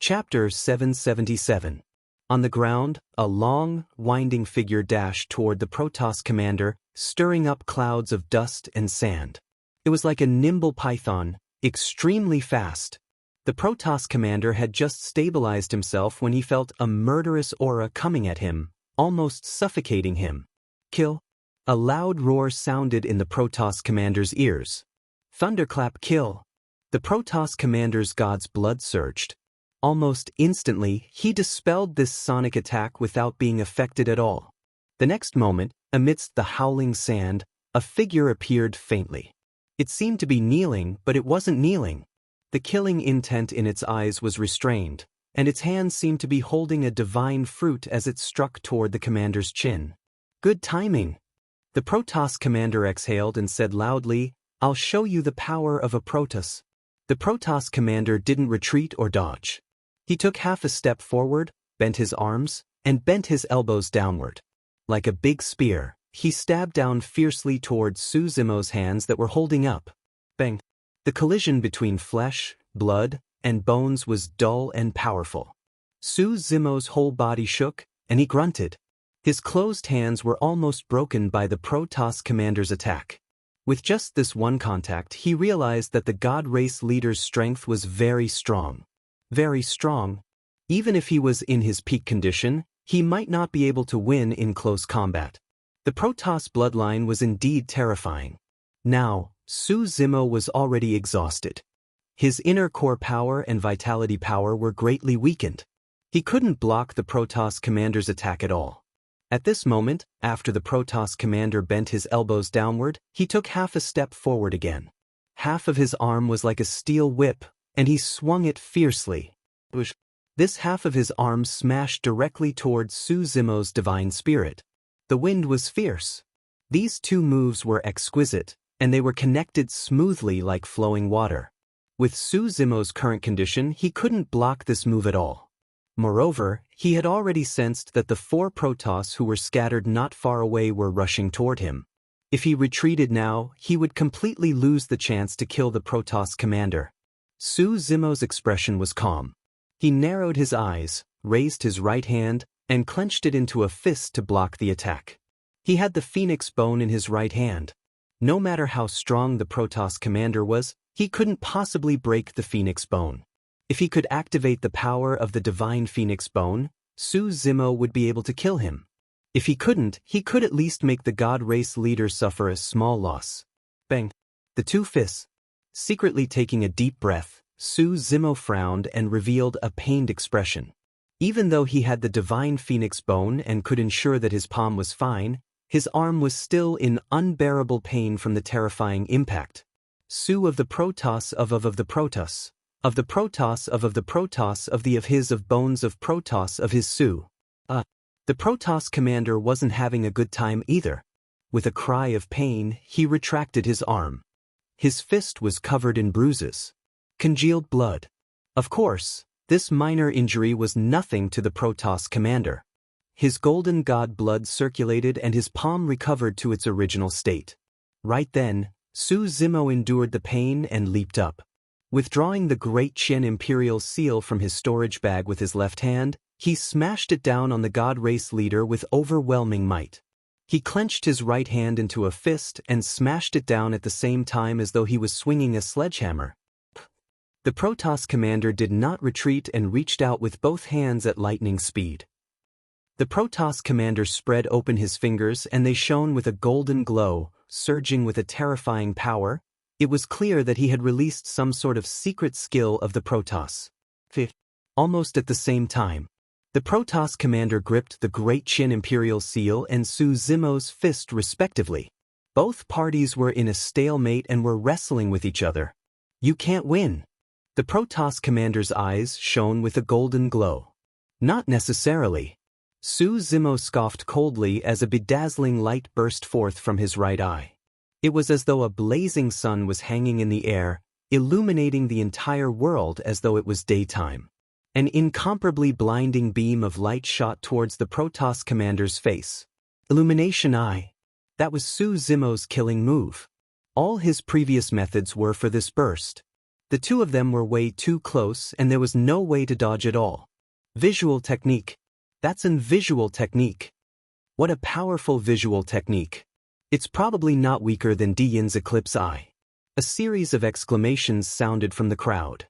Chapter 777. On the ground, a long, winding figure dashed toward the Protoss commander, stirring up clouds of dust and sand. It was like a nimble python, extremely fast. The Protoss commander had just stabilized himself when he felt a murderous aura coming at him, almost suffocating him. Kill! A loud roar sounded in the Protoss commander's ears. Thunderclap kill! The Protoss commander's god's blood surged. Almost instantly, he dispelled this sonic attack without being affected at all. The next moment, amidst the howling sand, a figure appeared faintly. It seemed to be kneeling, but it wasn't kneeling. The killing intent in its eyes was restrained, and its hand seemed to be holding a divine fruit as it struck toward the commander's chin. Good timing! The Protoss commander exhaled and said loudly, "I'll show you the power of a Protoss." The Protoss commander didn't retreat or dodge. He took half a step forward, bent his arms, and bent his elbows downward. Like a big spear, he stabbed down fiercely toward Su Zimo's hands that were holding up. Bang! The collision between flesh, blood, and bones was dull and powerful. Su Zimo's whole body shook, and he grunted. His closed hands were almost broken by the Protoss commander's attack. With just this one contact, he realized that the God race leader's strength was very strong. Very strong. Even if he was in his peak condition, he might not be able to win in close combat. The Protoss bloodline was indeed terrifying. Now, Su Zimo was already exhausted. His inner core power and vitality power were greatly weakened. He couldn't block the Protoss commander's attack at all. At this moment, after the Protoss commander bent his elbows downward, he took half a step forward again. Half of his arm was like a steel whip, and he swung it fiercely. This half of his arm smashed directly towards Su Zimo's divine spirit. The wind was fierce. These two moves were exquisite, and they were connected smoothly like flowing water. With Su Zimo's current condition, he couldn't block this move at all. Moreover, he had already sensed that the 4 Protoss who were scattered not far away were rushing toward him. If he retreated now, he would completely lose the chance to kill the Protoss commander. Su Zimo's expression was calm. He narrowed his eyes, raised his right hand, and clenched it into a fist to block the attack. He had the phoenix bone in his right hand. No matter how strong the Protoss commander was, he couldn't possibly break the phoenix bone. If he could activate the power of the divine phoenix bone, Su Zimo would be able to kill him. If he couldn't, he could at least make the God race leader suffer a small loss. Bang! The two fists. Secretly taking a deep breath, Su Zimo frowned and revealed a pained expression. Even though he had the divine phoenix bone and could ensure that his palm was fine, his arm was still in unbearable pain from the terrifying impact. Su of the Protoss of the Protoss. Of the Protoss of the Protoss of the of his of bones of Protoss of his Su. The Protoss commander wasn't having a good time either. With a cry of pain, he retracted his arm. His fist was covered in bruises. Congealed blood. Of course, this minor injury was nothing to the Protoss commander. His golden god blood circulated and his palm recovered to its original state. Right then, Su Zimo endured the pain and leaped up. Withdrawing the Great Qian Imperial Seal from his storage bag with his left hand, he smashed it down on the God race leader with overwhelming might. He clenched his right hand into a fist and smashed it down at the same time as though he was swinging a sledgehammer. The Protoss commander did not retreat and reached out with both hands at lightning speed. The Protoss commander spread open his fingers and they shone with a golden glow, surging with a terrifying power. It was clear that he had released some sort of secret skill of the Protoss. Almost at the same time, the Protoss commander gripped the Great Qian Imperial Seal and Su Zimo's fist respectively. Both parties were in a stalemate and were wrestling with each other. You can't win. The Protoss commander's eyes shone with a golden glow. Not necessarily. Su Zimo scoffed coldly as a bedazzling light burst forth from his right eye. It was as though a blazing sun was hanging in the air, illuminating the entire world as though it was daytime. An incomparably blinding beam of light shot towards the Protoss commander's face. Illumination Eye. That was Su Zimo's killing move. All his previous methods were for this burst. The two of them were way too close and there was no way to dodge at all. Visual technique. That's an visual technique. What a powerful visual technique. It's probably not weaker than Diyin's eclipse eye. A series of exclamations sounded from the crowd.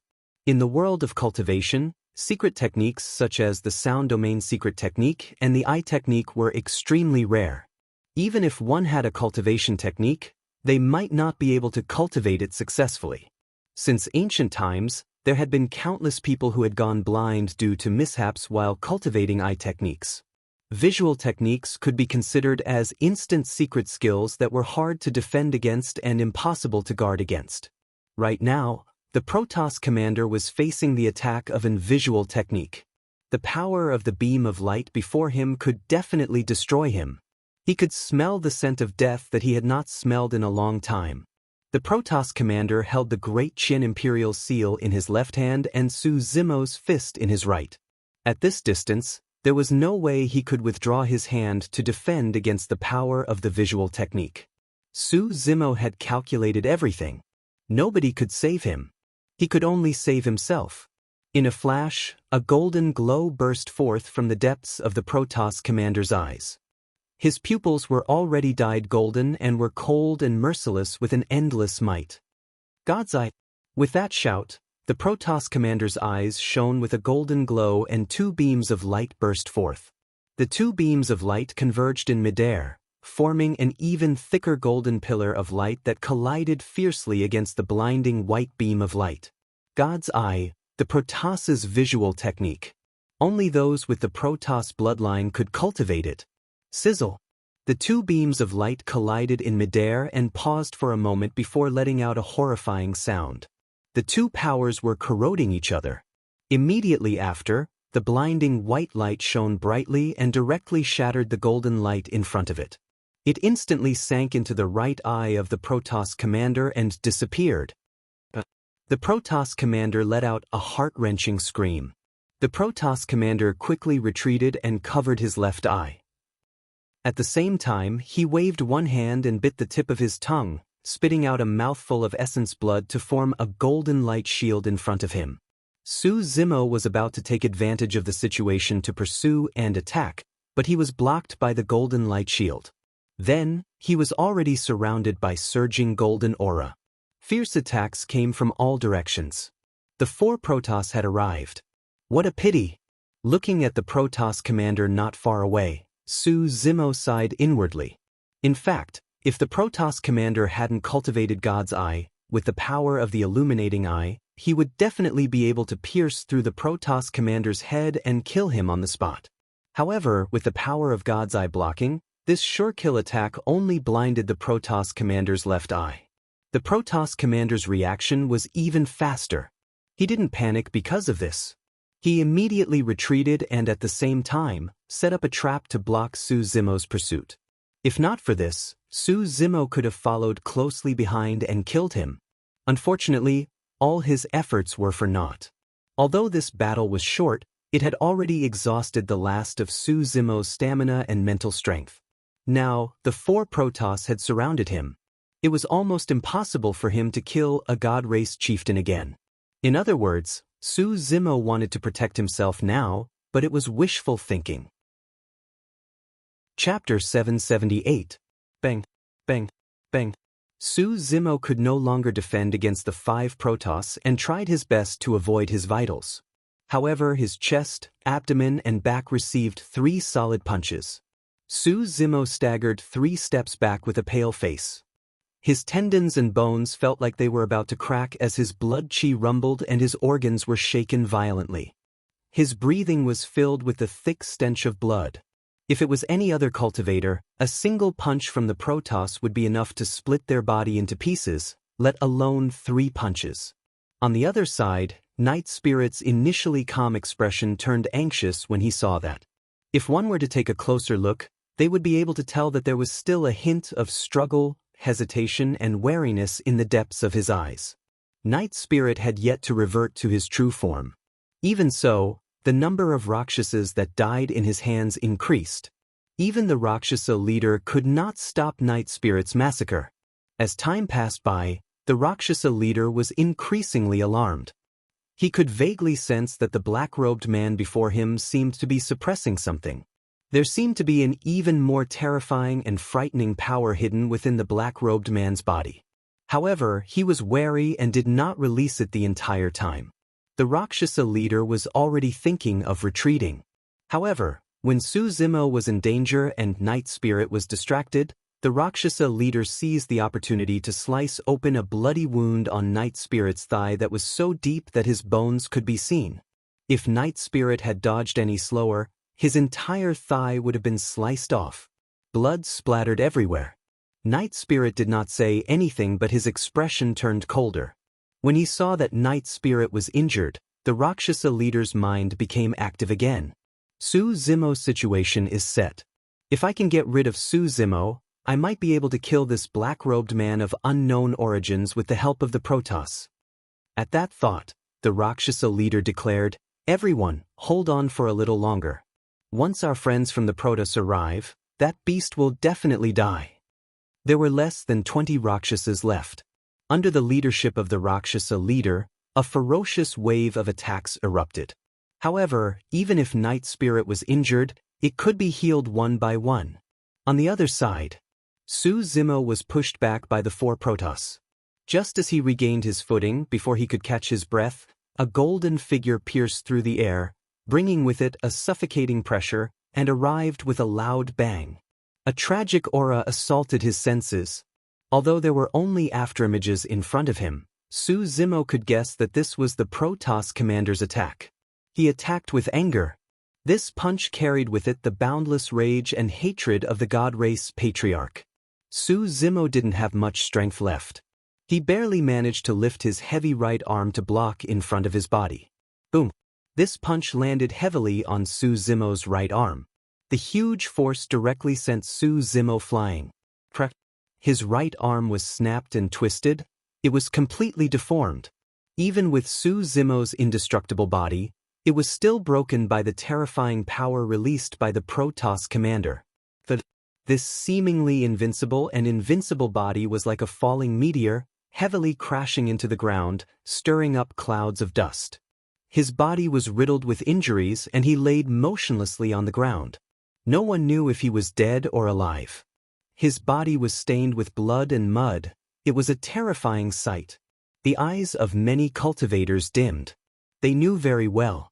In the world of cultivation, secret techniques such as the sound domain secret technique and the eye technique were extremely rare. Even if one had a cultivation technique, they might not be able to cultivate it successfully. Since ancient times, there had been countless people who had gone blind due to mishaps while cultivating eye techniques. Visual techniques could be considered as instant secret skills that were hard to defend against and impossible to guard against. Right now, the Protoss commander was facing the attack of an visual technique. The power of the beam of light before him could definitely destroy him. He could smell the scent of death that he had not smelled in a long time. The Protoss commander held the Great Qin Imperial Seal in his left hand and Su Zimo's fist in his right. At this distance, there was no way he could withdraw his hand to defend against the power of the visual technique. Su Zimo had calculated everything. Nobody could save him. He could only save himself. In a flash, a golden glow burst forth from the depths of the Protoss commander's eyes. His pupils were already dyed golden and were cold and merciless with an endless might. God's eye. With that shout, the Protoss commander's eyes shone with a golden glow and two beams of light burst forth. The two beams of light converged in midair, forming an even thicker golden pillar of light that collided fiercely against the blinding white beam of light. God's eye, the Protoss's visual technique. Only those with the Protoss bloodline could cultivate it. Sizzle. The two beams of light collided in midair and paused for a moment before letting out a horrifying sound. The two powers were corroding each other. Immediately after, the blinding white light shone brightly and directly shattered the golden light in front of it. It instantly sank into the right eye of the Protoss commander and disappeared. The Protoss commander let out a heart-wrenching scream. The Protoss commander quickly retreated and covered his left eye. At the same time, he waved one hand and bit the tip of his tongue, spitting out a mouthful of essence blood to form a golden light shield in front of him. Su Zimo was about to take advantage of the situation to pursue and attack, but he was blocked by the golden light shield. Then, he was already surrounded by surging golden aura. Fierce attacks came from all directions. The four Protoss had arrived. What a pity! Looking at the Protoss commander not far away, Su Zimo sighed inwardly. In fact, if the Protoss commander hadn't cultivated God's eye, with the power of the illuminating eye, he would definitely be able to pierce through the Protoss commander's head and kill him on the spot. However, with the power of God's eye blocking, this sure-kill attack only blinded the Protoss commander's left eye. The Protoss commander's reaction was even faster. He didn't panic because of this. He immediately retreated and at the same time, set up a trap to block Su Zimo's pursuit. If not for this, Su Zimo could have followed closely behind and killed him. Unfortunately, all his efforts were for naught. Although this battle was short, it had already exhausted the last of Su Zimo's stamina and mental strength. Now, the four Protoss had surrounded him. It was almost impossible for him to kill a God-race chieftain again. In other words, Su Zimo wanted to protect himself now, but it was wishful thinking. Chapter 778. Bang, bang, bang. Su Zimo could no longer defend against the five Protoss and tried his best to avoid his vitals. However, his chest, abdomen, and back received 3 solid punches. Su Zimo staggered 3 steps back with a pale face. His tendons and bones felt like they were about to crack as his blood chi rumbled and his organs were shaken violently. His breathing was filled with the thick stench of blood. If it was any other cultivator, a single punch from the Protoss would be enough to split their body into pieces, let alone 3 punches. On the other side, Night Spirit's initially calm expression turned anxious when he saw that. If one were to take a closer look, they would be able to tell that there was still a hint of struggle, hesitation, and wariness in the depths of his eyes. Night Spirit had yet to revert to his true form. Even so, the number of Rakshasas that died in his hands increased. Even the Rakshasa leader could not stop Night Spirit's massacre. As time passed by, The Rakshasa leader was increasingly alarmed. He could vaguely sense that the black-robed man before him seemed to be suppressing something. There seemed to be an even more terrifying and frightening power hidden within the black-robed man's body. However, he was wary and did not release it the entire time. The Rakshasa leader was already thinking of retreating. However, when Suzimo was in danger and Night Spirit was distracted, the Rakshasa leader seized the opportunity to slice open a bloody wound on Night Spirit's thigh that was so deep that his bones could be seen. If Night Spirit had dodged any slower, his entire thigh would have been sliced off. Blood splattered everywhere. Night Spirit did not say anything, but his expression turned colder. When he saw that Night Spirit was injured, the Rakshasa leader's mind became active again. Suzimo's situation is set. If I can get rid of Suzimo, I might be able to kill this black-robed man of unknown origins with the help of the Protoss. At that thought, the Rakshasa leader declared, "Everyone, hold on for a little longer. Once our friends from the Protoss arrive, that beast will definitely die." There were less than 20 Rakshasas left. Under the leadership of the Rakshasa leader, a ferocious wave of attacks erupted. However, even if Night Spirit was injured, it could be healed one by one. On the other side, Suzimo was pushed back by the 4 Protoss. Just as he regained his footing before he could catch his breath, a golden figure pierced through the air, bringing with it a suffocating pressure, and arrived with a loud bang. A tragic aura assaulted his senses. Although there were only afterimages in front of him, Suzimo could guess that this was the Protoss commander's attack. He attacked with anger. This punch carried with it the boundless rage and hatred of the god race patriarch. Suzimo didn't have much strength left. He barely managed to lift his heavy right arm to block in front of his body. Boom! This punch landed heavily on Suzimo's right arm. The huge force directly sent Suzimo flying. His right arm was snapped and twisted. It was completely deformed. Even with Suzimo's indestructible body, it was still broken by the terrifying power released by the Protoss commander. This seemingly invincible body was like a falling meteor, heavily crashing into the ground, stirring up clouds of dust. His body was riddled with injuries and he laid motionlessly on the ground. No one knew if he was dead or alive. His body was stained with blood and mud. It was a terrifying sight. The eyes of many cultivators dimmed. They knew very well.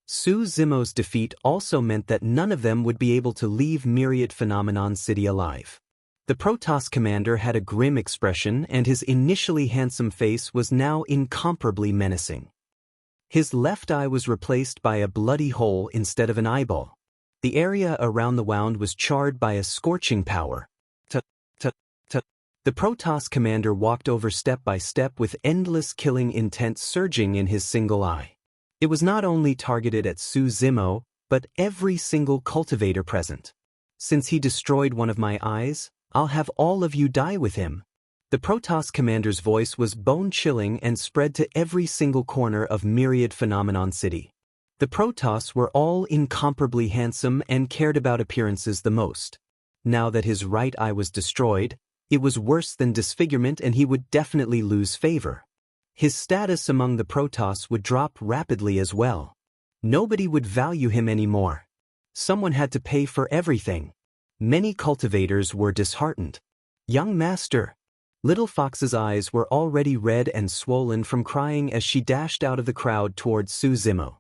Suzimo's defeat also meant that none of them would be able to leave Myriad Phenomenon City alive. The Protoss commander had a grim expression and his initially handsome face was now incomparably menacing. His left eye was replaced by a bloody hole instead of an eyeball. The area around the wound was charred by a scorching power. The Protoss commander walked over step by step with endless killing intent surging in his single eye. It was not only targeted at Suzimo, but every single cultivator present. "Since he destroyed one of my eyes, I'll have all of you die with him." The Protoss commander's voice was bone-chilling and spread to every single corner of Myriad Phenomenon City. The Protoss were all incomparably handsome and cared about appearances the most. Now that his right eye was destroyed, it was worse than disfigurement and he would definitely lose favor. His status among the Protoss would drop rapidly as well. Nobody would value him anymore. Someone had to pay for everything. Many cultivators were disheartened. "Young master." Little Fox's eyes were already red and swollen from crying as she dashed out of the crowd towards Suzimo.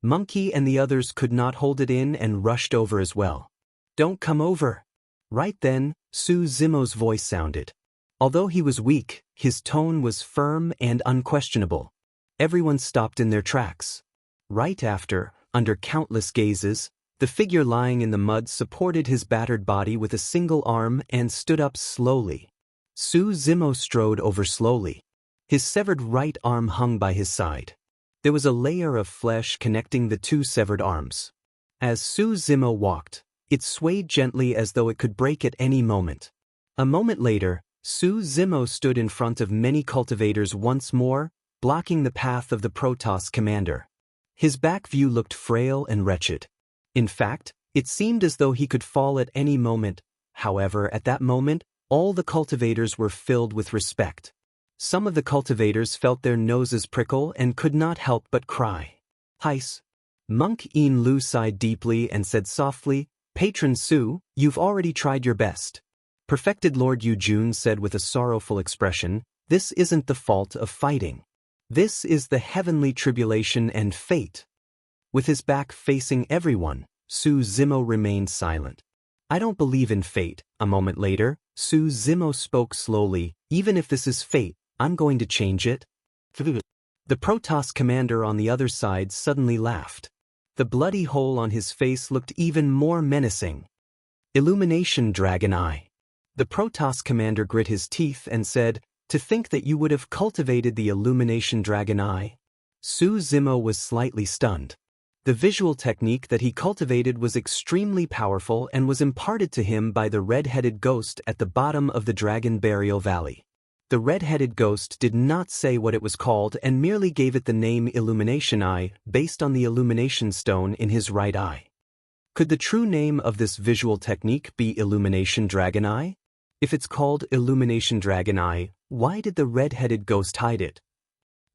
Monkey and the others could not hold it in and rushed over as well. "Don't come over." Right then, Suzimo's voice sounded. Although he was weak, his tone was firm and unquestionable. Everyone stopped in their tracks. Right after, under countless gazes, the figure lying in the mud supported his battered body with a single arm and stood up slowly. Suzimo strode over slowly. His severed right arm hung by his side. There was a layer of flesh connecting the 2 severed arms. As Suzimo walked, it swayed gently as though it could break at any moment. A moment later, Suzimo stood in front of many cultivators once more, blocking the path of the Protoss commander. His back view looked frail and wretched. In fact, it seemed as though he could fall at any moment. However, at that moment, all the cultivators were filled with respect. Some of the cultivators felt their noses prickle and could not help but cry. Heis. Monk In Lu sighed deeply and said softly, Patron Su, you've already tried your best. Perfected Lord Yu Jun said with a sorrowful expression, this isn't the fault of fighting. This is the heavenly tribulation and fate. With his back facing everyone, Su Zimo remained silent. I don't believe in fate. A moment later, Su Zimo spoke slowly, even if this is fate, I'm going to change it. The Protoss commander on the other side suddenly laughed. The bloody hole on his face looked even more menacing. Illumination Dragon Eye. The Protoss commander grit his teeth and said, to think that you would have cultivated the Illumination Dragon Eye. Su Zimo was slightly stunned. The visual technique that he cultivated was extremely powerful and was imparted to him by the red-headed ghost at the bottom of the Dragon Burial Valley. The red-headed ghost did not say what it was called and merely gave it the name Illumination Eye based on the illumination stone in his right eye. Could the true name of this visual technique be Illumination Dragon Eye? If it's called Illumination Dragon Eye, why did the red-headed ghost hide it?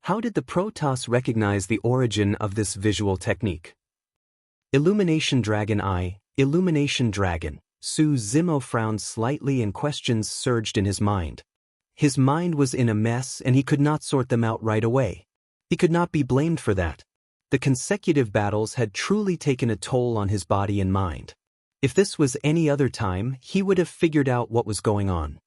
How did the Protoss recognize the origin of this visual technique? Illumination Dragon Eye, Illumination Dragon. Su Zimo frowned slightly and questions surged in his mind. His mind was in a mess and he could not sort them out right away. He could not be blamed for that. The consecutive battles had truly taken a toll on his body and mind. If this was any other time, he would have figured out what was going on.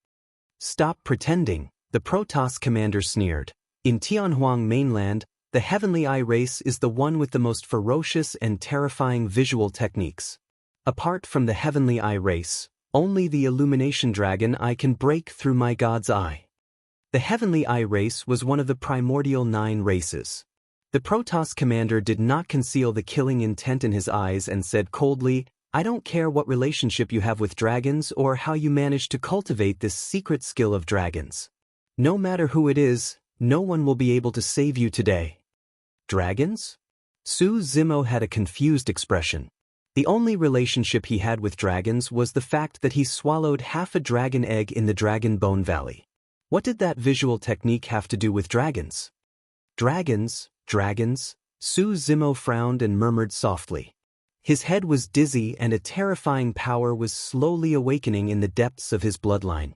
Stop pretending, the Protoss commander sneered. In Tianhuang mainland, the Heavenly Eye race is the one with the most ferocious and terrifying visual techniques. Apart from the Heavenly Eye race, only the Illumination Dragon Eye can break through my God's Eye. The Heavenly Eye race was one of the primordial 9 races. The Protoss commander did not conceal the killing intent in his eyes and said coldly, I don't care what relationship you have with dragons or how you manage to cultivate this secret skill of dragons. No matter who it is, no one will be able to save you today. Dragons? Su Zimo had a confused expression. The only relationship he had with dragons was the fact that he swallowed half a dragon egg in the Dragon Bone Valley. What did that visual technique have to do with dragons? Dragons, dragons, Su Zimo frowned and murmured softly. His head was dizzy and a terrifying power was slowly awakening in the depths of his bloodline.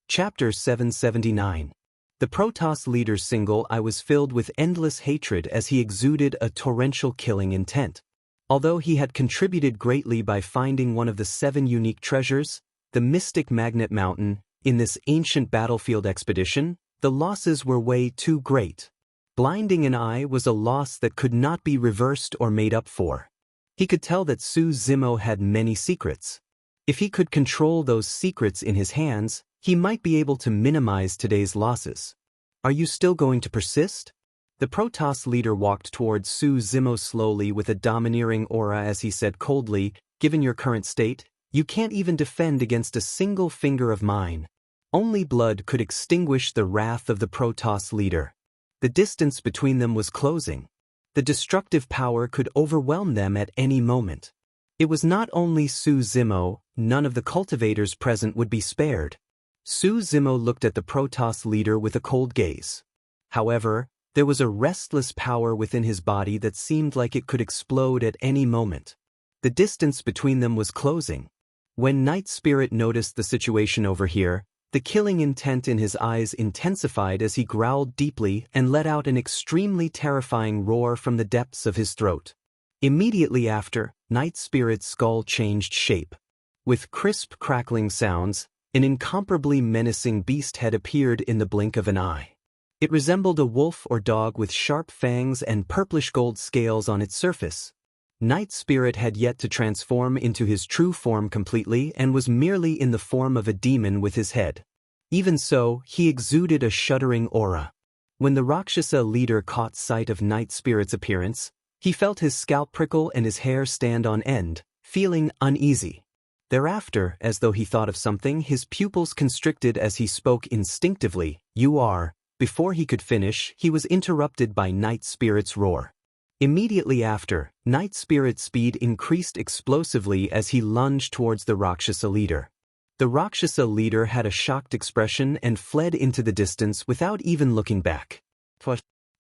Chapter 779. The Protoss leader's single eye was filled with endless hatred as he exuded a torrential killing intent. Although he had contributed greatly by finding one of the 7 unique treasures, the mystic Magnet Mountain, in this ancient battlefield expedition, the losses were way too great. Blinding an eye was a loss that could not be reversed or made up for. He could tell that Su Zimo had many secrets. If he could control those secrets in his hands, he might be able to minimize today's losses. Are you still going to persist? The Protoss leader walked towards Su Zimo slowly with a domineering aura as he said coldly, given your current state, you can't even defend against a single finger of mine. Only blood could extinguish the wrath of the Protoss leader. The distance between them was closing. The destructive power could overwhelm them at any moment. It was not only Su Zimo, none of the cultivators present would be spared. Su Zimo looked at the Protoss leader with a cold gaze. However, there was a restless power within his body that seemed like it could explode at any moment. The distance between them was closing. When Night Spirit noticed the situation over here, the killing intent in his eyes intensified as he growled deeply and let out an extremely terrifying roar from the depths of his throat. Immediately after, Night Spirit's skull changed shape. With crisp crackling sounds, an incomparably menacing beast head appeared in the blink of an eye. It resembled a wolf or dog with sharp fangs and purplish-gold scales on its surface. Night Spirit had yet to transform into his true form completely and was merely in the form of a demon with his head. Even so, he exuded a shuddering aura. When the Rakshasa leader caught sight of Night Spirit's appearance, he felt his scalp prickle and his hair stand on end, feeling uneasy. Thereafter, as though he thought of something, his pupils constricted as he spoke instinctively, "You are." Before he could finish, he was interrupted by Night Spirit's roar. Immediately after, Night Spirit's speed increased explosively as he lunged towards the Rakshasa leader. The Rakshasa leader had a shocked expression and fled into the distance without even looking back.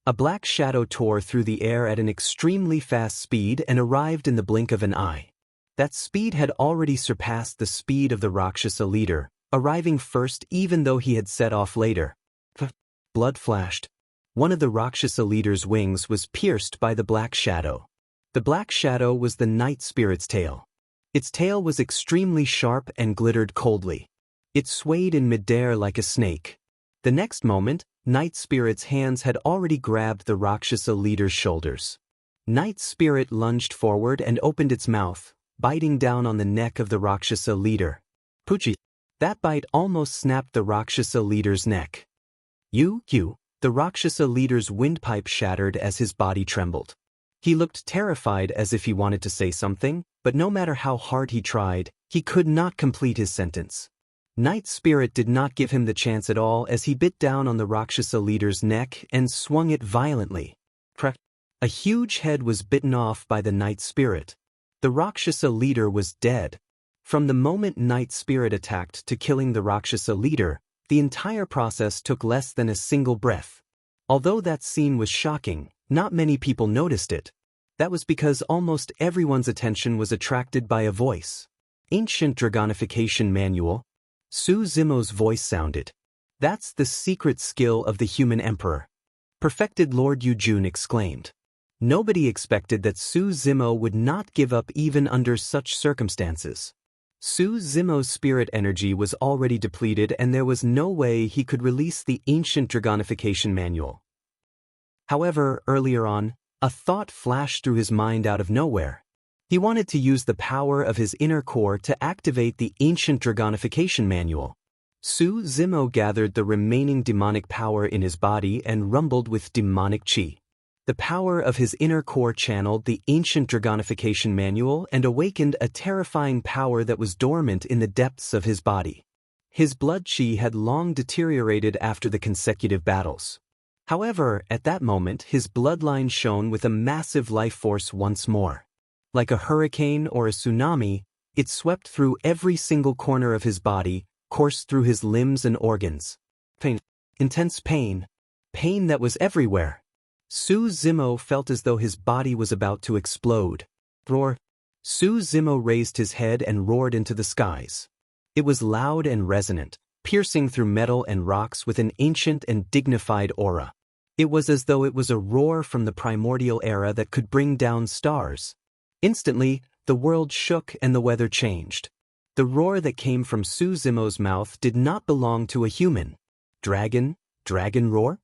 A black shadow tore through the air at an extremely fast speed and arrived in the blink of an eye. That speed had already surpassed the speed of the Rakshasa leader, arriving first even though he had set off later. Blood flashed. One of the Rakshasa leader's wings was pierced by the black shadow. The black shadow was the night spirit's tail. Its tail was extremely sharp and glittered coldly. It swayed in midair like a snake. The next moment, Night Spirit's hands had already grabbed the Rakshasa leader's shoulders. Night Spirit lunged forward and opened its mouth, biting down on the neck of the Rakshasa leader. Poochie! That bite almost snapped the Rakshasa leader's neck. The Rakshasa leader's windpipe shattered as his body trembled. He looked terrified as if he wanted to say something, but no matter how hard he tried, he could not complete his sentence. Night Spirit did not give him the chance at all as he bit down on the Rakshasa leader's neck and swung it violently. A huge head was bitten off by the Night Spirit. The Rakshasa leader was dead. From the moment Night Spirit attacked to killing the Rakshasa leader, the entire process took less than a single breath. Although that scene was shocking, not many people noticed it. That was because almost everyone's attention was attracted by a voice. Ancient Dragonification Manual. Su Zimo's voice sounded. That's the secret skill of the human emperor. Perfected Lord Yujun exclaimed. Nobody expected that Su Zimo would not give up even under such circumstances. Su Zimo's spirit energy was already depleted and there was no way he could release the Ancient Dragonification Manual. However, earlier on, a thought flashed through his mind out of nowhere. He wanted to use the power of his inner core to activate the Ancient Dragonification Manual. Su Zimo gathered the remaining demonic power in his body and rumbled with demonic chi. The power of his inner core channeled the Ancient Dragonification Manual and awakened a terrifying power that was dormant in the depths of his body. His blood chi had long deteriorated after the consecutive battles. However, at that moment his bloodline shone with a massive life force once more. Like a hurricane or a tsunami, it swept through every single corner of his body, coursed through his limbs and organs. Pain. Intense pain. Pain that was everywhere. Su Zimo felt as though his body was about to explode. Roar. Su Zimo raised his head and roared into the skies. It was loud and resonant, piercing through metal and rocks with an ancient and dignified aura. It was as though it was a roar from the primordial era that could bring down stars. Instantly, the world shook and the weather changed. The roar that came from Su Zimo's mouth did not belong to a human. Dragon roar?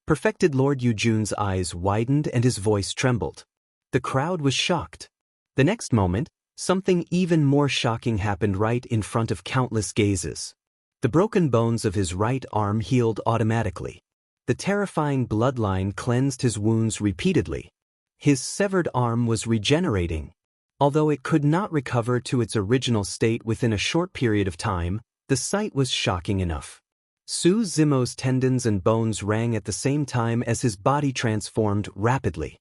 Perfected Lord Yujun's eyes widened and his voice trembled. The crowd was shocked. The next moment, something even more shocking happened right in front of countless gazes. The broken bones of his right arm healed automatically. The terrifying bloodline cleansed his wounds repeatedly. His severed arm was regenerating. Although it could not recover to its original state within a short period of time, the sight was shocking enough. Su Zimo's tendons and bones rang at the same time as his body transformed rapidly.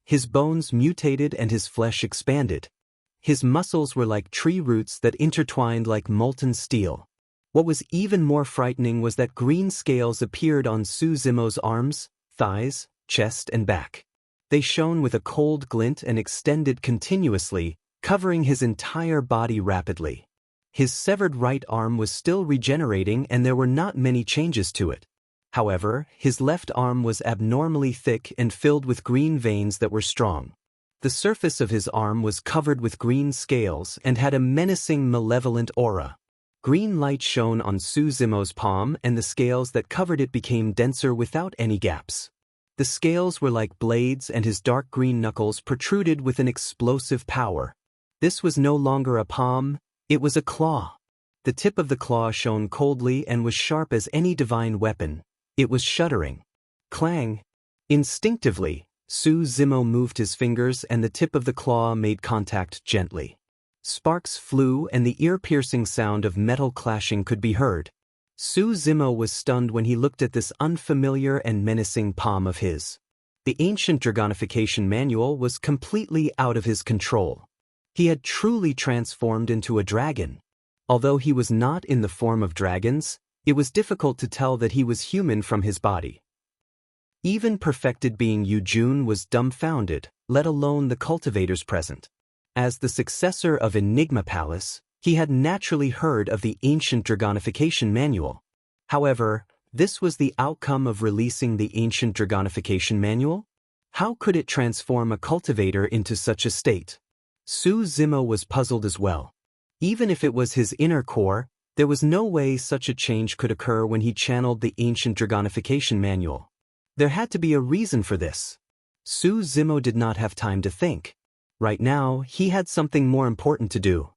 His bones mutated and his flesh expanded. His muscles were like tree roots that intertwined like molten steel. What was even more frightening was that green scales appeared on Su Zimo's arms, thighs, chest and back. They shone with a cold glint and extended continuously, covering his entire body rapidly. His severed right arm was still regenerating and there were not many changes to it. However, his left arm was abnormally thick and filled with green veins that were strong. The surface of his arm was covered with green scales and had a menacing, malevolent aura. Green light shone on Su Zimo's palm and the scales that covered it became denser without any gaps. The scales were like blades and his dark green knuckles protruded with an explosive power. This was no longer a palm, it was a claw. The tip of the claw shone coldly and was sharp as any divine weapon. It was shuddering. Clang! Instinctively, Su Zimo moved his fingers and the tip of the claw made contact gently. Sparks flew and the ear-piercing sound of metal clashing could be heard. Su Zimo was stunned when he looked at this unfamiliar and menacing palm of his. The Ancient Dragonification Manual was completely out of his control. He had truly transformed into a dragon. Although he was not in the form of dragons, it was difficult to tell that he was human from his body. Even perfected being Yujun was dumbfounded, let alone the cultivators present. As the successor of Enigma Palace, he had naturally heard of the ancient Dragonification Manual. However, this was the outcome of releasing the ancient Dragonification Manual? How could it transform a cultivator into such a state? Su Zimo was puzzled as well. Even if it was his inner core, there was no way such a change could occur when he channeled the ancient Dragonification Manual. There had to be a reason for this. Su Zimo did not have time to think. Right now, he had something more important to do.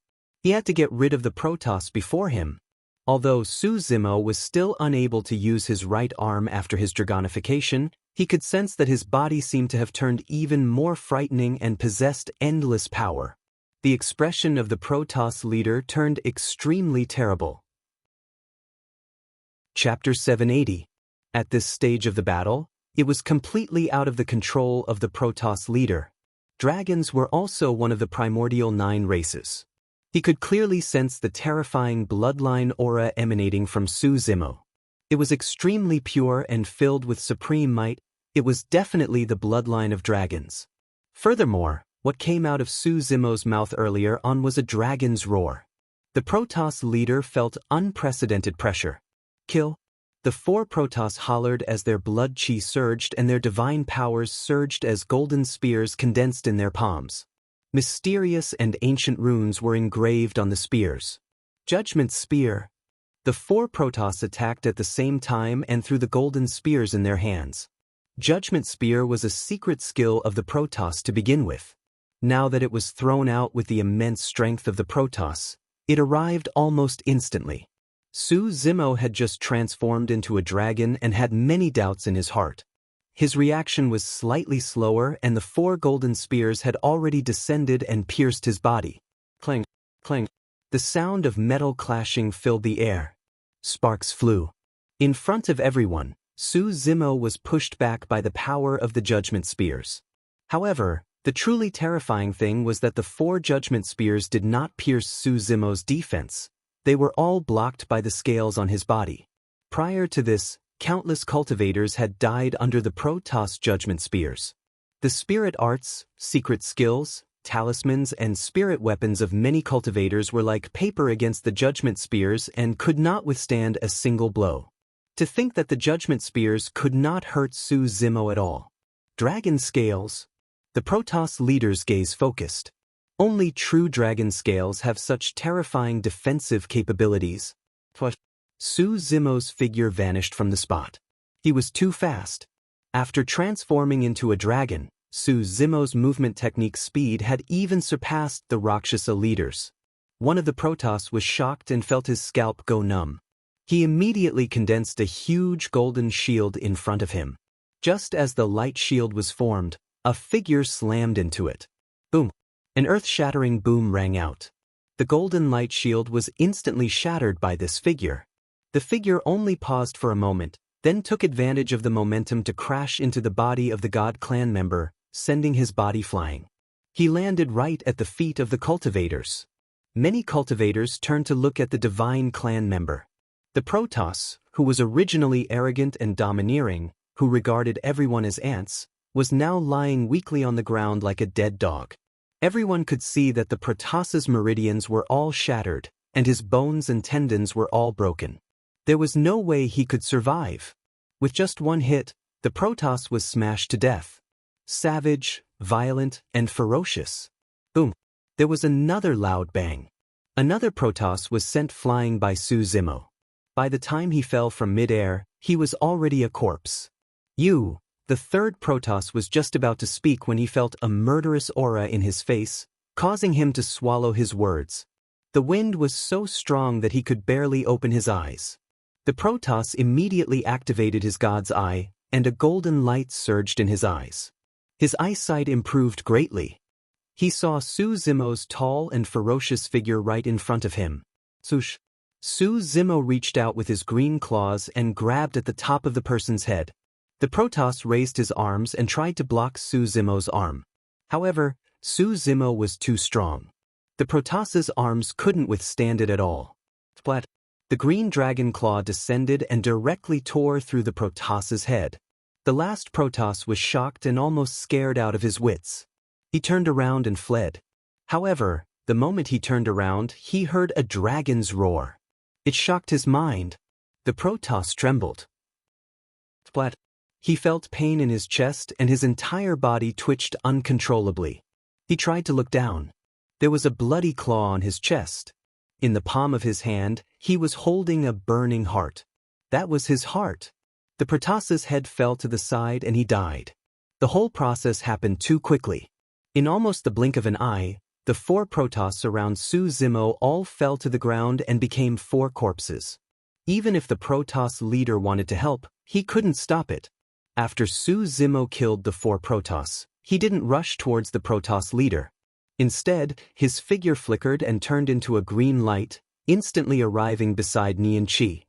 He had to get rid of the Protoss before him. Although Su Zimo was still unable to use his right arm after his Dragonification, he could sense that his body seemed to have turned even more frightening and possessed endless power. The expression of the Protoss leader turned extremely terrible. Chapter 780. At this stage of the battle, it was completely out of the control of the Protoss leader. Dragons were also one of the primordial 9 races. He could clearly sense the terrifying bloodline aura emanating from Su Zimo. It was extremely pure and filled with supreme might. It was definitely the bloodline of dragons. Furthermore, what came out of Su Zimo's mouth earlier on was a dragon's roar. The Protoss leader felt unprecedented pressure. Kill. The 4 Protoss hollered as their blood chi surged and their divine powers surged as golden spears condensed in their palms. Mysterious and ancient runes were engraved on the spears. Judgment Spear. The 4 Protoss attacked at the same time and threw the golden spears in their hands. Judgment Spear was a secret skill of the Protoss to begin with. Now that it was thrown out with the immense strength of the Protoss, it arrived almost instantly. Su Zimo had just transformed into a dragon and had many doubts in his heart. His reaction was slightly slower and the 4 golden spears had already descended and pierced his body. Clang, clang. The sound of metal clashing filled the air. Sparks flew. In front of everyone, Su Zimo was pushed back by the power of the judgment spears. However, the truly terrifying thing was that the 4 judgment spears did not pierce Su Zimo's defense. They were all blocked by the scales on his body. Prior to this, countless cultivators had died under the Protoss judgment spears. The spirit arts, secret skills, talismans and spirit weapons of many cultivators were like paper against the judgment spears and could not withstand a single blow. To think that the judgment spears could not hurt Su Zimo at all. Dragon scales. The Protoss leader's gaze focused. Only true dragon scales have such terrifying defensive capabilities. Su Zimo's figure vanished from the spot. He was too fast. After transforming into a dragon, Su Zimo's movement technique speed had even surpassed the Rakshasa leaders. One of the Protoss was shocked and felt his scalp go numb. He immediately condensed a huge golden shield in front of him. Just as the light shield was formed, a figure slammed into it. Boom! An earth-shattering boom rang out. The golden light shield was instantly shattered by this figure. The figure only paused for a moment, then took advantage of the momentum to crash into the body of the god clan member, sending his body flying. He landed right at the feet of the cultivators. Many cultivators turned to look at the divine clan member. The Protoss, who was originally arrogant and domineering, who regarded everyone as ants, was now lying weakly on the ground like a dead dog. Everyone could see that the Protoss's meridians were all shattered, and his bones and tendons were all broken. There was no way he could survive. With just one hit, the Protoss was smashed to death. Savage, violent, and ferocious. Boom! There was another loud bang. Another Protoss was sent flying by Su Zimo. By the time he fell from mid-air, he was already a corpse. The 3rd Protoss was just about to speak when he felt a murderous aura in his face, causing him to swallow his words. The wind was so strong that he could barely open his eyes. The Protoss immediately activated his god's eye, and a golden light surged in his eyes. His eyesight improved greatly. He saw Su Zimo's tall and ferocious figure right in front of him. Swoosh! Su Zimo reached out with his green claws and grabbed at the top of the person's head. The Protoss raised his arms and tried to block Su Zimo's arm. However, Su Zimo was too strong. The Protoss's arms couldn't withstand it at all. Splat. The green dragon claw descended and directly tore through the Protoss's head. The last Protoss was shocked and almost scared out of his wits. He turned around and fled. However, the moment he turned around, he heard a dragon's roar. It shocked his mind. The Protoss trembled. Splat. He felt pain in his chest and his entire body twitched uncontrollably. He tried to look down. There was a bloody claw on his chest. In the palm of his hand, he was holding a burning heart. That was his heart. The Protoss's head fell to the side and he died. The whole process happened too quickly. In almost the blink of an eye, the 4 Protoss around Su Zimo all fell to the ground and became 4 corpses. Even if the Protoss leader wanted to help, he couldn't stop it. After Su Zimo killed the 4 Protoss, he didn't rush towards the Protoss leader. Instead, his figure flickered and turned into a green light, instantly arriving beside Nian Qi.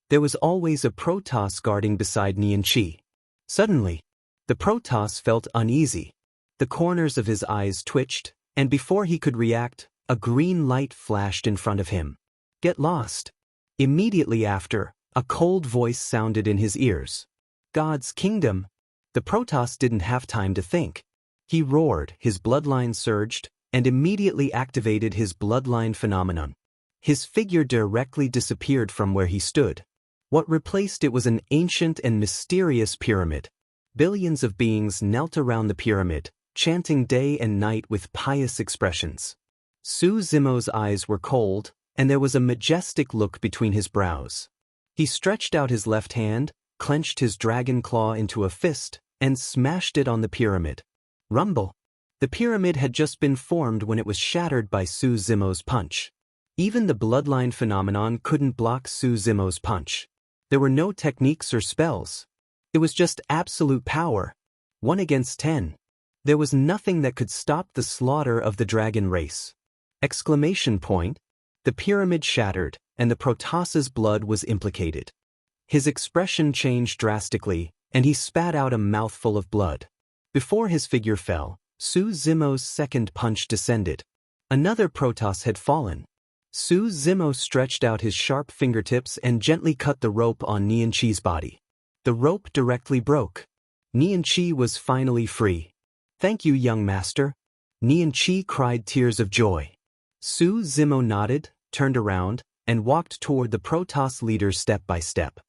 There was always a Protoss guarding beside Nian Qi. Suddenly, the Protoss felt uneasy. The corners of his eyes twitched, and before he could react, a green light flashed in front of him. Get lost. Immediately after, a cold voice sounded in his ears. God's kingdom. The Protoss didn't have time to think. He roared, his bloodline surged, and immediately activated his bloodline phenomenon. His figure directly disappeared from where he stood. What replaced it was an ancient and mysterious pyramid. Billions of beings knelt around the pyramid, chanting day and night with pious expressions. Su Zimo's eyes were cold, and there was a majestic look between his brows. He stretched out his left hand, clenched his dragon claw into a fist, and smashed it on the pyramid. Rumble! The pyramid had just been formed when it was shattered by Su Zimo's punch. Even the bloodline phenomenon couldn't block Su Zimo's punch. There were no techniques or spells. It was just absolute power. 1 against 10. There was nothing that could stop the slaughter of the dragon race. Exclamation point. The pyramid shattered, and the Protoss's blood was implicated. His expression changed drastically, and he spat out a mouthful of blood. Before his figure fell, Su Zimo's second punch descended. Another Protoss had fallen. Su Zimo stretched out his sharp fingertips and gently cut the rope on Nian Qi's body. The rope directly broke. Nian Qi was finally free. Thank you, young master. Nian Qi cried tears of joy. Su Zimo nodded, turned around, and walked toward the Protoss leader step by step.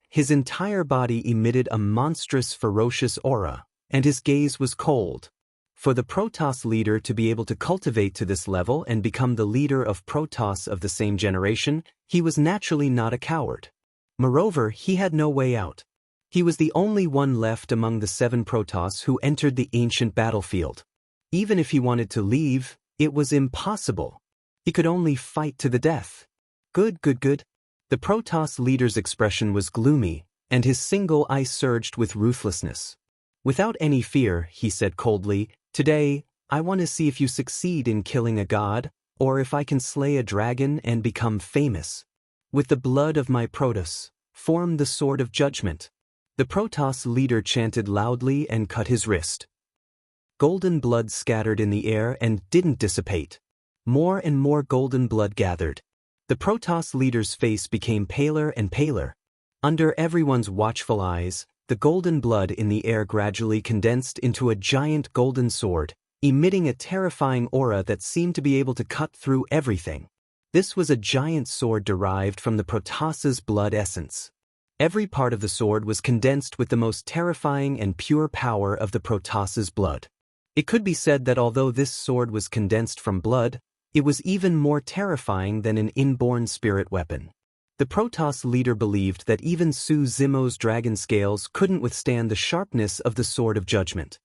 His entire body emitted a monstrous, ferocious aura, and his gaze was cold. For the Protoss leader to be able to cultivate to this level and become the leader of Protoss of the same generation, he was naturally not a coward. Moreover, he had no way out. He was the only one left among the 7 Protoss who entered the ancient battlefield. Even if he wanted to leave, it was impossible. He could only fight to the death. Good. The Protoss leader's expression was gloomy, and his single eye surged with ruthlessness. Without any fear, he said coldly, "Today, I want to see if you succeed in killing a god, or if I can slay a dragon and become famous. With the blood of my Protoss, form the sword of judgment." The Protoss leader chanted loudly and cut his wrist. Golden blood scattered in the air and didn't dissipate. More and more golden blood gathered. The Protoss leader's face became paler and paler. Under everyone's watchful eyes, the golden blood in the air gradually condensed into a giant golden sword, emitting a terrifying aura that seemed to be able to cut through everything. This was a giant sword derived from the Protoss's blood essence. Every part of the sword was condensed with the most terrifying and pure power of the Protoss's blood. It could be said that although this sword was condensed from blood, it was even more terrifying than an inborn spirit weapon. The Protoss leader believed that even Su Zimo's dragon scales couldn't withstand the sharpness of the Sword of Judgment.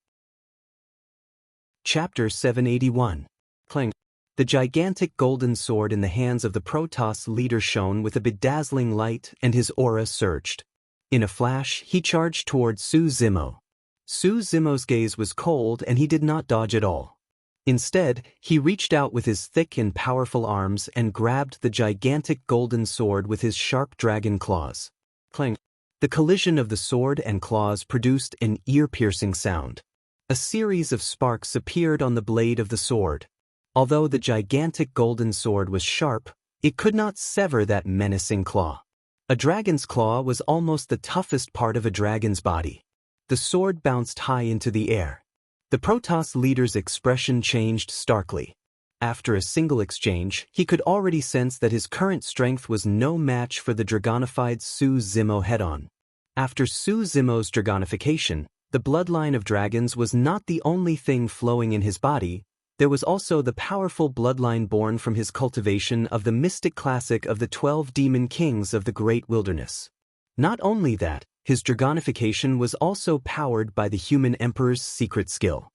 Chapter 781. Clang. The gigantic golden sword in the hands of the Protoss leader shone with a bedazzling light and his aura surged. In a flash, he charged toward Su Zimo. Su Zimo's gaze was cold and he did not dodge at all. Instead, he reached out with his thick and powerful arms and grabbed the gigantic golden sword with his sharp dragon claws. Clang! The collision of the sword and claws produced an ear-piercing sound. A series of sparks appeared on the blade of the sword. Although the gigantic golden sword was sharp, It could not sever that menacing claw. A dragon's claw was almost the toughest part of a dragon's body. The sword bounced high into the air. The Protoss leader's expression changed starkly. After a single exchange, he could already sense that his current strength was no match for the dragonified Su Zimo head-on. After Su Zimo's dragonification, the bloodline of dragons was not the only thing flowing in his body. There was also the powerful bloodline born from his cultivation of the mystic classic of the 12 demon kings of the great wilderness. Not only that, his dragonification was also powered by the human emperor's secret skill.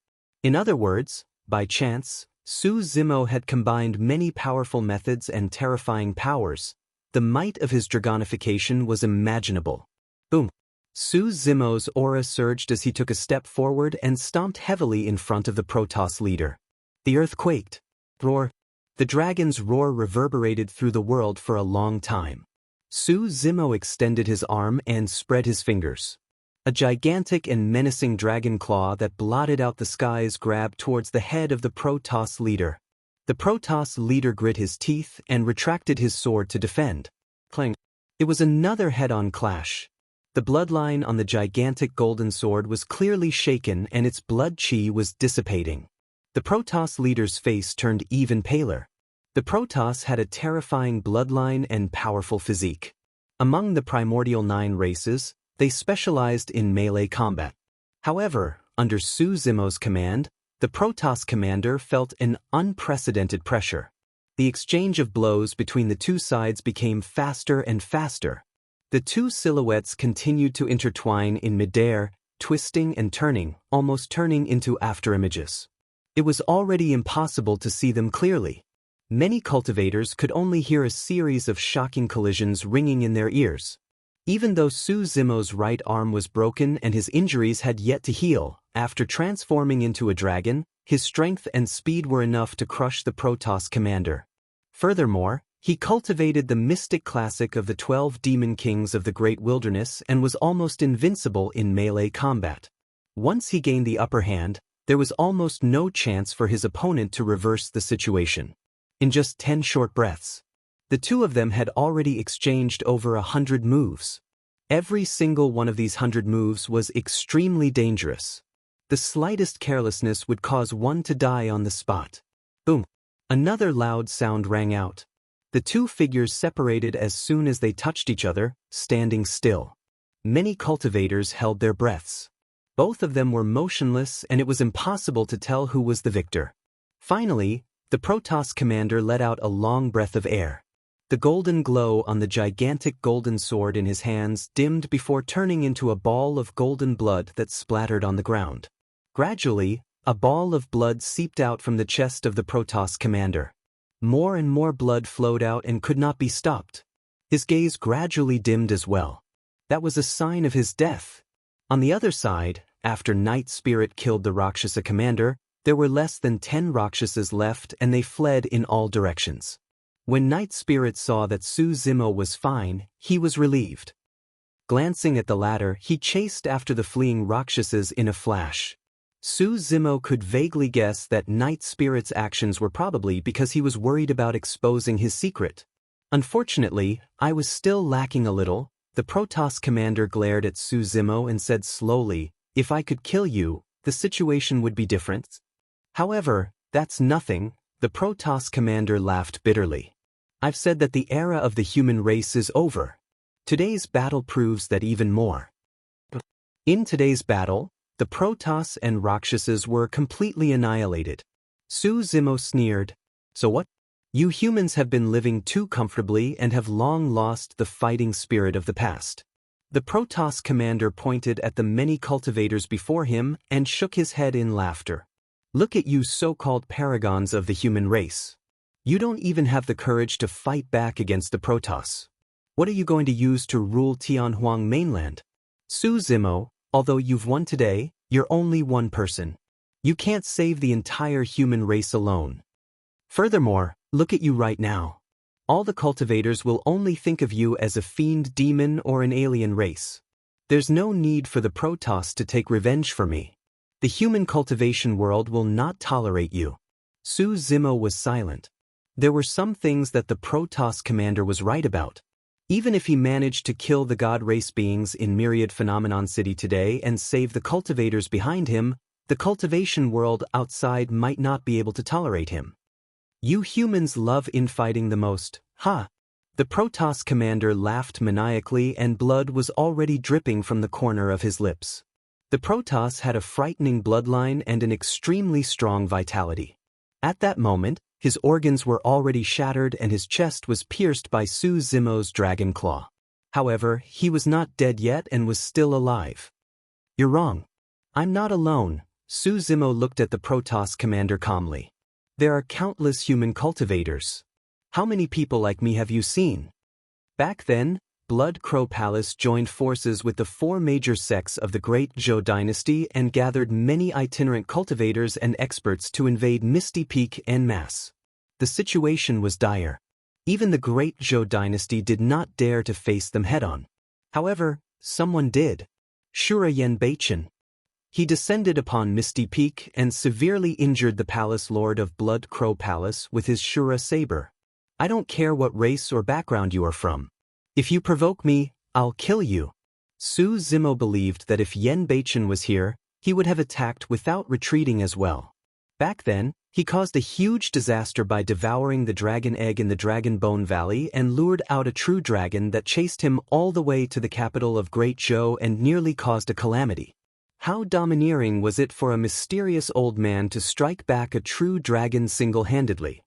In other words, by chance, Su Zimo had combined many powerful methods and terrifying powers. The might of his dragonification was imaginable. Boom! Su Zimo's aura surged as he took a step forward and stomped heavily in front of the Protoss leader. The earth quaked. Roar! The dragon's roar reverberated through the world for a long time. Su Zimo extended his arm and spread his fingers. A gigantic and menacing dragon claw that blotted out the skies grabbed towards the head of the Protoss leader. The Protoss leader grit his teeth and retracted his sword to defend. Clang! It was another head-on clash. The bloodline on the gigantic golden sword was clearly shaken and its blood chi was dissipating. The Protoss leader's face turned even paler. The Protoss had a terrifying bloodline and powerful physique. Among the primordial 9 races, they specialized in melee combat. However, under Su Zimo's command, the Protoss commander felt an unprecedented pressure. The exchange of blows between the two sides became faster and faster. The two silhouettes continued to intertwine in midair, twisting and turning, almost turning into afterimages. It was already impossible to see them clearly. Many cultivators could only hear a series of shocking collisions ringing in their ears. Even though Su Zimo's right arm was broken and his injuries had yet to heal, after transforming into a dragon, his strength and speed were enough to crush the Protoss commander. Furthermore, he cultivated the mystic classic of the 12 demon kings of the great wilderness and was almost invincible in melee combat. Once he gained the upper hand, there was almost no chance for his opponent to reverse the situation. In just 10 short breaths, the two of them had already exchanged over 100 moves. Every single one of these 100 moves was extremely dangerous. The slightest carelessness would cause one to die on the spot. Boom! Another loud sound rang out. The two figures separated as soon as they touched each other, standing still. Many cultivators held their breaths. Both of them were motionless and it was impossible to tell who was the victor. Finally, the Protoss commander let out a long breath of air. The golden glow on the gigantic golden sword in his hands dimmed before turning into a ball of golden blood that splattered on the ground. Gradually, a ball of blood seeped out from the chest of the Protoss commander. More and more blood flowed out and could not be stopped. His gaze gradually dimmed as well. That was a sign of his death. On the other side, after Night Spirit killed the Rakshasa commander, there were less than 10 Rakshasas left and they fled in all directions. When Night Spirit saw that Su Zimo was fine, he was relieved. Glancing at the latter, he chased after the fleeing Rakshasas in a flash. Su Zimo could vaguely guess that Night Spirit's actions were probably because he was worried about exposing his secret. Unfortunately, I was still lacking a little. The Protoss commander glared at Su Zimo and said slowly, "If I could kill you, the situation would be different." However, that's nothing, the Protoss commander laughed bitterly. "I've said that the era of the human race is over. Today's battle proves that even more." In today's battle, the Protoss and Rakshasas were completely annihilated. Su Zimo sneered, "So what? You humans have been living too comfortably and have long lost the fighting spirit of the past." The Protoss commander pointed at the many cultivators before him and shook his head in laughter. "Look at you so-called paragons of the human race. You don't even have the courage to fight back against the Protoss. What are you going to use to rule Tianhuang mainland? Su Zimo, although you've won today, you're only one person. You can't save the entire human race alone. Furthermore, look at you right now. All the cultivators will only think of you as a fiend demon or an alien race. There's no need for the Protoss to take revenge for me. The human cultivation world will not tolerate you." Su Zimo was silent. There were some things that the Protoss commander was right about. Even if he managed to kill the god race beings in Myriad Phenomenon City today and save the cultivators behind him, the cultivation world outside might not be able to tolerate him. You humans love infighting the most, huh? The Protoss commander laughed maniacally and blood was already dripping from the corner of his lips. The Protoss had a frightening bloodline and an extremely strong vitality. At that moment, his organs were already shattered and his chest was pierced by Su Zimo's dragon claw. However, he was not dead yet and was still alive. You're wrong. I'm not alone, Su Zimo looked at the Protoss commander calmly. There are countless human cultivators. How many people like me have you seen? Back then, Blood Crow Palace joined forces with the 4 major sects of the Great Zhou dynasty and gathered many itinerant cultivators and experts to invade Misty Peak en masse. The situation was dire. Even the Great Zhou dynasty did not dare to face them head-on. However, someone did. Shura Yenbeichen. He descended upon Misty Peak and severely injured the palace lord of Blood Crow Palace with his Shura saber. I don't care what race or background you are from. If you provoke me, I'll kill you. Su Zimo believed that if Yenbeichen was here, he would have attacked without retreating as well. Back then, he caused a huge disaster by devouring the dragon egg in the Dragon Bone Valley and lured out a true dragon that chased him all the way to the capital of Great Zhou and nearly caused a calamity. How domineering was it for a mysterious old man to strike back a true dragon single-handedly?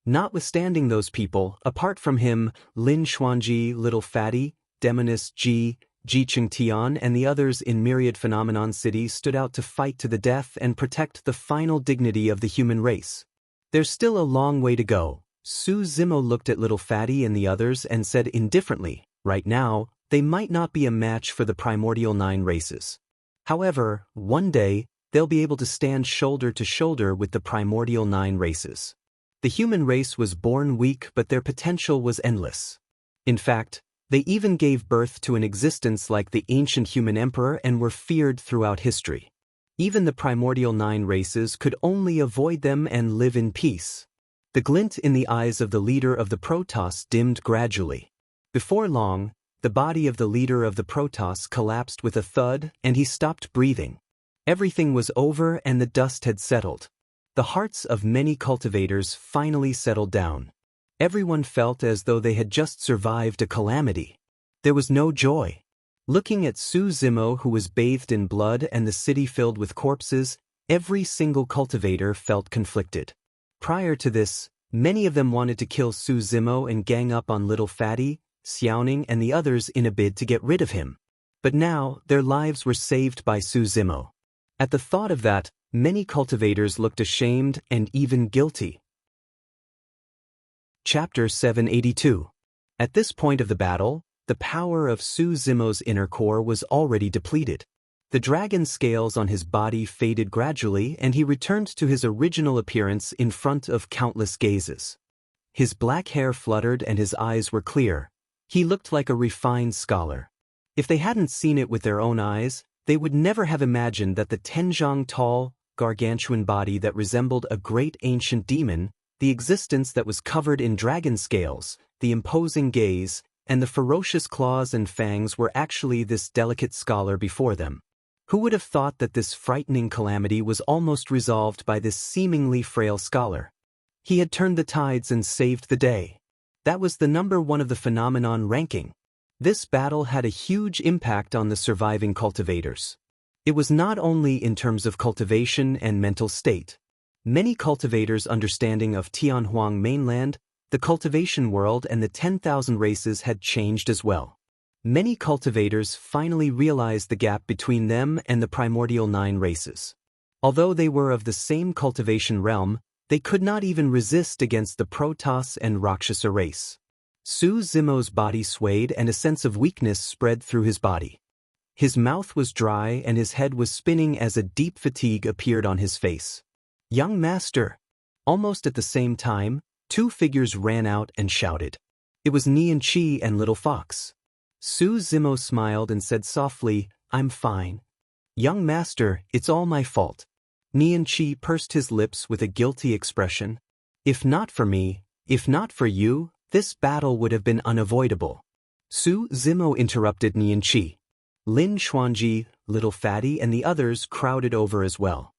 Notwithstanding those people, apart from him, Lin Xuanji, Little Fatty, Demoness Ji, Jicheng Tian and the others in Myriad Phenomenon City stood out to fight to the death and protect the final dignity of the human race. There's still a long way to go. Su Zimo looked at Little Fatty and the others and said indifferently, right now, they might not be a match for the primordial 9 races. However, one day, they'll be able to stand shoulder to shoulder with the primordial 9 races. The human race was born weak, but their potential was endless. In fact, they even gave birth to an existence like the ancient human emperor and were feared throughout history. Even the primordial 9 races could only avoid them and live in peace. The glint in the eyes of the leader of the Protoss dimmed gradually. Before long, the body of the leader of the Protoss collapsed with a thud and he stopped breathing. Everything was over and the dust had settled. The hearts of many cultivators finally settled down. Everyone felt as though they had just survived a calamity. There was no joy. Looking at Su Zimo, who was bathed in blood and the city filled with corpses, every single cultivator felt conflicted. Prior to this, many of them wanted to kill Su Zimo and gang up on Little Fatty, Xiaoning and the others in a bid to get rid of him. But now, their lives were saved by Su Zimo. At the thought of that, many cultivators looked ashamed and even guilty. Chapter 782. At this point of the battle, the power of Su Zimo's inner core was already depleted. The dragon scales on his body faded gradually and he returned to his original appearance in front of countless gazes. His black hair fluttered and his eyes were clear. He looked like a refined scholar. If they hadn't seen it with their own eyes, they would never have imagined that the Tenzhong tall, gargantuan body that resembled a great ancient demon, the existence that was covered in dragon scales, the imposing gaze, and the ferocious claws and fangs were actually this delicate scholar before them. Who would have thought that this frightening calamity was almost resolved by this seemingly frail scholar? He had turned the tides and saved the day. That was the number 1 of the phenomenon ranking. This battle had a huge impact on the surviving cultivators. It was not only in terms of cultivation and mental state. Many cultivators' understanding of Tianhuang mainland, the cultivation world and the 10,000 races had changed as well. Many cultivators finally realized the gap between them and the primordial 9 races. Although they were of the same cultivation realm, they could not even resist against the Protoss and Rakshasa race. Su Zimo's body swayed and a sense of weakness spread through his body. His mouth was dry and his head was spinning as a deep fatigue appeared on his face. "Young master!" Almost at the same time, 2 figures ran out and shouted. It was Nian Qi and Little Fox. Su Zimo smiled and said softly, "I'm fine." "Young master, it's all my fault." Nian Qi pursed his lips with a guilty expression. If not for me, if not for you, this battle would have been unavoidable. Su Zimo interrupted Nianqi. Lin Xuanji, Little Fatty and the others crowded over as well.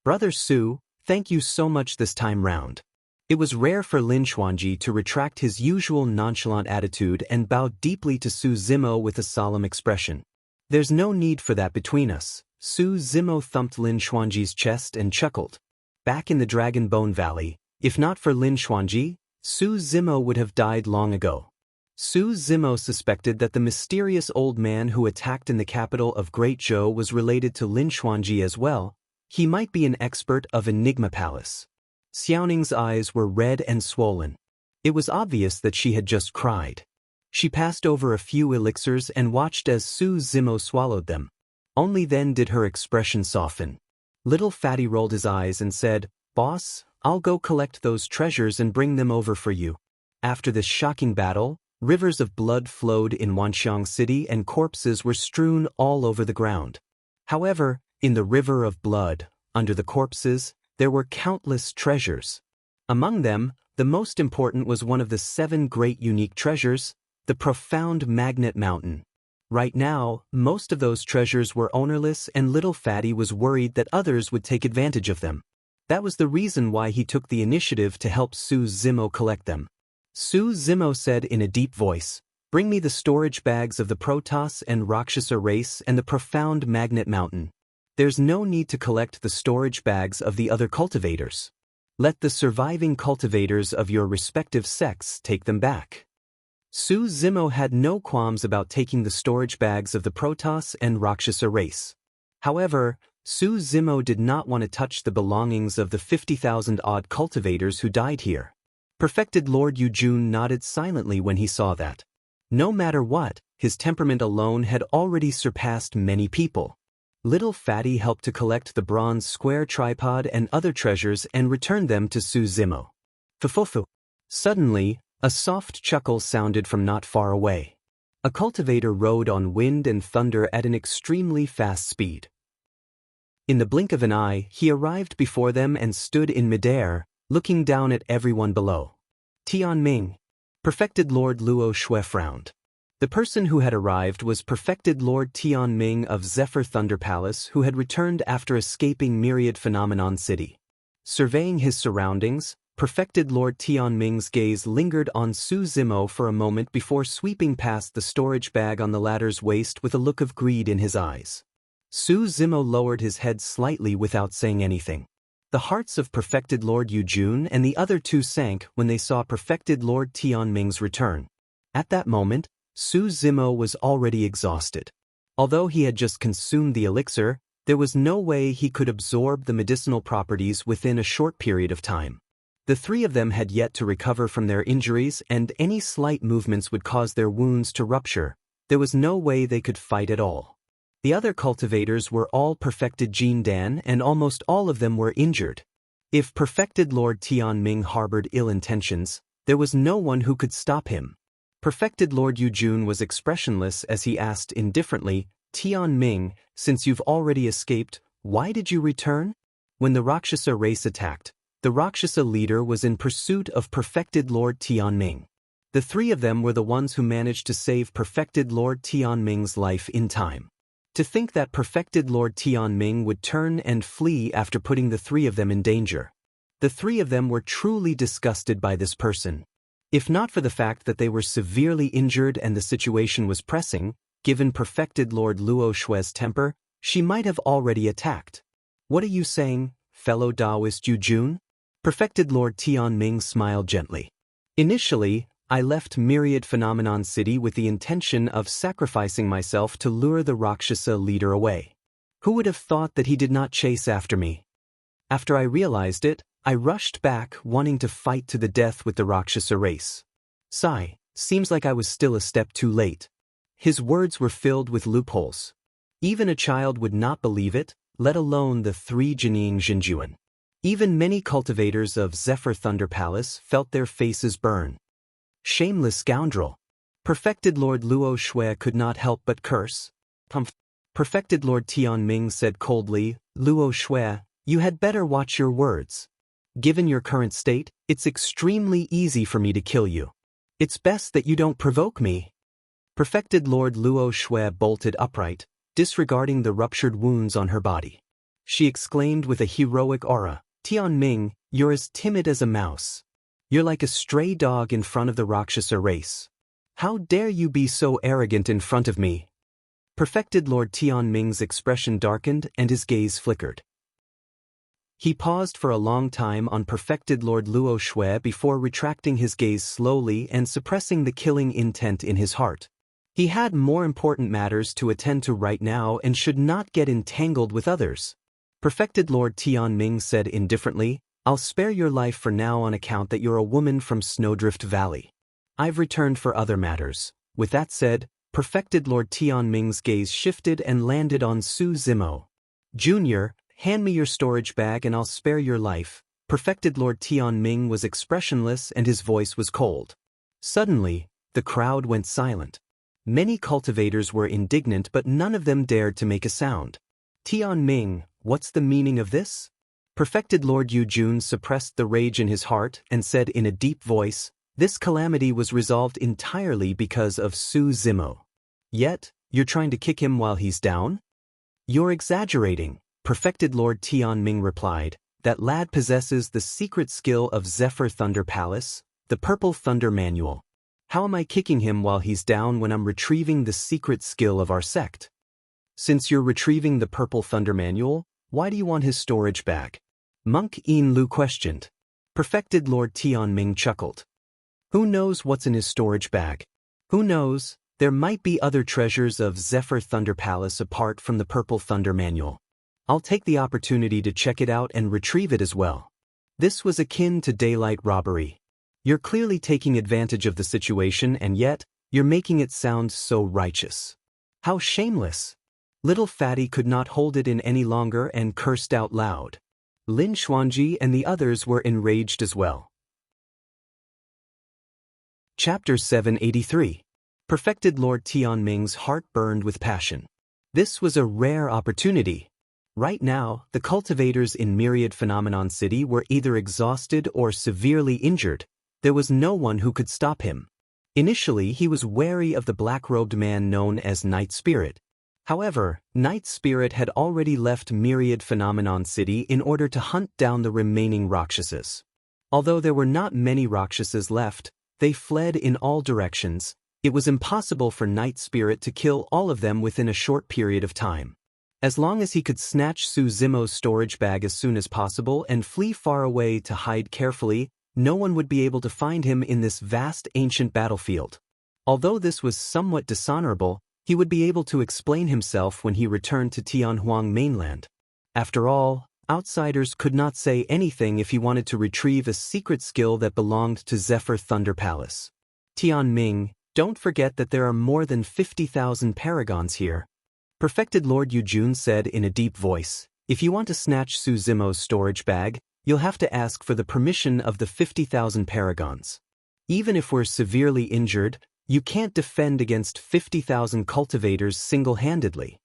Brother Su, thank you so much this time round. It was rare for Lin Xuanji to retract his usual nonchalant attitude and bow deeply to Su Zimo with a solemn expression. There's no need for that between us. Su Zimo thumped Lin Xuanji's chest and chuckled. Back in the Dragon Bone Valley, if not for Lin Xuanji, Su Zimo would have died long ago. Su Zimo suspected that the mysterious old man who attacked in the capital of Great Zhou was related to Lin Xuanji as well. He might be an expert of Enigma Palace. Xiaoning's eyes were red and swollen. It was obvious that she had just cried. She passed over a few elixirs and watched as Su Zimo swallowed them. Only then did her expression soften. Little Fatty rolled his eyes and said, "Boss, I'll go collect those treasures and bring them over for you." After this shocking battle, rivers of blood flowed in Wanxiang City and corpses were strewn all over the ground. However, in the river of blood, under the corpses, there were countless treasures. Among them, the most important was one of the 7 great unique treasures, the profound Magnet Mountain. Right now, most of those treasures were ownerless and Little Fatty was worried that others would take advantage of them. That was the reason why he took the initiative to help Su Zimo collect them. Su Zimo said in a deep voice, "Bring me the storage bags of the Protoss and Rakshasa race and the profound Magnet Mountain. There's no need to collect the storage bags of the other cultivators. Let the surviving cultivators of your respective sects take them back." Su Zimo had no qualms about taking the storage bags of the Protoss and Rakshasa race. However, Su Zimo did not want to touch the belongings of the 50,000-odd cultivators who died here. Perfected Lord Yujun nodded silently when he saw that. No matter what, his temperament alone had already surpassed many people. Little Fatty helped to collect the bronze square tripod and other treasures and returned them to Su Zimo. Fufufu. Suddenly, a soft chuckle sounded from not far away. A cultivator rode on wind and thunder at an extremely fast speed. In the blink of an eye, he arrived before them and stood in midair, looking down at everyone below. Tianming. Perfected Lord Luo Shui frowned. The person who had arrived was Perfected Lord Tianming of Zephyr Thunder Palace, who had returned after escaping Myriad Phenomenon City. Surveying his surroundings, Perfected Lord Tianming's gaze lingered on Su Zimo for a moment before sweeping past the storage bag on the latter's waist with a look of greed in his eyes. Su Zimo lowered his head slightly without saying anything. The hearts of Perfected Lord Yujun and the other 2 sank when they saw Perfected Lord Tianming's return. At that moment, Su Zimo was already exhausted. Although he had just consumed the elixir, there was no way he could absorb the medicinal properties within a short period of time. The 3 of them had yet to recover from their injuries and any slight movements would cause their wounds to rupture. There was no way they could fight at all. The other cultivators were all Perfected Jin Dan and almost all of them were injured. If Perfected Lord Tianming harbored ill intentions, there was no one who could stop him. Perfected Lord Yujun was expressionless as he asked indifferently, "Tianming, since you've already escaped, why did you return?" When the Rakshasa race attacked, the Rakshasa leader was in pursuit of Perfected Lord Tianming. The 3 of them were the ones who managed to save Perfected Lord Tianming's life in time. To think that Perfected Lord Tianming would turn and flee after putting the 3 of them in danger. The 3 of them were truly disgusted by this person. If not for the fact that they were severely injured and the situation was pressing, given Perfected Lord Luo Shui's temper, she might have already attacked. "What are you saying, fellow Taoist Yujun?" Perfected Lord Tianming smiled gently. "Initially, I left Myriad Phenomenon City with the intention of sacrificing myself to lure the Rakshasa leader away. Who would have thought that he did not chase after me? After I realized it, I rushed back, wanting to fight to the death with the Rakshasa race. Sigh, seems like I was still a step too late." His words were filled with loopholes. Even a child would not believe it, let alone the 3 Jining Jinjuan. Even many cultivators of Zephyr Thunder Palace felt their faces burn. Shameless scoundrel. Perfected Lord Luo Shui could not help but curse. "Humph." Perfected Lord Tianming said coldly, "Luo Shui, you had better watch your words. Given your current state, it's extremely easy for me to kill you. It's best that you don't provoke me. Perfected Lord Luo Shui bolted upright, disregarding the ruptured wounds on her body. She exclaimed with a heroic aura, Tianming, you're as timid as a mouse. You're like a stray dog in front of the Rakshasa race. How dare you be so arrogant in front of me? Perfected Lord Tianming's expression darkened and his gaze flickered. He paused for a long time on Perfected Lord Luo Shui before retracting his gaze slowly and suppressing the killing intent in his heart. He had more important matters to attend to right now and should not get entangled with others. Perfected Lord Tianming said indifferently, I'll spare your life for now on account that you're a woman from Snowdrift Valley. I've returned for other matters. With that said, Perfected Lord Tianming's gaze shifted and landed on Su Zimo. Junior, hand me your storage bag and I'll spare your life. Perfected Lord Tianming was expressionless and his voice was cold. Suddenly, the crowd went silent. Many cultivators were indignant but none of them dared to make a sound. Tianming, what's the meaning of this? Perfected Lord Yujun suppressed the rage in his heart and said in a deep voice, this calamity was resolved entirely because of Su Zimo. Yet, you're trying to kick him while he's down? You're exaggerating. Perfected Lord Tianming replied, that lad possesses the secret skill of Zephyr Thunder Palace, the Purple Thunder Manual. How am I kicking him while he's down when I'm retrieving the secret skill of our sect? Since you're retrieving the Purple Thunder Manual, why do you want his storage bag? Monk Yin Lu questioned. Perfected Lord Tianming chuckled. Who knows what's in his storage bag? Who knows, there might be other treasures of Zephyr Thunder Palace apart from the Purple Thunder Manual. I'll take the opportunity to check it out and retrieve it as well. This was akin to daylight robbery. You're clearly taking advantage of the situation and yet, you're making it sound so righteous. How shameless! Little Fatty could not hold it in any longer and cursed out loud. Lin Xuanji and the others were enraged as well. Chapter 783. Perfected Lord Tianming's heart burned with passion. This was a rare opportunity. Right now, the cultivators in Myriad Phenomenon City were either exhausted or severely injured. There was no one who could stop him. Initially, he was wary of the black-robed man known as Night Spirit. However, Night Spirit had already left Myriad Phenomenon City in order to hunt down the remaining Rakshasas. Although there were not many Rakshasas left, they fled in all directions. It was impossible for Night Spirit to kill all of them within a short period of time. As long as he could snatch Su Zimo's storage bag as soon as possible and flee far away to hide carefully, no one would be able to find him in this vast ancient battlefield. Although this was somewhat dishonorable, he would be able to explain himself when he returned to Tianhuang mainland. After all, outsiders could not say anything if he wanted to retrieve a secret skill that belonged to Zephyr Thunder Palace. Tianming, don't forget that there are more than 50,000 paragons here. Perfected Lord Yujun said in a deep voice, if you want to snatch Su Zimo's storage bag, you'll have to ask for the permission of the 50,000 paragons. Even if we're severely injured, you can't defend against 50,000 cultivators single-handedly.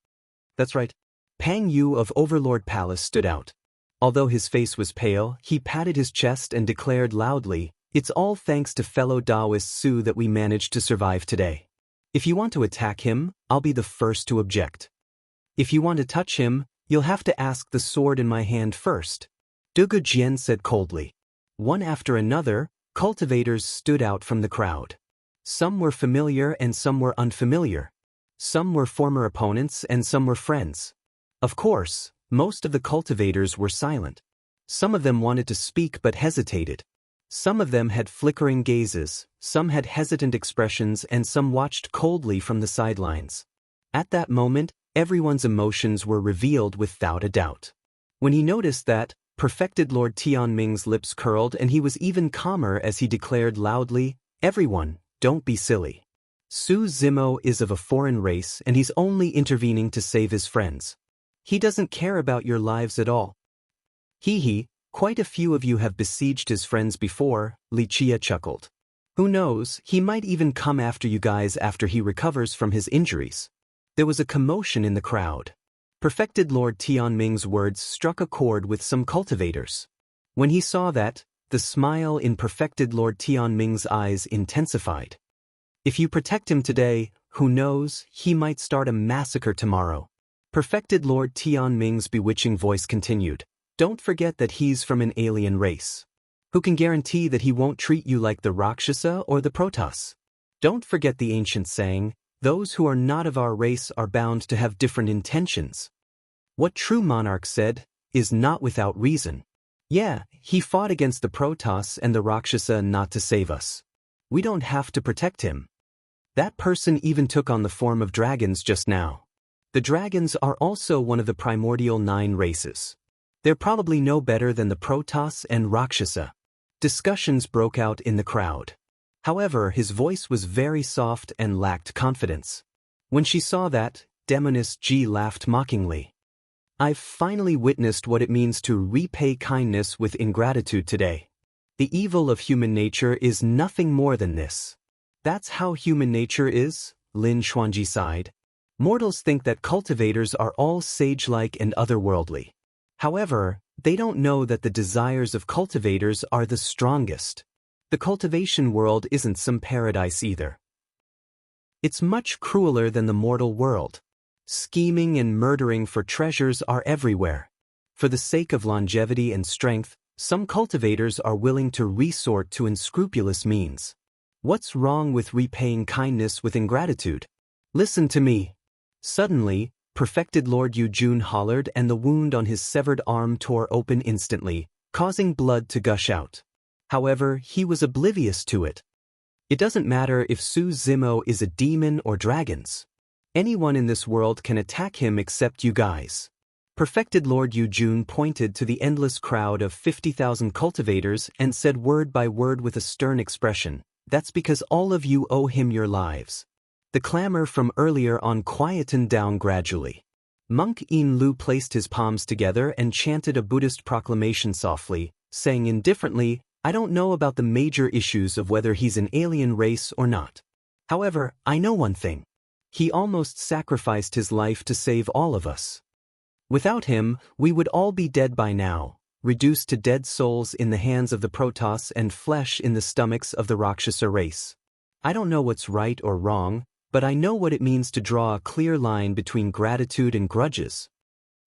That's right. Pang Yu of Overlord Palace stood out. Although his face was pale, he patted his chest and declared loudly, it's all thanks to fellow Taoist Su that we managed to survive today. If you want to attack him, I'll be the first to object. If you want to touch him, you'll have to ask the sword in my hand first. Dugu Jian said coldly. One after another, cultivators stood out from the crowd. Some were familiar and some were unfamiliar. Some were former opponents and some were friends. Of course, most of the cultivators were silent. Some of them wanted to speak but hesitated. Some of them had flickering gazes, some had hesitant expressions and some watched coldly from the sidelines. At that moment, everyone's emotions were revealed without a doubt. When he noticed that, Perfected Lord Tianming's lips curled and he was even calmer as he declared loudly, everyone, don't be silly. Su Zimo is of a foreign race and he's only intervening to save his friends. He doesn't care about your lives at all. Hee. Quite a few of you have besieged his friends before, Li Chia chuckled. Who knows, he might even come after you guys after he recovers from his injuries. There was a commotion in the crowd. Perfected Lord Tianming's words struck a chord with some cultivators. When he saw that, the smile in perfected Lord Tianming's eyes intensified. If you protect him today, who knows, he might start a massacre tomorrow. Perfected Lord Tianming's bewitching voice continued. Don't forget that he's from an alien race. Who can guarantee that he won't treat you like the Rakshasa or the Protoss? Don't forget the ancient saying, those who are not of our race are bound to have different intentions. What true monarch said, is not without reason. Yeah, he fought against the Protoss and the Rakshasa not to save us. We don't have to protect him. That person even took on the form of dragons just now. The dragons are also one of the primordial 9 races. They're probably no better than the Protoss and Rakshasa. Discussions broke out in the crowd. However, his voice was very soft and lacked confidence. When she saw that, Demoness G laughed mockingly. I've finally witnessed what it means to repay kindness with ingratitude today. The evil of human nature is nothing more than this. That's how human nature is, Lin Xuanji sighed. Mortals think that cultivators are all sage-like and otherworldly. However, they don't know that the desires of cultivators are the strongest. The cultivation world isn't some paradise either. It's much crueler than the mortal world. Scheming and murdering for treasures are everywhere. For the sake of longevity and strength, some cultivators are willing to resort to unscrupulous means. What's wrong with repaying kindness with ingratitude? Listen to me. Suddenly, perfected Lord Yujun hollered and the wound on his severed arm tore open instantly, causing blood to gush out. However, he was oblivious to it. It doesn't matter if Su Zimo is a demon or dragons. Anyone in this world can attack him except you guys. Perfected Lord Yujun pointed to the endless crowd of 50,000 cultivators and said word by word with a stern expression, that's because all of you owe him your lives. The clamor from earlier on quietened down gradually. Monk In Lu placed his palms together and chanted a Buddhist proclamation softly, saying indifferently, I don't know about the major issues of whether he's an alien race or not. However, I know one thing. He almost sacrificed his life to save all of us. Without him, we would all be dead by now, reduced to dead souls in the hands of the Protoss and flesh in the stomachs of the Rakshasa race. I don't know what's right or wrong, but I know what it means to draw a clear line between gratitude and grudges.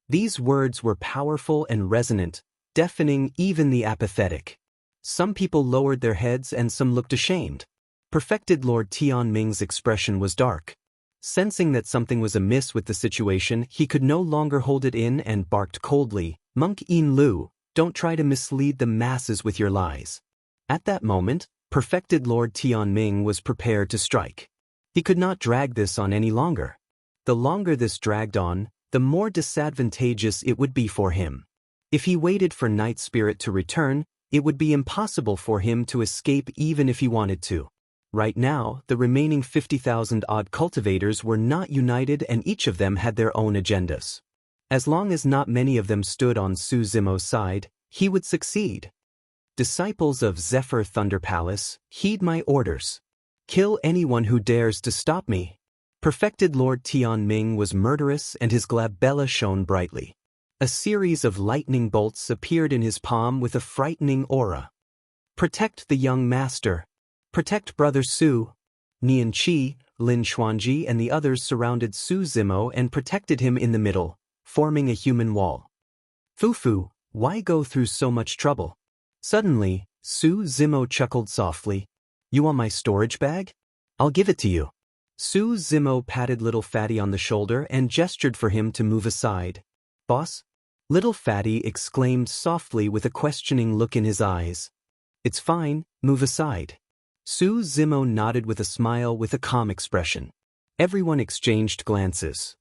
These words were powerful and resonant, deafening even the apathetic. Some people lowered their heads and some looked ashamed. Perfected Lord Tianming's expression was dark. Sensing that something was amiss with the situation, he could no longer hold it in and barked coldly, Monk In Lu, don't try to mislead the masses with your lies. At that moment, perfected Lord Tianming was prepared to strike. He could not drag this on any longer. The longer this dragged on, the more disadvantageous it would be for him. If he waited for Night Spirit to return, it would be impossible for him to escape even if he wanted to. Right now, the remaining 50,000-odd cultivators were not united and each of them had their own agendas. As long as not many of them stood on Su Zimo's side, he would succeed. Disciples of Zephyr Thunder Palace, heed my orders. Kill anyone who dares to stop me. Perfected Lord Tianming was murderous and his glabella shone brightly. A series of lightning bolts appeared in his palm with a frightening aura. Protect the young master. Protect Brother Su. Nian Qi, Lin Xuanji and the others surrounded Su Zimo and protected him in the middle, forming a human wall. Fufu, why go through so much trouble? Suddenly, Su Zimo chuckled softly. You want my storage bag? I'll give it to you. Su Zimo patted Little Fatty on the shoulder and gestured for him to move aside. Boss? Little Fatty exclaimed softly with a questioning look in his eyes. It's fine, move aside. Su Zimo nodded with a smile with a calm expression. Everyone exchanged glances.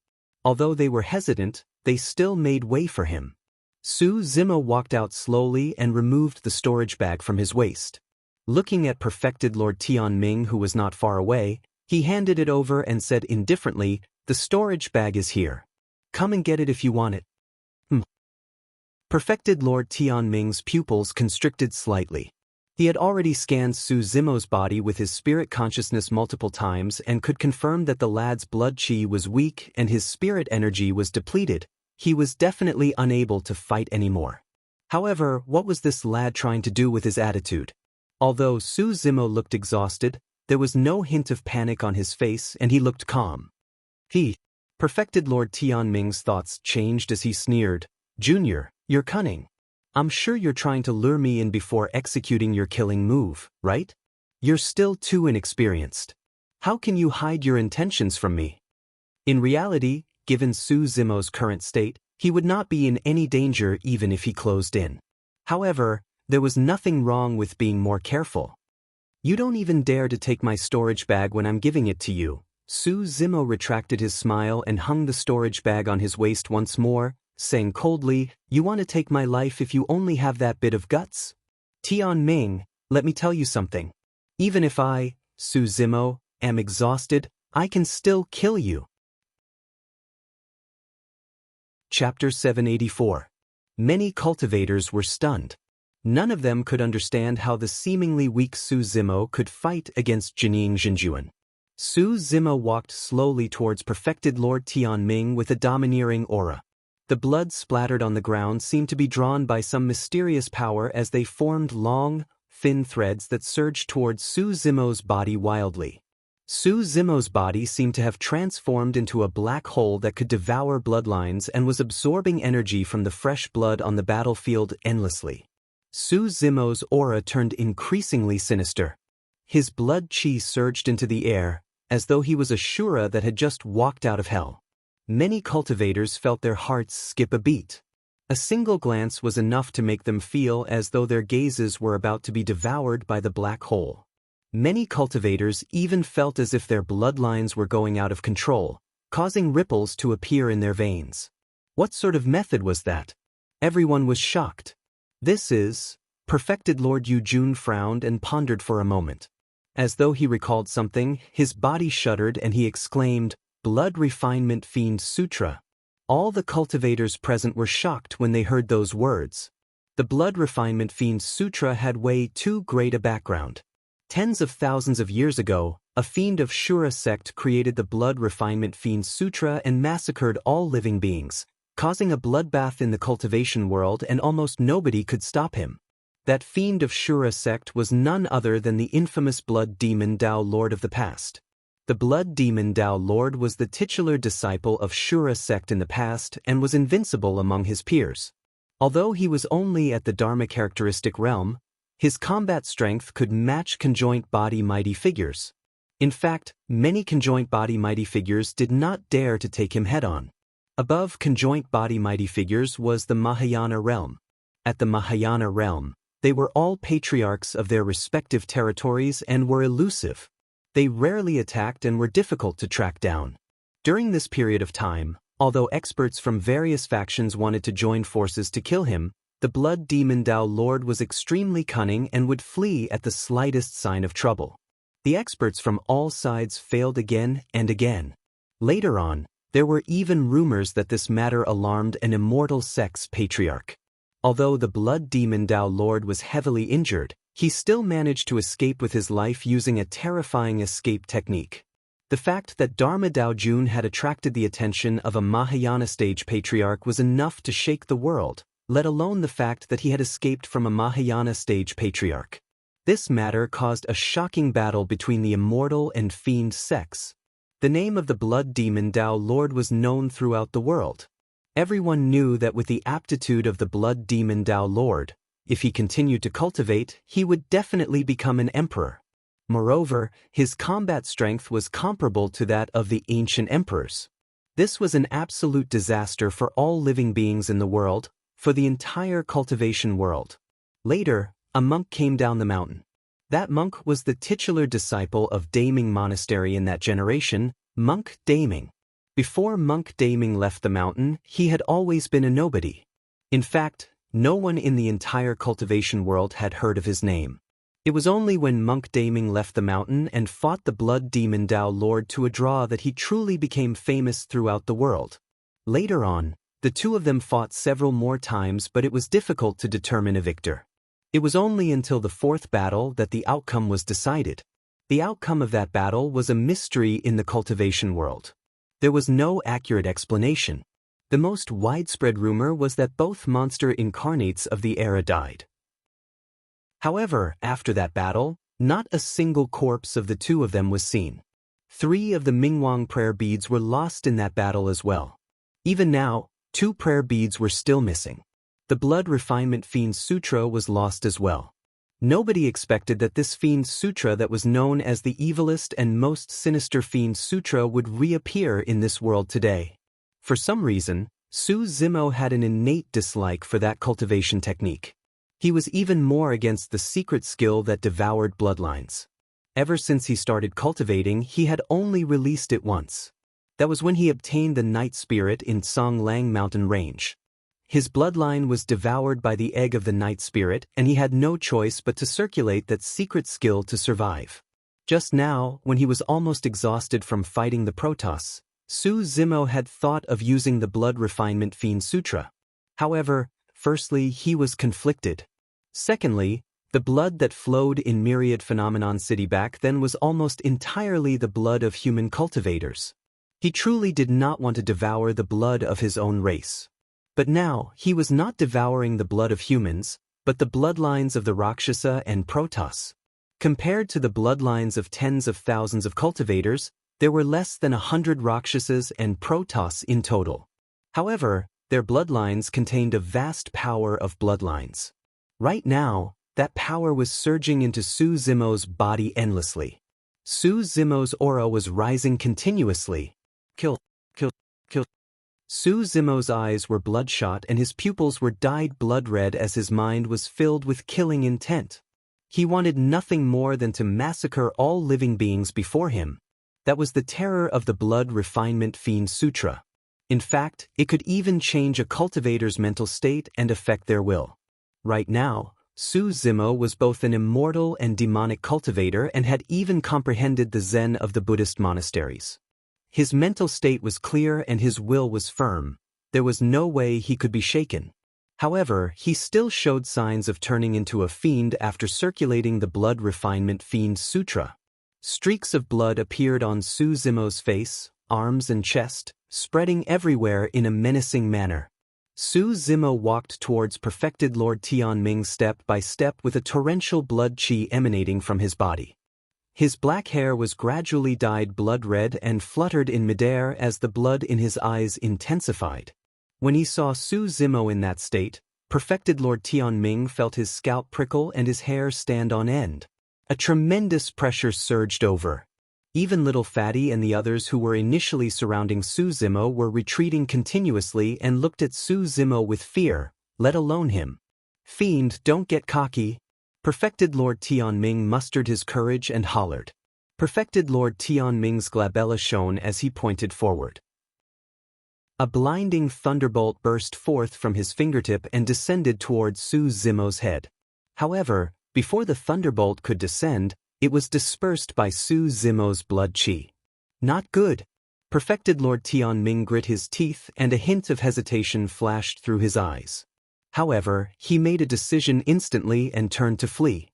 Although they were hesitant, they still made way for him. Su Zimo walked out slowly and removed the storage bag from his waist. Looking at perfected Lord Tianming who was not far away, he handed it over and said indifferently, the storage bag is here. Come and get it if you want it. Perfected Lord Tianming's pupils constricted slightly. He had already scanned Su Zimo's body with his spirit consciousness multiple times and could confirm that the lad's blood chi was weak and his spirit energy was depleted. He was definitely unable to fight anymore. However, what was this lad trying to do with his attitude? Although Su Zimo looked exhausted, there was no hint of panic on his face and he looked calm. Perfected Lord Tianming's thoughts changed as he sneered, "Junior, you're cunning. I'm sure you're trying to lure me in before executing your killing move, right? You're still too inexperienced. How can you hide your intentions from me?" In reality, given Su Zimo's current state, he would not be in any danger even if he closed in. However, there was nothing wrong with being more careful. "You don't even dare to take my storage bag when I'm giving it to you." Su Zimo retracted his smile and hung the storage bag on his waist once more, saying coldly, "You want to take my life if you only have that bit of guts? Tianming, let me tell you something. Even if I, Su Zimo, am exhausted, I can still kill you." Chapter 784. Many cultivators were stunned. None of them could understand how the seemingly weak Su Zimo could fight against Jining Jinjuan. Su Zimo walked slowly towards perfected Lord Tianming with a domineering aura. The blood splattered on the ground seemed to be drawn by some mysterious power as they formed long, thin threads that surged towards Su Zimo's body wildly. Su Zimo's body seemed to have transformed into a black hole that could devour bloodlines and was absorbing energy from the fresh blood on the battlefield endlessly. Su Zimo's aura turned increasingly sinister. His blood chi surged into the air, as though he was a Shura that had just walked out of hell. Many cultivators felt their hearts skip a beat. A single glance was enough to make them feel as though their gazes were about to be devoured by the black hole. Many cultivators even felt as if their bloodlines were going out of control, causing ripples to appear in their veins. What sort of method was that? Everyone was shocked. Perfected Lord Yujun frowned and pondered for a moment. As though he recalled something, his body shuddered and he exclaimed, "Blood Refinement Fiend Sutra." All the cultivators present were shocked when they heard those words. The Blood Refinement Fiend Sutra had way too great a background. Tens of thousands of years ago, a fiend of Shura sect created the Blood Refinement Fiend Sutra and massacred all living beings, causing a bloodbath in the cultivation world, and almost nobody could stop him. That fiend of Shura sect was none other than the infamous Blood Demon Tao Lord of the past. The Blood Demon Tao Lord was the titular disciple of Shura sect in the past and was invincible among his peers. Although he was only at the Dharma characteristic realm, his combat strength could match conjoint body mighty figures. In fact, many conjoint body mighty figures did not dare to take him head-on. Above conjoint body mighty figures was the Mahayana realm. At the Mahayana realm, they were all patriarchs of their respective territories and were elusive. They rarely attacked and were difficult to track down. During this period of time, although experts from various factions wanted to join forces to kill him, the Blood Demon Tao Lord was extremely cunning and would flee at the slightest sign of trouble. The experts from all sides failed again and again. Later on, there were even rumors that this matter alarmed an immortal sex patriarch. Although the Blood Demon Tao Lord was heavily injured, he still managed to escape with his life using a terrifying escape technique. The fact that Dharma Dao Jun had attracted the attention of a Mahayana stage patriarch was enough to shake the world, let alone the fact that he had escaped from a Mahayana stage patriarch. This matter caused a shocking battle between the immortal and fiend sects. The name of the Blood Demon Tao Lord was known throughout the world. Everyone knew that with the aptitude of the Blood Demon Tao Lord, if he continued to cultivate, he would definitely become an emperor. Moreover, his combat strength was comparable to that of the ancient emperors. This was an absolute disaster for all living beings in the world, for the entire cultivation world. Later, a monk came down the mountain. That monk was the titular disciple of Daming Monastery in that generation, Monk Daming. Before Monk Daming left the mountain, he had always been a nobody. In fact, no one in the entire cultivation world had heard of his name. It was only when Monk Daming left the mountain and fought the Blood Demon Tao Lord to a draw that he truly became famous throughout the world. Later on, the two of them fought several more times, but it was difficult to determine a victor. It was only until the fourth battle that the outcome was decided. The outcome of that battle was a mystery in the cultivation world. There was no accurate explanation. The most widespread rumor was that both monster incarnates of the era died. However, after that battle, not a single corpse of the two of them was seen. 3 of the Mingwang prayer beads were lost in that battle as well. Even now, 2 prayer beads were still missing. The Blood Refinement Fiend Sutra was lost as well. Nobody expected that this Fiend Sutra that was known as the evilest and most sinister Fiend Sutra would reappear in this world today. For some reason, Su Zimo had an innate dislike for that cultivation technique. He was even more against the secret skill that devoured bloodlines. Ever since he started cultivating, he had only released it once. That was when he obtained the Night Spirit in Songlang Mountain Range. His bloodline was devoured by the egg of the Night Spirit, and he had no choice but to circulate that secret skill to survive. Just now, when he was almost exhausted from fighting the Protoss, Su Zimo had thought of using the Blood Refinement Fiend Sutra. However, firstly, he was conflicted. Secondly, the blood that flowed in Myriad Phenomenon City back then was almost entirely the blood of human cultivators. He truly did not want to devour the blood of his own race. But now, he was not devouring the blood of humans, but the bloodlines of the Rakshasa and Protoss. Compared to the bloodlines of tens of thousands of cultivators, there were less than 100 Rakshasas and Protoss in total. However, their bloodlines contained a vast power of bloodlines. Right now, that power was surging into Su Zimo's body endlessly. Su Zimo's aura was rising continuously. Kill, kill, kill. Su Zimo's eyes were bloodshot and his pupils were dyed blood red as his mind was filled with killing intent. He wanted nothing more than to massacre all living beings before him. That was the terror of the Blood Refinement Fiend Sutra. In fact, it could even change a cultivator's mental state and affect their will. Right now, Su Zimo was both an immortal and demonic cultivator and had even comprehended the Zen of the Buddhist monasteries. His mental state was clear and his will was firm. There was no way he could be shaken. However, he still showed signs of turning into a fiend after circulating the Blood Refinement Fiend Sutra. Streaks of blood appeared on Su Zimo's face, arms and chest, spreading everywhere in a menacing manner. Su Zimo walked towards perfected Lord Tianming step by step with a torrential blood qi emanating from his body. His black hair was gradually dyed blood red and fluttered in midair as the blood in his eyes intensified. When he saw Su Zimo in that state, perfected Lord Tianming felt his scalp prickle and his hair stand on end. A tremendous pressure surged over. Even Little Fatty and the others who were initially surrounding Su Zimo were retreating continuously and looked at Su Zimo with fear, let alone him. Fiend, don't get cocky. Perfected Lord Tianming mustered his courage and hollered. Perfected Lord Tianming's glabella shone as he pointed forward. A blinding thunderbolt burst forth from his fingertip and descended towards Su Zimo's head. However, before the thunderbolt could descend, it was dispersed by Su Zimo's blood qi. Not good. Perfected Lord Tianming grit his teeth and a hint of hesitation flashed through his eyes. However, he made a decision instantly and turned to flee.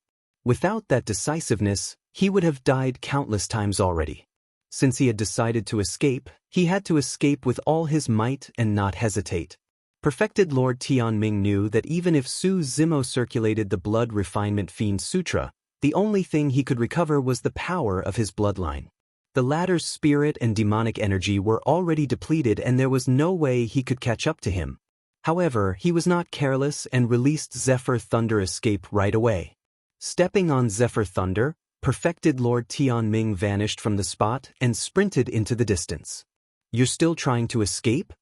Without that decisiveness, he would have died countless times already. Since he had decided to escape, he had to escape with all his might and not hesitate. Perfected Lord Tianming knew that even if Su Zimo circulated the Blood Refinement Fiend Sutra, the only thing he could recover was the power of his bloodline. The latter's spirit and demonic energy were already depleted and there was no way he could catch up to him. However, he was not careless and released Zephyr Thunder Escape right away. Stepping on Zephyr Thunder, perfected Lord Tianming vanished from the spot and sprinted into the distance. You're still trying to escape?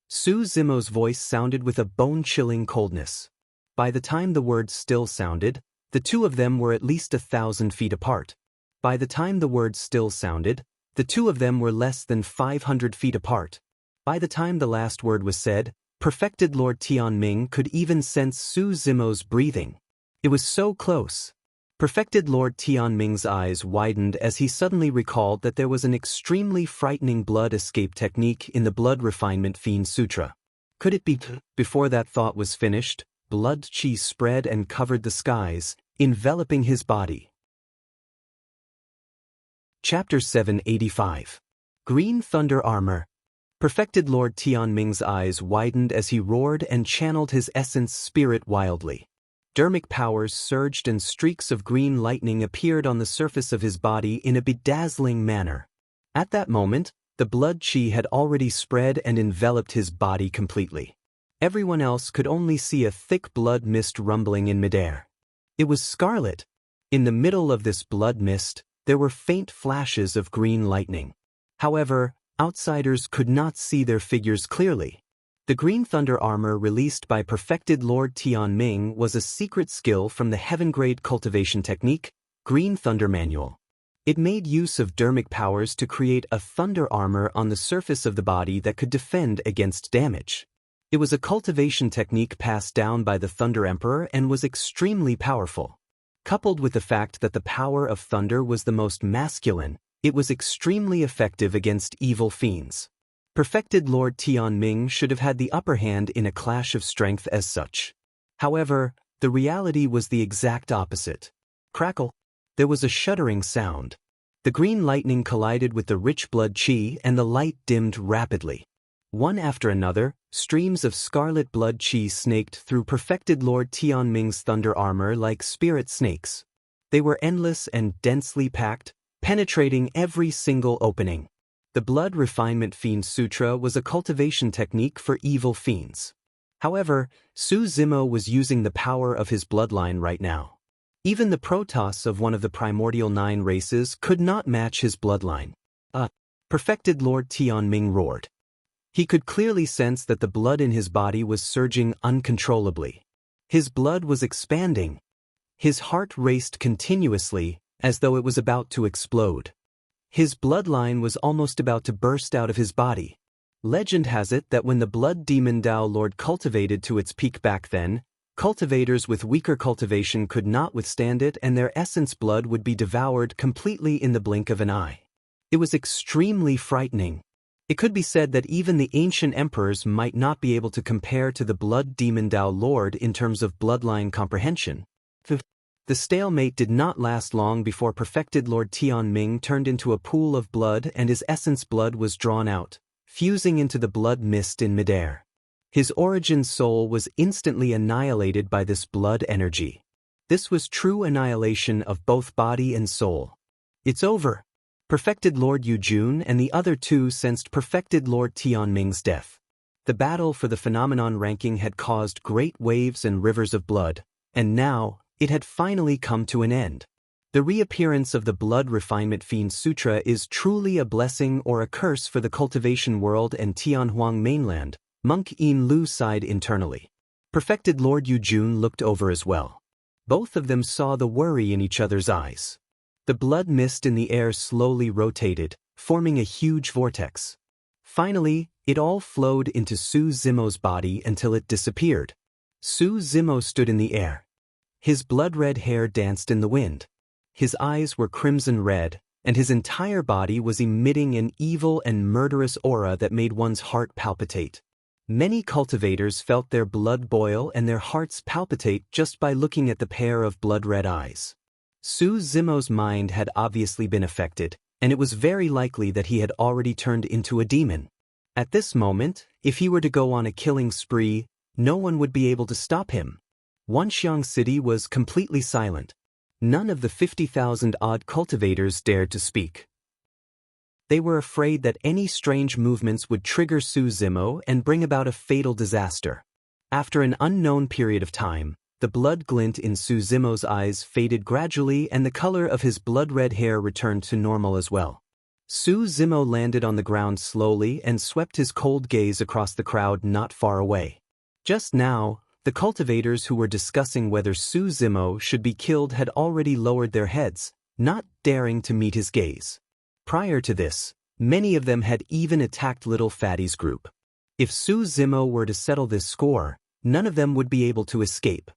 Su Zimo's voice sounded with a bone-chilling coldness. By the time the words still sounded, the two of them were at least 1,000 feet apart. By the time the words still sounded, the two of them were less than 500 feet apart. By the time the last word was said, perfected Lord Tianming could even sense Su Zimo's breathing. It was so close. Perfected Lord Tianming's eyes widened as he suddenly recalled that there was an extremely frightening blood escape technique in the Blood Refinement Fiend Sutra. Could it be? Before that thought was finished, blood qi spread and covered the skies, enveloping his body. Chapter 785. Green Thunder Armor. Perfected Lord Tianming's eyes widened as he roared and channeled his essence spirit wildly. Dermic powers surged and streaks of green lightning appeared on the surface of his body in a bedazzling manner. At that moment, the blood chi had already spread and enveloped his body completely. Everyone else could only see a thick blood mist rumbling in midair. It was scarlet. In the middle of this blood mist, there were faint flashes of green lightning. However, outsiders could not see their figures clearly. The Green Thunder armor released by Perfected Lord Tianming was a secret skill from the Heaven-grade cultivation technique, Green Thunder Manual. It made use of dermic powers to create a thunder armor on the surface of the body that could defend against damage. It was a cultivation technique passed down by the Thunder Emperor and was extremely powerful. Coupled with the fact that the power of thunder was the most masculine, it was extremely effective against evil fiends. Perfected Lord Tianming should have had the upper hand in a clash of strength as such. However, the reality was the exact opposite. Crackle! There was a shuddering sound. The green lightning collided with the rich blood chi and the light dimmed rapidly. One after another, streams of scarlet blood chi snaked through Perfected Lord Tianming's thunder armor like spirit snakes. They were endless and densely packed, penetrating every single opening. The Blood Refinement Fiend Sutra was a cultivation technique for evil fiends. However, Su Zimo was using the power of his bloodline right now. Even the Protoss of one of the primordial 9 races could not match his bloodline. Perfected Lord Tianming roared. He could clearly sense that the blood in his body was surging uncontrollably. His blood was expanding. His heart raced continuously, as though it was about to explode. His bloodline was almost about to burst out of his body. Legend has it that when the Blood Demon Tao Lord cultivated to its peak back then, cultivators with weaker cultivation could not withstand it and their essence blood would be devoured completely in the blink of an eye. It was extremely frightening. It could be said that even the ancient emperors might not be able to compare to the Blood Demon Tao Lord in terms of bloodline comprehension. The stalemate did not last long before Perfected Lord Tianming turned into a pool of blood and his essence blood was drawn out, fusing into the blood mist in midair. His origin soul was instantly annihilated by this blood energy. This was true annihilation of both body and soul. It's over. Perfected Lord Yujun and the other two sensed Perfected Lord Tianming's death. The battle for the phenomenon ranking had caused great waves and rivers of blood, and now, it had finally come to an end. The reappearance of the Blood Refinement Fiend Sutra is truly a blessing or a curse for the cultivation world and Tianhuang mainland, Monk Yin Lu sighed internally. Perfected Lord Yujun looked over as well. Both of them saw the worry in each other's eyes. The blood mist in the air slowly rotated, forming a huge vortex. Finally, it all flowed into Su Zimo's body until it disappeared. Su Zimo stood in the air. His blood-red hair danced in the wind. His eyes were crimson red, and his entire body was emitting an evil and murderous aura that made one's heart palpitate. Many cultivators felt their blood boil and their hearts palpitate just by looking at the pair of blood-red eyes. Su Zimo's mind had obviously been affected, and it was very likely that he had already turned into a demon. At this moment, if he were to go on a killing spree, no one would be able to stop him. Wanxiang City was completely silent. None of the 50,000-odd cultivators dared to speak. They were afraid that any strange movements would trigger Su Zimo and bring about a fatal disaster. After an unknown period of time, the blood glint in Su Zimo's eyes faded gradually and the color of his blood-red hair returned to normal as well. Su Zimo landed on the ground slowly and swept his cold gaze across the crowd not far away. Just now, the cultivators who were discussing whether Su Zimo should be killed had already lowered their heads, not daring to meet his gaze. Prior to this, many of them had even attacked Little Fatty's group. If Su Zimo were to settle this score, none of them would be able to escape.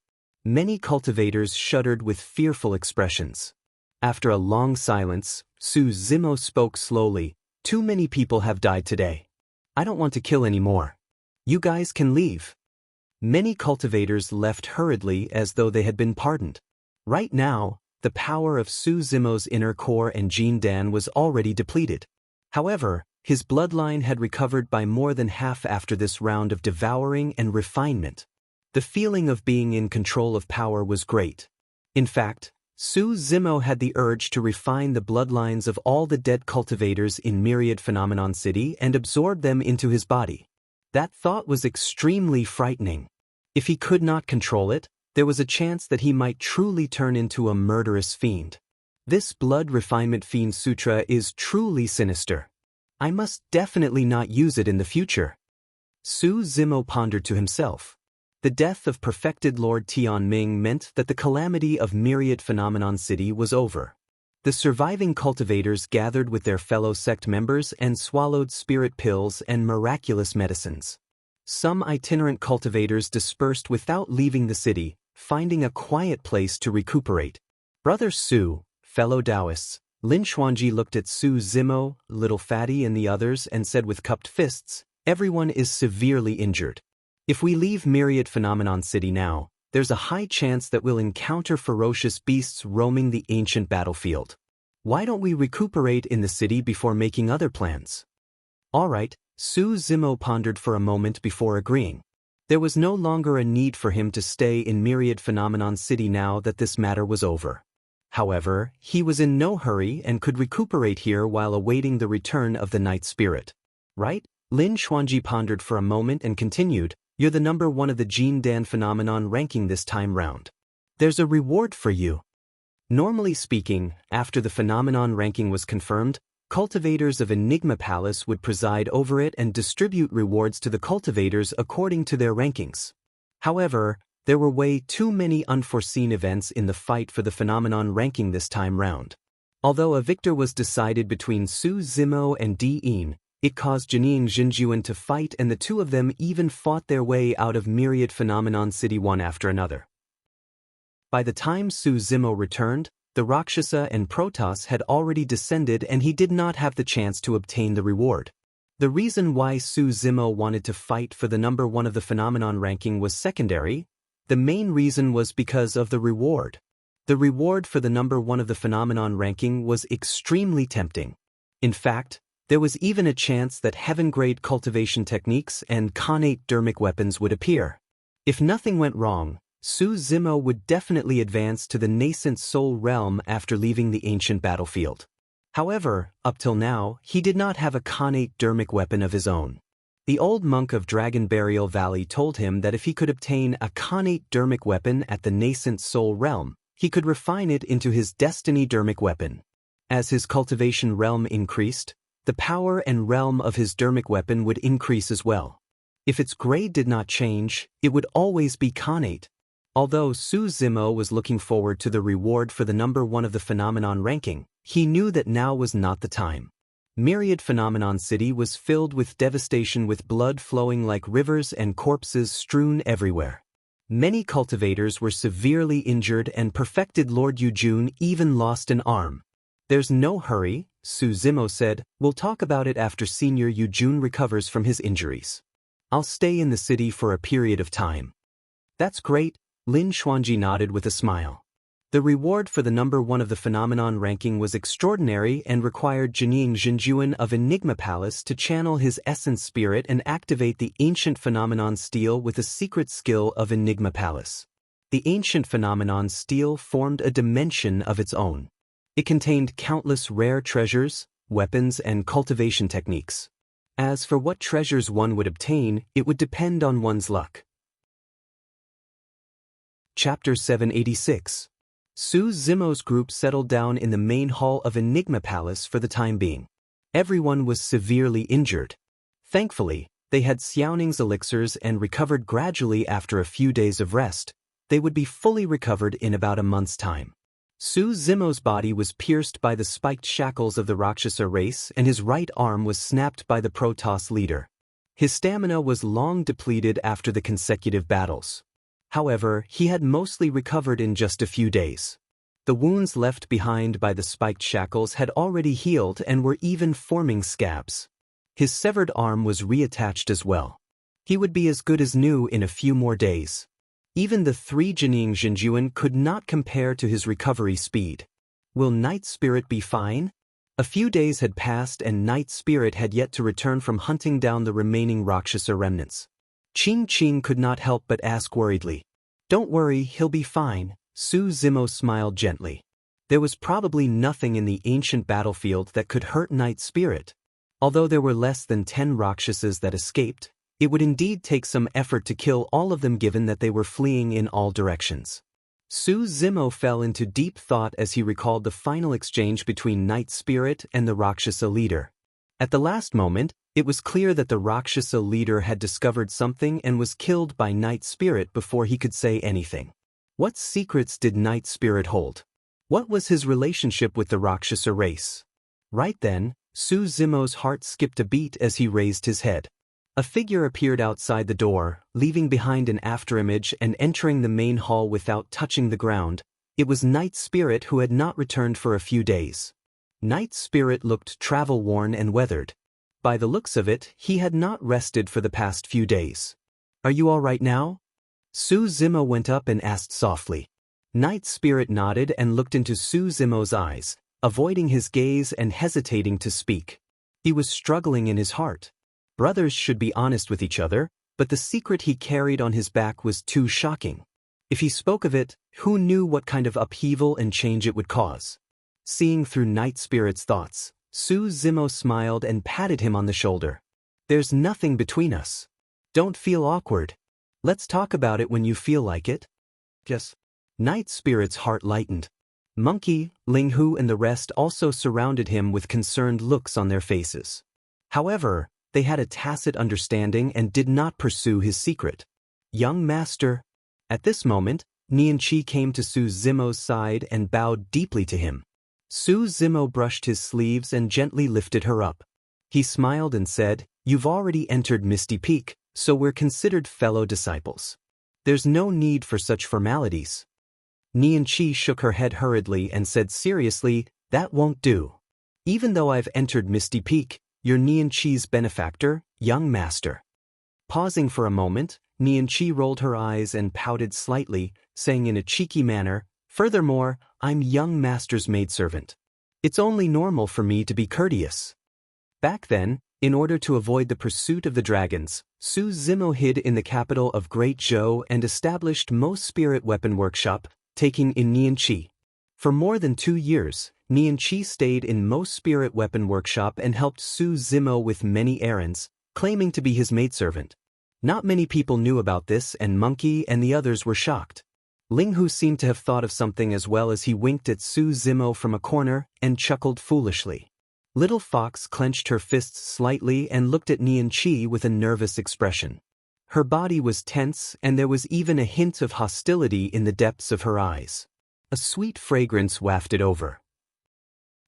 Many cultivators shuddered with fearful expressions. After a long silence, Su Zimo spoke slowly. "Too many people have died today. I don't want to kill any more. You guys can leave." Many cultivators left hurriedly as though they had been pardoned. Right now, the power of Su Zimo's inner core and Jin Dan was already depleted. However, His bloodline had recovered by more than half after this round of devouring and refinement. The feeling of being in control of power was great. In fact, Su Zimo had the urge to refine the bloodlines of all the dead cultivators in Myriad Phenomenon City and absorb them into his body. That thought was extremely frightening. If he could not control it, there was a chance that he might truly turn into a murderous fiend. This blood refinement fiend sutra is truly sinister. I must definitely not use it in the future. Su Zimo pondered to himself. The death of perfected Lord Tianming meant that the calamity of Myriad Phenomenon City was over. The surviving cultivators gathered with their fellow sect members and swallowed spirit pills and miraculous medicines. Some itinerant cultivators dispersed without leaving the city, finding a quiet place to recuperate. Brother Su, fellow Taoists, Lin Xuanji looked at Su Zimo, Little Fatty and the others and said with cupped fists, "Everyone is severely injured. If we leave Myriad Phenomenon City now, there's a high chance that we'll encounter ferocious beasts roaming the ancient battlefield. Why don't we recuperate in the city before making other plans?" All right, Su Zimo pondered for a moment before agreeing. There was no longer a need for him to stay in Myriad Phenomenon City now that this matter was over. However, he was in no hurry and could recuperate here while awaiting the return of the Night Spirit. Right? Lin Xuanji pondered for a moment and continued, "You're the number one of the Jin Dan Phenomenon ranking this time round. There's a reward for you." Normally speaking, after the Phenomenon ranking was confirmed, cultivators of Enigma Palace would preside over it and distribute rewards to the cultivators according to their rankings. However, there were way too many unforeseen events in the fight for the Phenomenon ranking this time round. Although a victor was decided between Su Zimo and Di Yin, it caused Jining Jinjuan to fight and the two of them even fought their way out of Myriad Phenomenon City one after another. By the time Su Zimo returned, the Rakshasa and Protoss had already descended and he did not have the chance to obtain the reward. The reason why Su Zimo wanted to fight for the number one of the Phenomenon ranking was secondary. The main reason was because of the reward. The reward for the number one of the Phenomenon ranking was extremely tempting. In fact, there was even a chance that heaven-grade cultivation techniques and connate dermic weapons would appear. If nothing went wrong, Su Zimo would definitely advance to the nascent soul realm after leaving the ancient battlefield. However, up till now, he did not have a connate dermic weapon of his own. The old monk of Dragon Burial Valley told him that if he could obtain a connate dermic weapon at the nascent soul realm, he could refine it into his destiny dermic weapon. As his cultivation realm increased, the power and realm of his dermic weapon would increase as well. If its grade did not change, it would always be connate. Although Su Zimo was looking forward to the reward for the number one of the Phenomenon ranking, he knew that now was not the time. Myriad Phenomenon City was filled with devastation with blood flowing like rivers and corpses strewn everywhere. Many cultivators were severely injured and perfected Lord Yujun even lost an arm. "There's no hurry," Su Zimo said, "we'll talk about it after Senior Yujun recovers from his injuries. I'll stay in the city for a period of time." "That's great," Lin Xuanji nodded with a smile. The reward for the number one of the Phenomenon ranking was extraordinary and required Jining Jinjuan of Enigma Palace to channel his essence spirit and activate the ancient Phenomenon steel with the secret skill of Enigma Palace. The ancient Phenomenon steel formed a dimension of its own. It contained countless rare treasures, weapons, and cultivation techniques. As for what treasures one would obtain, it would depend on one's luck. Chapter 786. Su Zimo's group settled down in the main hall of Enigma Palace for the time being. Everyone was severely injured. Thankfully, they had Xiaoning's elixirs and recovered gradually after a few days of rest. They would be fully recovered in about a month's time. Su Zimo's body was pierced by the spiked shackles of the Rakshasa race and his right arm was snapped by the Protoss leader. His stamina was long depleted after the consecutive battles. However, he had mostly recovered in just a few days. The wounds left behind by the spiked shackles had already healed and were even forming scabs. His severed arm was reattached as well. He would be as good as new in a few more days. Even the three Jining Jinjuan could not compare to his recovery speed. Will Night Spirit be fine? A few days had passed and Night Spirit had yet to return from hunting down the remaining Rakshasa remnants. Ching Ching could not help but ask worriedly. "Don't worry, he'll be fine." Su Zimo smiled gently. There was probably nothing in the ancient battlefield that could hurt Night Spirit. Although there were less than 10 Rakshasas that escaped, it would indeed take some effort to kill all of them given that they were fleeing in all directions. Su Zimo fell into deep thought as he recalled the final exchange between Night Spirit and the Rakshasa leader. At the last moment, it was clear that the Rakshasa leader had discovered something and was killed by Night Spirit before he could say anything. What secrets did Night Spirit hold? What was his relationship with the Rakshasa race? Right then, Su Zimo's heart skipped a beat as he raised his head. A figure appeared outside the door, leaving behind an afterimage and entering the main hall without touching the ground. It was Night Spirit who had not returned for a few days. Night Spirit looked travel-worn and weathered. By the looks of it, he had not rested for the past few days. "Are you all right now?" Su Zimo went up and asked softly. Night Spirit nodded and looked into Su Zimo's eyes, avoiding his gaze and hesitating to speak. He was struggling in his heart. Brothers should be honest with each other, but the secret he carried on his back was too shocking. If he spoke of it, who knew what kind of upheaval and change it would cause? Seeing through Night Spirit's thoughts, Su Zimo smiled and patted him on the shoulder. "There's nothing between us. Don't feel awkward. Let's talk about it when you feel like it." "Yes." Night Spirit's heart lightened. Monkey, Ling Hu and the rest also surrounded him with concerned looks on their faces. However, they had a tacit understanding and did not pursue his secret. "Young master." At this moment, Nian Qi came to Su Zimo's side and bowed deeply to him. Su Zimo brushed his sleeves and gently lifted her up. He smiled and said, "You've already entered Misty Peak, so we're considered fellow disciples. There's no need for such formalities." Nian Qi shook her head hurriedly and said seriously, "That won't do. Even though I've entered Misty Peak, you're Nian Qi's benefactor, young master." Pausing for a moment, Nian Qi rolled her eyes and pouted slightly, saying in a cheeky manner, "Furthermore, I'm young master's maidservant. It's only normal for me to be courteous." Back then, in order to avoid the pursuit of the dragons, Su Zimo hid in the capital of Great Zhou and established Mo Spirit Weapon Workshop, taking in Nian Qi. For more than 2 years, Nian Qi stayed in Mo Spirit Weapon Workshop and helped Su Zimo with many errands, claiming to be his maidservant. Not many people knew about this and Monkey and the others were shocked. Ling Hu seemed to have thought of something as well as he winked at Su Zimo from a corner and chuckled foolishly. Little Fox clenched her fists slightly and looked at Nian Qi with a nervous expression. Her body was tense and there was even a hint of hostility in the depths of her eyes. A sweet fragrance wafted over.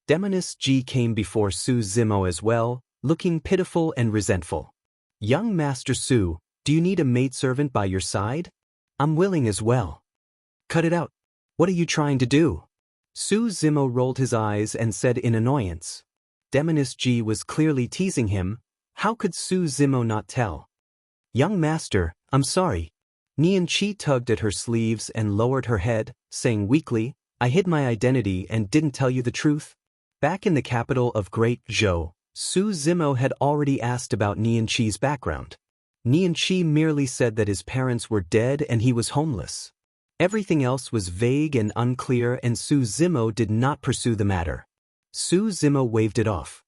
Demoness Ji came before Su Zimo as well, looking pitiful and resentful. "Young Master Su, do you need a maidservant by your side? I'm willing as well." "Cut it out. What are you trying to do?" Su Zimo rolled his eyes and said in annoyance. Demoness Ji was clearly teasing him. How could Su Zimo not tell? "Young master, I'm sorry." Nian Qi tugged at her sleeves and lowered her head, saying weakly, "I hid my identity and didn't tell you the truth." Back in the capital of Great Zhou, Su Zimo had already asked about Nian Qi's background. Nian Qi merely said that his parents were dead and he was homeless. Everything else was vague and unclear and Su Zimo did not pursue the matter. Su Zimo waved it off.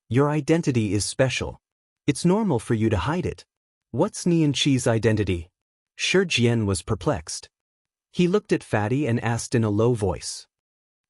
"Your identity is special. It's normal for you to hide it." "What's Nian Qi's identity?" Shi Jian was perplexed. He looked at Fatty and asked in a low voice.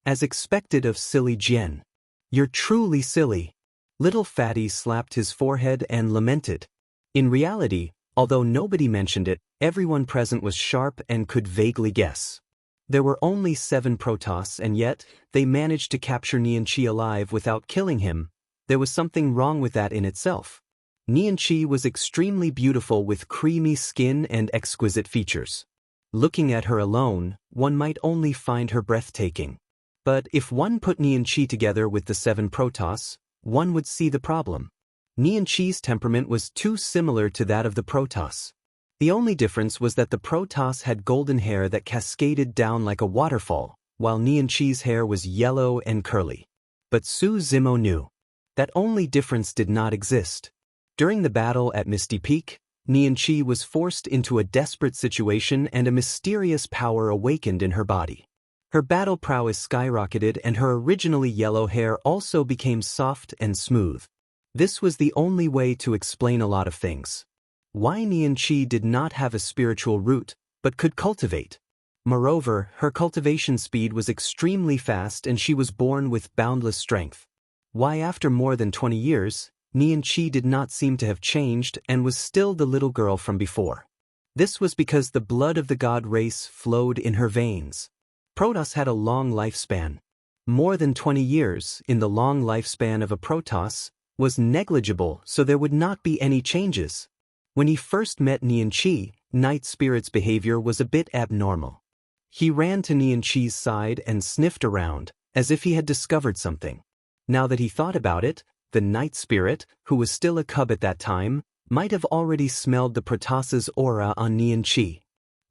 As expected of silly Jian. "You're truly silly." Little Fatty slapped his forehead and lamented. In reality, although nobody mentioned it, everyone present was sharp and could vaguely guess. There were only 7 Protoss and yet, they managed to capture Nian Qi alive without killing him. There was something wrong with that in itself. Nian Qi was extremely beautiful with creamy skin and exquisite features. Looking at her alone, one might only find her breathtaking. But if one put Nian Qi together with the 7 Protoss, one would see the problem. Nian Qi's temperament was too similar to that of the Protoss. The only difference was that the Protoss had golden hair that cascaded down like a waterfall, while Nian Qi's hair was yellow and curly. But Su Zimo knew. That only difference did not exist. During the battle at Misty Peak, Nianqi was forced into a desperate situation and a mysterious power awakened in her body. Her battle prowess skyrocketed and her originally yellow hair also became soft and smooth. This was the only way to explain a lot of things. Why Nianqi did not have a spiritual root, but could cultivate. Moreover, her cultivation speed was extremely fast and she was born with boundless strength. Why after more than 20 years, Nianqi did not seem to have changed and was still the little girl from before. This was because the blood of the god race flowed in her veins. Protoss had a long lifespan. More than 20 years, in the long lifespan of a Protoss, was negligible, so there would not be any changes. When he first met Nianqi, Night Spirit's behavior was a bit abnormal. He ran to Nianqi's side and sniffed around, as if he had discovered something. Now that he thought about it, the Night Spirit, who was still a cub at that time, might have already smelled the Protoss's aura on Nianqi.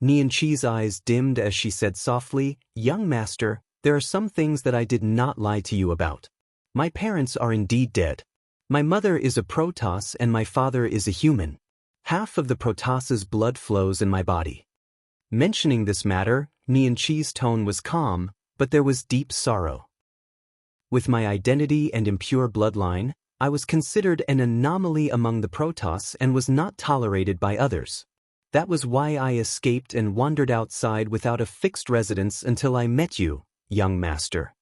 Nianqi's eyes dimmed as she said softly, "Young master, there are some things that I did not lie to you about. My parents are indeed dead. My mother is a Protoss and my father is a human. Half of the Protoss's blood flows in my body." Mentioning this matter, Nianqi's tone was calm, but there was deep sorrow. With my identity and impure bloodline, I was considered an anomaly among the Protoss and was not tolerated by others. That was why I escaped and wandered outside without a fixed residence until I met you, young master.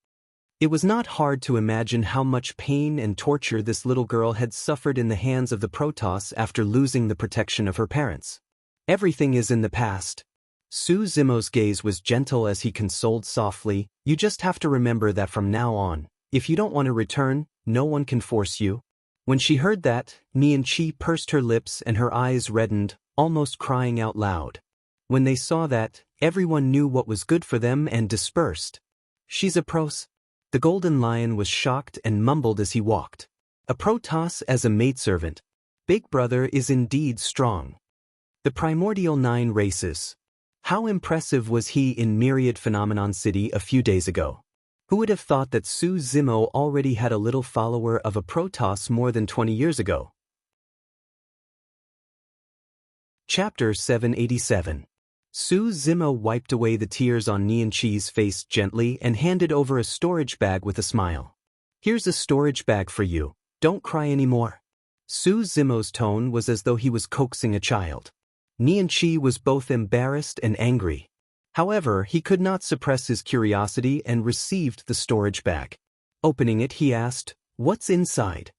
It was not hard to imagine how much pain and torture this little girl had suffered in the hands of the Protoss after losing the protection of her parents. Everything is in the past. Su Zimo's gaze was gentle as he consoled softly, "You just have to remember that from now on, if you don't want to return, no one can force you." When she heard that, Nianqi pursed her lips and her eyes reddened, almost crying out loud. When they saw that, everyone knew what was good for them and dispersed. "She's a pros." The Golden Lion was shocked and mumbled as he walked. "A Protoss as a maidservant. Big Brother is indeed strong." The primordial 9 races. How impressive was he in Myriad Phenomenon City a few days ago? Who would have thought that Su Zimo already had a little follower of a Protoss more than 20 years ago? Chapter 787. Su Zimo wiped away the tears on Nianqi's face gently and handed over a storage bag with a smile. "Here's a storage bag for you, don't cry anymore." Su Zimo's tone was as though he was coaxing a child. Nianqi was both embarrassed and angry. However, he could not suppress his curiosity and received the storage bag. Opening it, he asked, "What's inside?"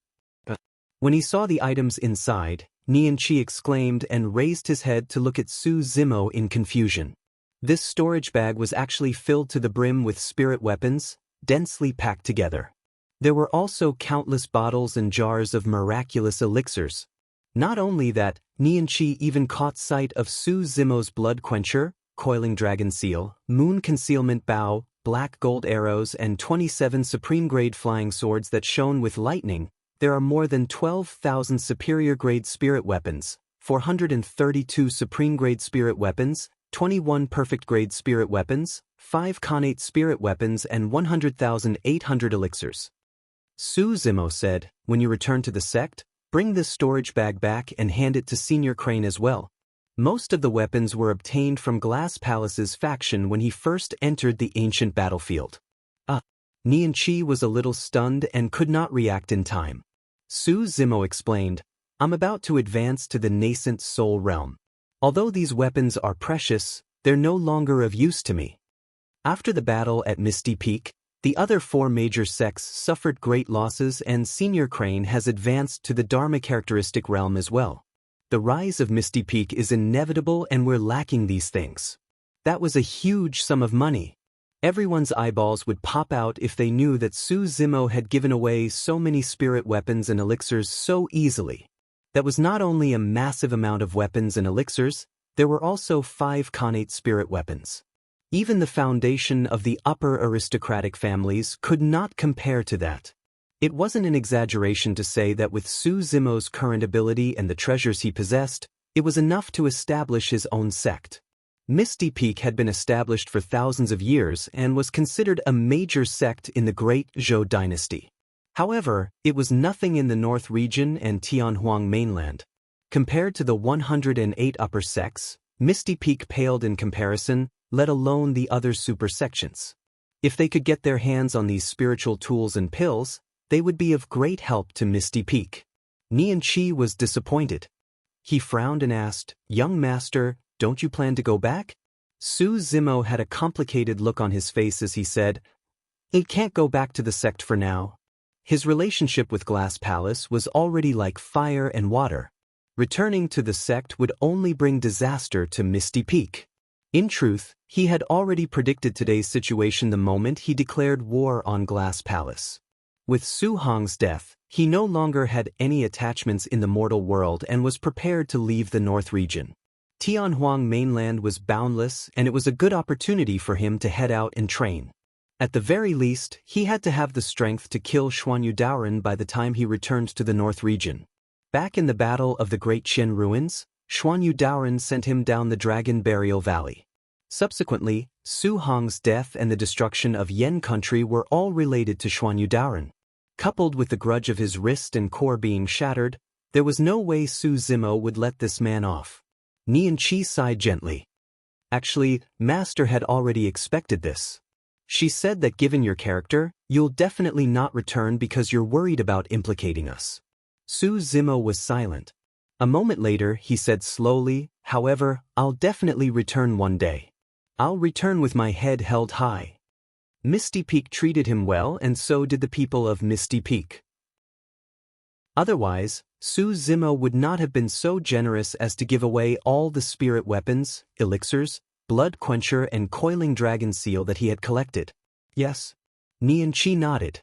When he saw the items inside, Nianqi exclaimed and raised his head to look at Su Zimo in confusion. This storage bag was actually filled to the brim with spirit weapons, densely packed together. There were also countless bottles and jars of miraculous elixirs. Not only that, Nianqi even caught sight of Su Zimo's blood quencher, coiling dragon seal, moon concealment bow, black gold arrows and 27 supreme-grade flying swords that shone with lightning. There are more than 12,000 superior-grade spirit weapons, 432 supreme-grade spirit weapons, 21 perfect-grade spirit weapons, 5 connate spirit weapons and 100,800 elixirs. Su Zimo said, "When you return to the sect, bring this storage bag back and hand it to Senior Crane as well." Most of the weapons were obtained from Glass Palace's faction when he first entered the ancient battlefield. Nianqi was a little stunned and could not react in time. Su Zimo explained, "I'm about to advance to the nascent soul realm. Although these weapons are precious, they're no longer of use to me." After the battle at Misty Peak, the other 4 major sects suffered great losses and Senior Crane has advanced to the Dharma characteristic realm as well. The rise of Misty Peak is inevitable and we're lacking these things. That was a huge sum of money. Everyone's eyeballs would pop out if they knew that Su Zimo had given away so many spirit weapons and elixirs so easily. That was not only a massive amount of weapons and elixirs, there were also 5 connate spirit weapons. Even the foundation of the upper aristocratic families could not compare to that. It wasn't an exaggeration to say that with Su Zimo's current ability and the treasures he possessed, it was enough to establish his own sect. Misty Peak had been established for thousands of years and was considered a major sect in the Great Zhou dynasty. However, it was nothing in the North region and Tianhuang mainland. Compared to the 108 upper sects, Misty Peak paled in comparison, let alone the other supersections. If they could get their hands on these spiritual tools and pills, they would be of great help to Misty Peak. Nian Qi was disappointed. He frowned and asked, "Young master, don't you plan to go back?" Su Zimo had a complicated look on his face as he said, "I can't go back to the sect for now." His relationship with Glass Palace was already like fire and water. Returning to the sect would only bring disaster to Misty Peak. In truth, he had already predicted today's situation the moment he declared war on Glass Palace. With Su Hong's death, he no longer had any attachments in the mortal world and was prepared to leave the North region. Tianhuang mainland was boundless, and it was a good opportunity for him to head out and train. At the very least, he had to have the strength to kill Xuanyu Daoren by the time he returned to the North region. Back in the Battle of the Great Qin Ruins, Xuanyu Daoren sent him down the Dragon Burial Valley. Subsequently, Su Hong's death and the destruction of Yan country were all related to Xuanyu Daoren. Coupled with the grudge of his wrist and core being shattered, there was no way Su Zimo would let this man off. Nian Qi sighed gently. Actually, Master had already expected this. She said that given your character, you'll definitely not return because you're worried about implicating us. Su Zimo was silent. A moment later, he said slowly, "However, I'll definitely return one day. I'll return with my head held high." Misty Peak treated him well, and so did the people of Misty Peak. Otherwise, Su Zimo would not have been so generous as to give away all the spirit weapons, elixirs, blood quencher and coiling dragon seal that he had collected. Yes. Nian Qi nodded.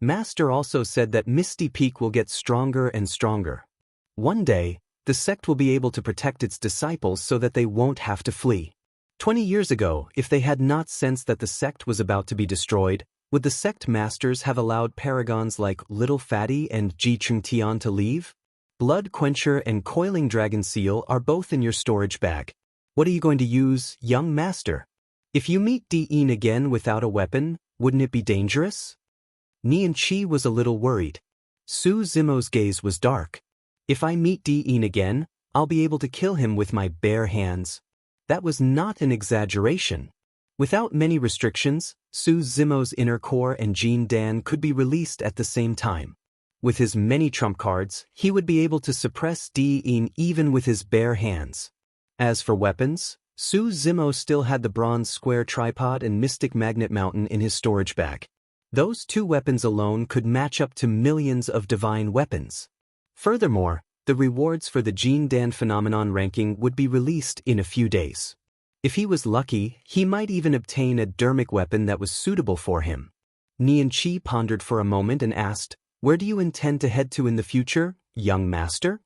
Master also said that Misty Peak will get stronger and stronger. One day, the sect will be able to protect its disciples so that they won't have to flee. 20 years ago, if they had not sensed that the sect was about to be destroyed, would the sect masters have allowed paragons like Little Fatty and Ji Chengtian to leave? Blood Quencher and Coiling Dragon Seal are both in your storage bag. What are you going to use, young master? If you meet Di'in again without a weapon, wouldn't it be dangerous? Nian Qi was a little worried. Su Zimo's gaze was dark. If I meet Di'in again, I'll be able to kill him with my bare hands. That was not an exaggeration. Without many restrictions, Su Zimo's inner core and Jin Dan could be released at the same time. With his many trump cards, he would be able to suppress Di'in even with his bare hands. As for weapons, Su Zimo still had the bronze square tripod and mystic magnet mountain in his storage bag. Those two weapons alone could match up to millions of divine weapons. Furthermore, the rewards for the Jin Dan phenomenon ranking would be released in a few days. If he was lucky, he might even obtain a dermic weapon that was suitable for him. Nian Qi pondered for a moment and asked, "Where do you intend to head to in the future, young master?"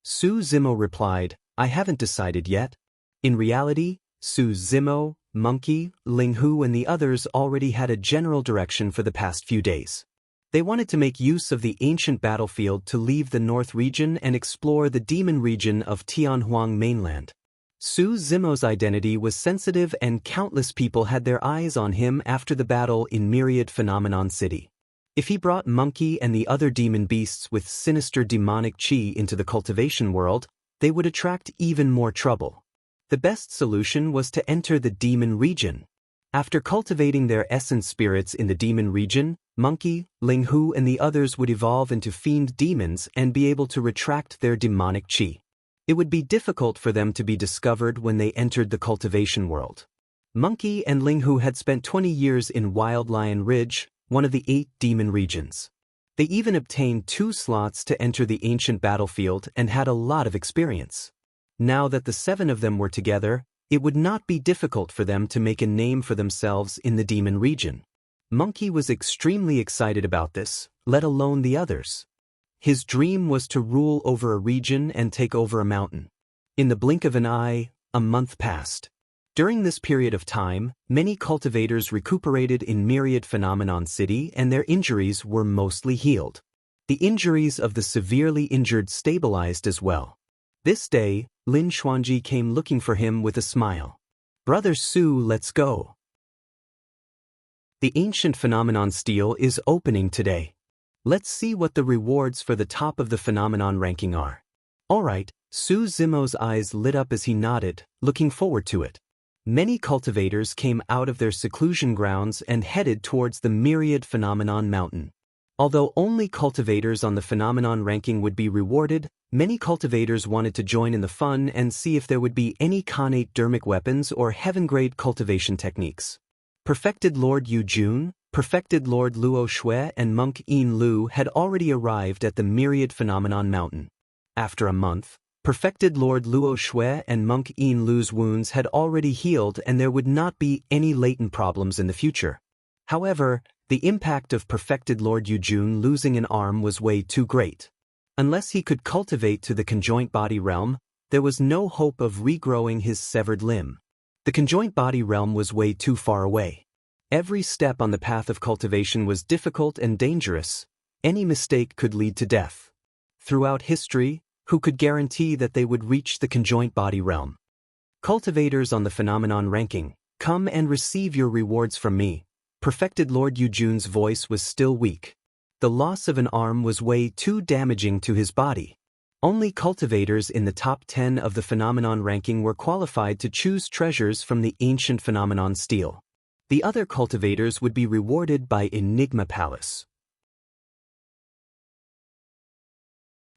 Su Zimo replied, "I haven't decided yet." In reality, Su Zimo, Monkey, Ling Hu and the others already had a general direction for the past few days. They wanted to make use of the ancient battlefield to leave the North region and explore the demon region of Tianhuang mainland. Su Zimo's identity was sensitive and countless people had their eyes on him after the battle in Myriad Phenomenon City. If he brought Monkey and the other demon beasts with sinister demonic chi into the cultivation world, they would attract even more trouble. The best solution was to enter the demon region. After cultivating their essence spirits in the demon region, Monkey, Ling Hu and the others would evolve into fiend demons and be able to retract their demonic chi. It would be difficult for them to be discovered when they entered the cultivation world. Monkey and Ling Hu had spent 20 years in Wild Lion Ridge, one of the 8 demon regions. They even obtained 2 slots to enter the ancient battlefield and had a lot of experience. Now that the 7 of them were together, it would not be difficult for them to make a name for themselves in the demon region. Monkey was extremely excited about this, let alone the others. His dream was to rule over a region and take over a mountain. In the blink of an eye, a month passed. During this period of time, many cultivators recuperated in Myriad Phenomenon City and their injuries were mostly healed. The injuries of the severely injured stabilized as well. This day, Lin Xuanji came looking for him with a smile. Brother Su, let's go. The ancient phenomenon stele is opening today. Let's see what the rewards for the top of the phenomenon ranking are. Alright, Su Zimo's eyes lit up as he nodded, looking forward to it. Many cultivators came out of their seclusion grounds and headed towards the myriad phenomenon mountain. Although only cultivators on the phenomenon ranking would be rewarded, many cultivators wanted to join in the fun and see if there would be any Khanate dermic weapons or heaven-grade cultivation techniques. Perfected Lord Yu Jun, Perfected Lord Luo Shui and Monk Yin Lu had already arrived at the myriad phenomenon mountain. After a month, Perfected Lord Luo Shui and Monk Yin Lu's wounds had already healed and there would not be any latent problems in the future. However, the impact of Perfected Lord Yu Jun losing an arm was way too great. Unless he could cultivate to the conjoint body realm, there was no hope of regrowing his severed limb. The conjoint body realm was way too far away. Every step on the path of cultivation was difficult and dangerous. Any mistake could lead to death. Throughout history, who could guarantee that they would reach the conjoint body realm? Cultivators on the phenomenon ranking, come and receive your rewards from me. Perfected Lord Yu Jun's voice was still weak. The loss of an arm was way too damaging to his body. Only cultivators in the top 10 of the phenomenon ranking were qualified to choose treasures from the ancient phenomenon stele. The other cultivators would be rewarded by Enigma Palace.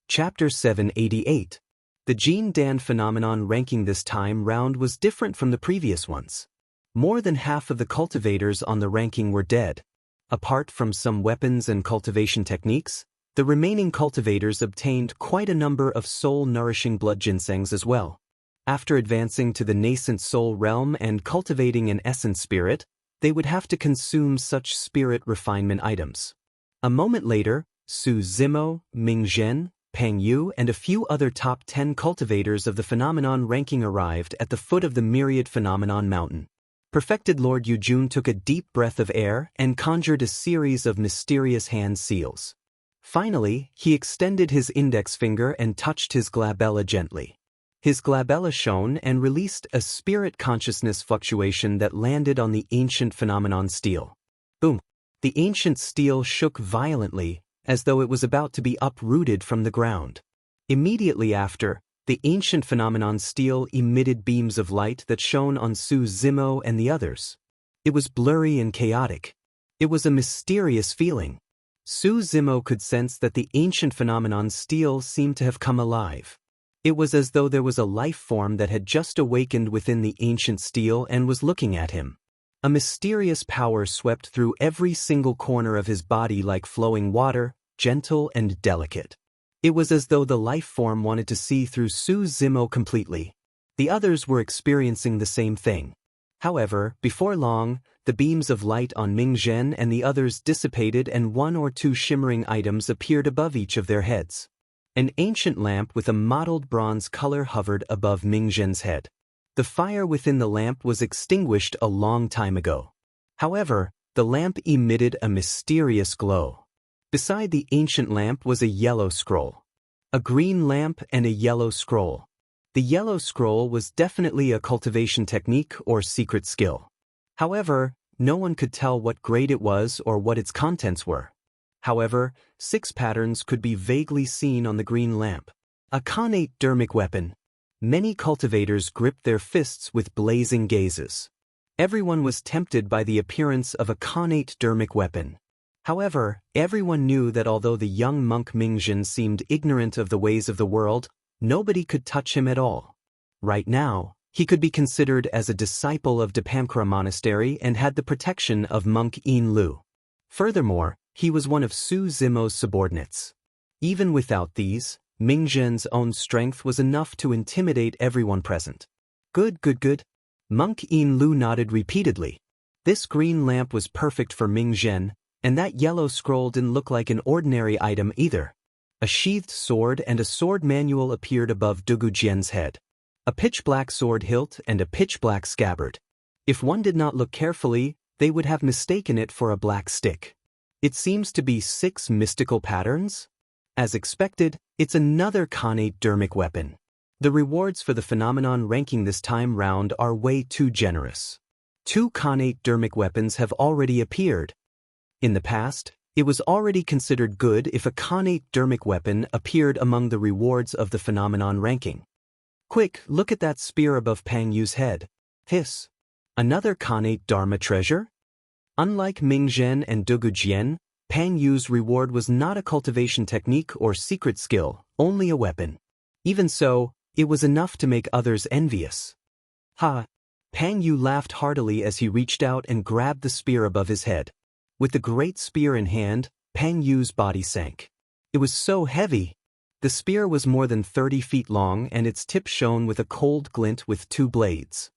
Chapter 788. The Jean Dan phenomenon ranking this time round was different from the previous ones. More than half of the cultivators on the ranking were dead. Apart from some weapons and cultivation techniques, the remaining cultivators obtained quite a number of soul-nourishing blood ginsengs as well. After advancing to the nascent soul realm and cultivating an essence spirit, they would have to consume such spirit refinement items. A moment later, Su Zimo, Ming Zhen, Pang Yu and a few other top 10 cultivators of the phenomenon ranking arrived at the foot of the myriad phenomenon mountain. Perfected Lord Yu Jun took a deep breath of air and conjured a series of mysterious hand seals. Finally, he extended his index finger and touched his glabella gently. His glabella shone and released a spirit consciousness fluctuation that landed on the ancient phenomenon stele. Boom! The ancient stele shook violently, as though it was about to be uprooted from the ground. Immediately after, the ancient phenomenon stele emitted beams of light that shone on Su Zimo and the others. It was blurry and chaotic. It was a mysterious feeling. Su Zimo could sense that the ancient phenomenon stele seemed to have come alive. It was as though there was a life form that had just awakened within the ancient stele and was looking at him. A mysterious power swept through every single corner of his body like flowing water, gentle and delicate. It was as though the life form wanted to see through Su Zimo completely. The others were experiencing the same thing. However, before long, the beams of light on Ming Zhen and the others dissipated and one or two shimmering items appeared above each of their heads. An ancient lamp with a mottled bronze color hovered above Ming Zhen's head. The fire within the lamp was extinguished a long time ago. However, the lamp emitted a mysterious glow. Beside the ancient lamp was a yellow scroll. A green lamp and a yellow scroll. The yellow scroll was definitely a cultivation technique or secret skill. However, no one could tell what grade it was or what its contents were. However, 6 patterns could be vaguely seen on the green lamp. A Khanate dermic weapon. Many cultivators gripped their fists with blazing gazes. Everyone was tempted by the appearance of a Khanate dermic weapon. However, everyone knew that although the young monk Mingzhen seemed ignorant of the ways of the world, nobody could touch him at all. Right now, he could be considered as a disciple of Dipamkara Monastery and had the protection of monk Yin Lu. Furthermore, he was one of Su Zimo's subordinates. Even without these, Ming Zhen's own strength was enough to intimidate everyone present. Good. Monk Yin Lu nodded repeatedly. This green lamp was perfect for Ming Zhen, and that yellow scroll didn't look like an ordinary item either. A sheathed sword and a sword manual appeared above Dugu Jian's head. A pitch-black sword hilt and a pitch-black scabbard. If one did not look carefully, they would have mistaken it for a black stick. It seems to be 6 mystical patterns? As expected, it's another Khanate dermic weapon. The rewards for the phenomenon ranking this time round are way too generous. 2 connate dermic weapons have already appeared. In the past, it was already considered good if a connate dermic weapon appeared among the rewards of the phenomenon ranking. Quick, look at that spear above Pang Yu's head. Hiss. Another connate dharma treasure? Unlike Ming Zhen and Dugu Jian, Pang Yu's reward was not a cultivation technique or secret skill, only a weapon. Even so, it was enough to make others envious. Ha! Pang Yu laughed heartily as he reached out and grabbed the spear above his head. With the great spear in hand, Pang Yu's body sank. It was so heavy. The spear was more than 30 feet long and its tip shone with a cold glint with 2 blades.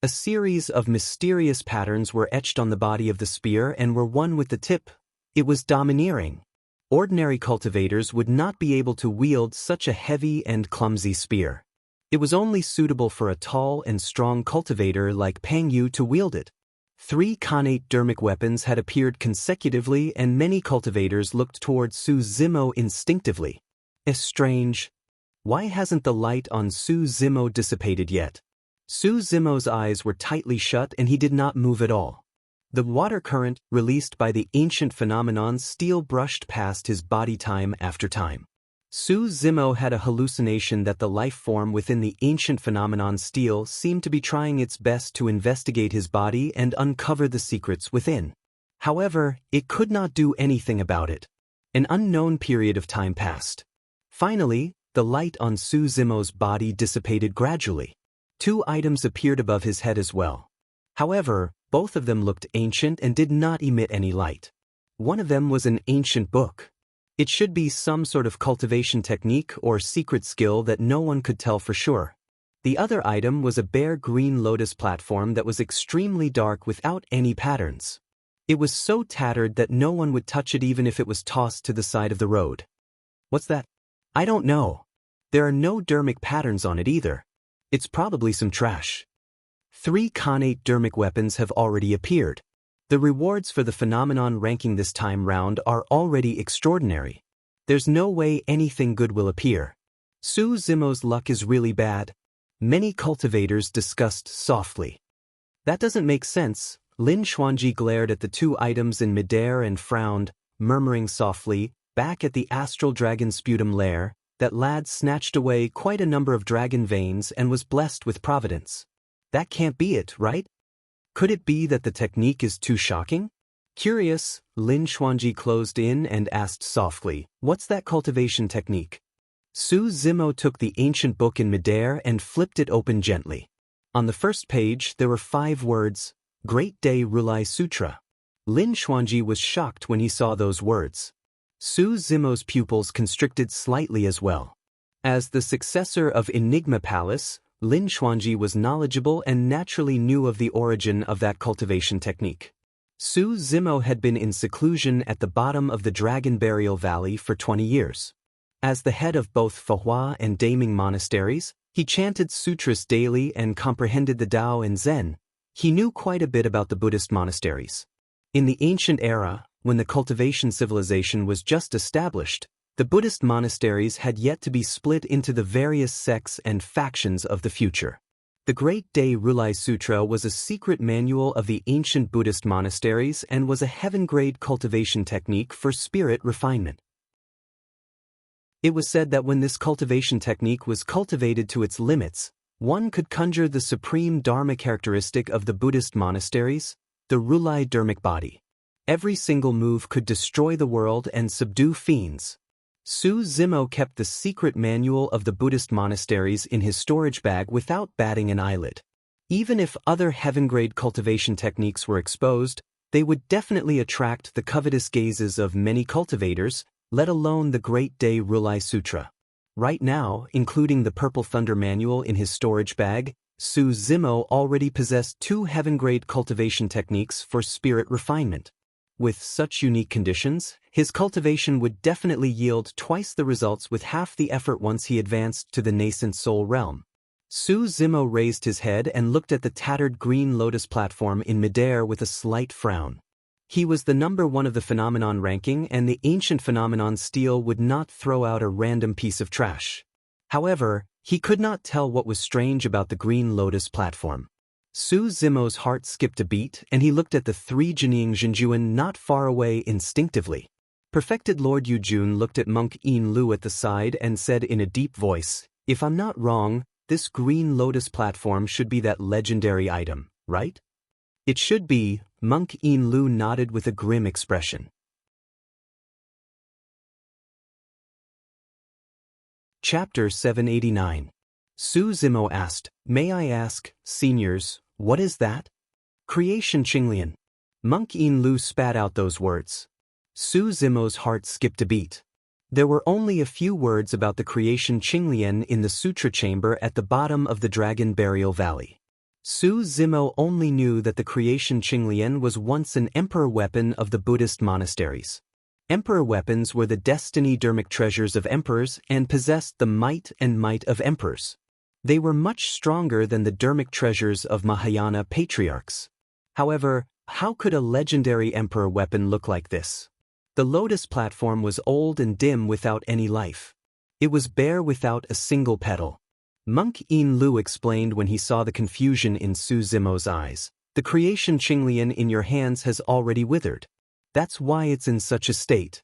A series of mysterious patterns were etched on the body of the spear and were one with the tip. It was domineering. Ordinary cultivators would not be able to wield such a heavy and clumsy spear. It was only suitable for a tall and strong cultivator like Pang Yu to wield it. 3 connate dermic weapons had appeared consecutively and many cultivators looked toward Su Zimo instinctively. Strange. Why hasn't the light on Su Zimo dissipated yet? Su Zimo's eyes were tightly shut and he did not move at all. The water current, released by the ancient phenomenon, still brushed past his body time after time. Su Zimo had a hallucination that the life form within the ancient phenomenon steel seemed to be trying its best to investigate his body and uncover the secrets within. However, it could not do anything about it. An unknown period of time passed. Finally, the light on Su Zimo's body dissipated gradually. 2 items appeared above his head as well. However, both of them looked ancient and did not emit any light. One of them was an ancient book. It should be some sort of cultivation technique or secret skill that no one could tell for sure. The other item was a bare green lotus platform that was extremely dark without any patterns. It was so tattered that no one would touch it even if it was tossed to the side of the road. What's that? I don't know. There are no dermic patterns on it either. It's probably some trash. 3 connate dermic weapons have already appeared. The rewards for the phenomenon ranking this time round are already extraordinary. There's no way anything good will appear. Su Zimo's luck is really bad. Many cultivators discussed softly. That doesn't make sense. Lin Xuanji glared at the 2 items in midair and frowned, murmuring softly, back at the astral dragon sputum lair, that lad snatched away quite a number of dragon veins and was blessed with providence. That can't be it, right? Could it be that the technique is too shocking? Curious, Lin Xuanji closed in and asked softly, "What's that cultivation technique?" Su Zimo took the ancient book in midair and flipped it open gently. On the first page there were 5 words, Great Day Rulai Sutra. Lin Xuanji was shocked when he saw those words. Su Zimo's pupils constricted slightly as well. As the successor of Enigma Palace, Lin Xuanji was knowledgeable and naturally knew of the origin of that cultivation technique. Su Zimo had been in seclusion at the bottom of the Dragon Burial Valley for 20 years. As the head of both Fahua and Daming monasteries, he chanted sutras daily and comprehended the Tao and Zen. He knew quite a bit about the Buddhist monasteries. In the ancient era, when the cultivation civilization was just established, the Buddhist monasteries had yet to be split into the various sects and factions of the future. The Great Day Rulai Sutra was a secret manual of the ancient Buddhist monasteries and was a heaven-grade cultivation technique for spirit refinement. It was said that when this cultivation technique was cultivated to its limits, one could conjure the supreme dharma characteristic of the Buddhist monasteries, the Rulai dermic body. Every single move could destroy the world and subdue fiends. Su Zimo kept the secret manual of the Buddhist monasteries in his storage bag without batting an eyelid. Even if other heaven-grade cultivation techniques were exposed, they would definitely attract the covetous gazes of many cultivators, let alone the Great Day Rulai Sutra. Right now, including the Purple Thunder manual in his storage bag, Su Zimo already possessed 2 heaven-grade cultivation techniques for spirit refinement. With such unique conditions, his cultivation would definitely yield twice the results with half the effort once he advanced to the nascent soul realm. Su Zimo raised his head and looked at the tattered green lotus platform in midair with a slight frown. He was the number 1 of the phenomenon ranking, and the ancient phenomenon steel would not throw out a random piece of trash. However, He could not tell what was strange about the Green Lotus platform. Su Zimo's heart skipped a beat and he looked at the three Jining Jinjuan not far away instinctively. Perfected Lord Yujun looked at Monk Yin Lu at the side and said in a deep voice, "If I'm not wrong, this Green Lotus platform should be that legendary item, right?" "It should be," Monk Yin Lu nodded with a grim expression. Chapter 789. Su Zimo asked, "May I ask, seniors, what is that?" "Creation Qinglian." Monk Yin Lu spat out those words. Su Zimo's heart skipped a beat. There were only a few words about the creation Qinglian in the sutra chamber at the bottom of the Dragon Burial Valley. Su Zimo only knew that the creation Qinglian was once an emperor weapon of the Buddhist monasteries. Emperor weapons were the destiny dermic treasures of emperors and possessed the might and might of emperors. They were much stronger than the dermic treasures of Mahayana patriarchs. However, how could a legendary emperor weapon look like this? The lotus platform was old and dim without any life. It was bare without a single petal. Monk Yin Lu explained when he saw the confusion in Su Zimo's eyes. "The creation Qinglian in your hands has already withered. That's why it's in such a state."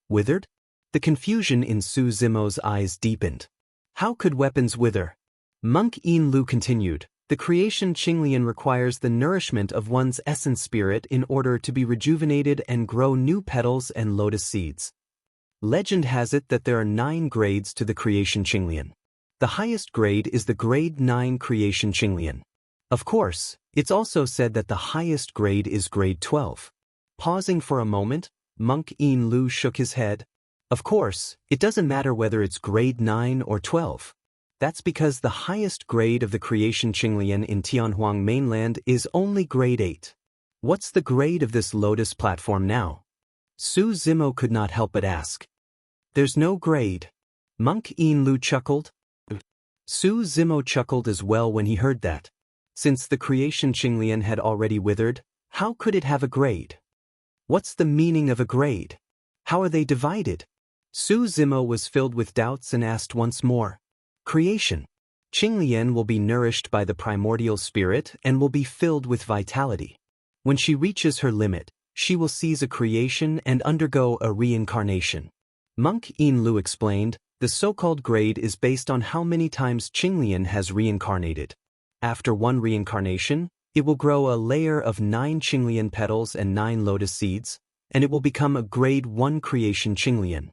"Withered?" The confusion in Su Zimo's eyes deepened. "How could weapons wither?" Monk Yin Lu continued, "The creation Qinglian requires the nourishment of one's essence spirit in order to be rejuvenated and grow new petals and lotus seeds. Legend has it that there are 9 grades to the creation Qinglian. The highest grade is the grade 9 creation Qinglian. Of course, it's also said that the highest grade is grade 12. Pausing for a moment, Monk Yin Lu shook his head. "Of course, it doesn't matter whether it's grade 9 or 12. That's because the highest grade of the creation Qinglian in Tianhuang mainland is only grade 8. What's the grade of this lotus platform now?" Su Zimo could not help but ask. "There's no grade." Monk Yin Lu chuckled. Su Zimo chuckled as well when he heard that. Since the creation Qinglian had already withered, how could it have a grade? What's the meaning of a grade? How are they divided? Su Zimo was filled with doubts and asked once more. "Creation Qinglian will be nourished by the primordial spirit and will be filled with vitality. When she reaches her limit, she will seize a creation and undergo a reincarnation." Monk Yin Lu explained, "The so-called grade is based on how many times Qinglian has reincarnated. After one reincarnation, it will grow a layer of 9 Qinglian petals and 9 lotus seeds, and it will become a grade 1 creation Qinglian.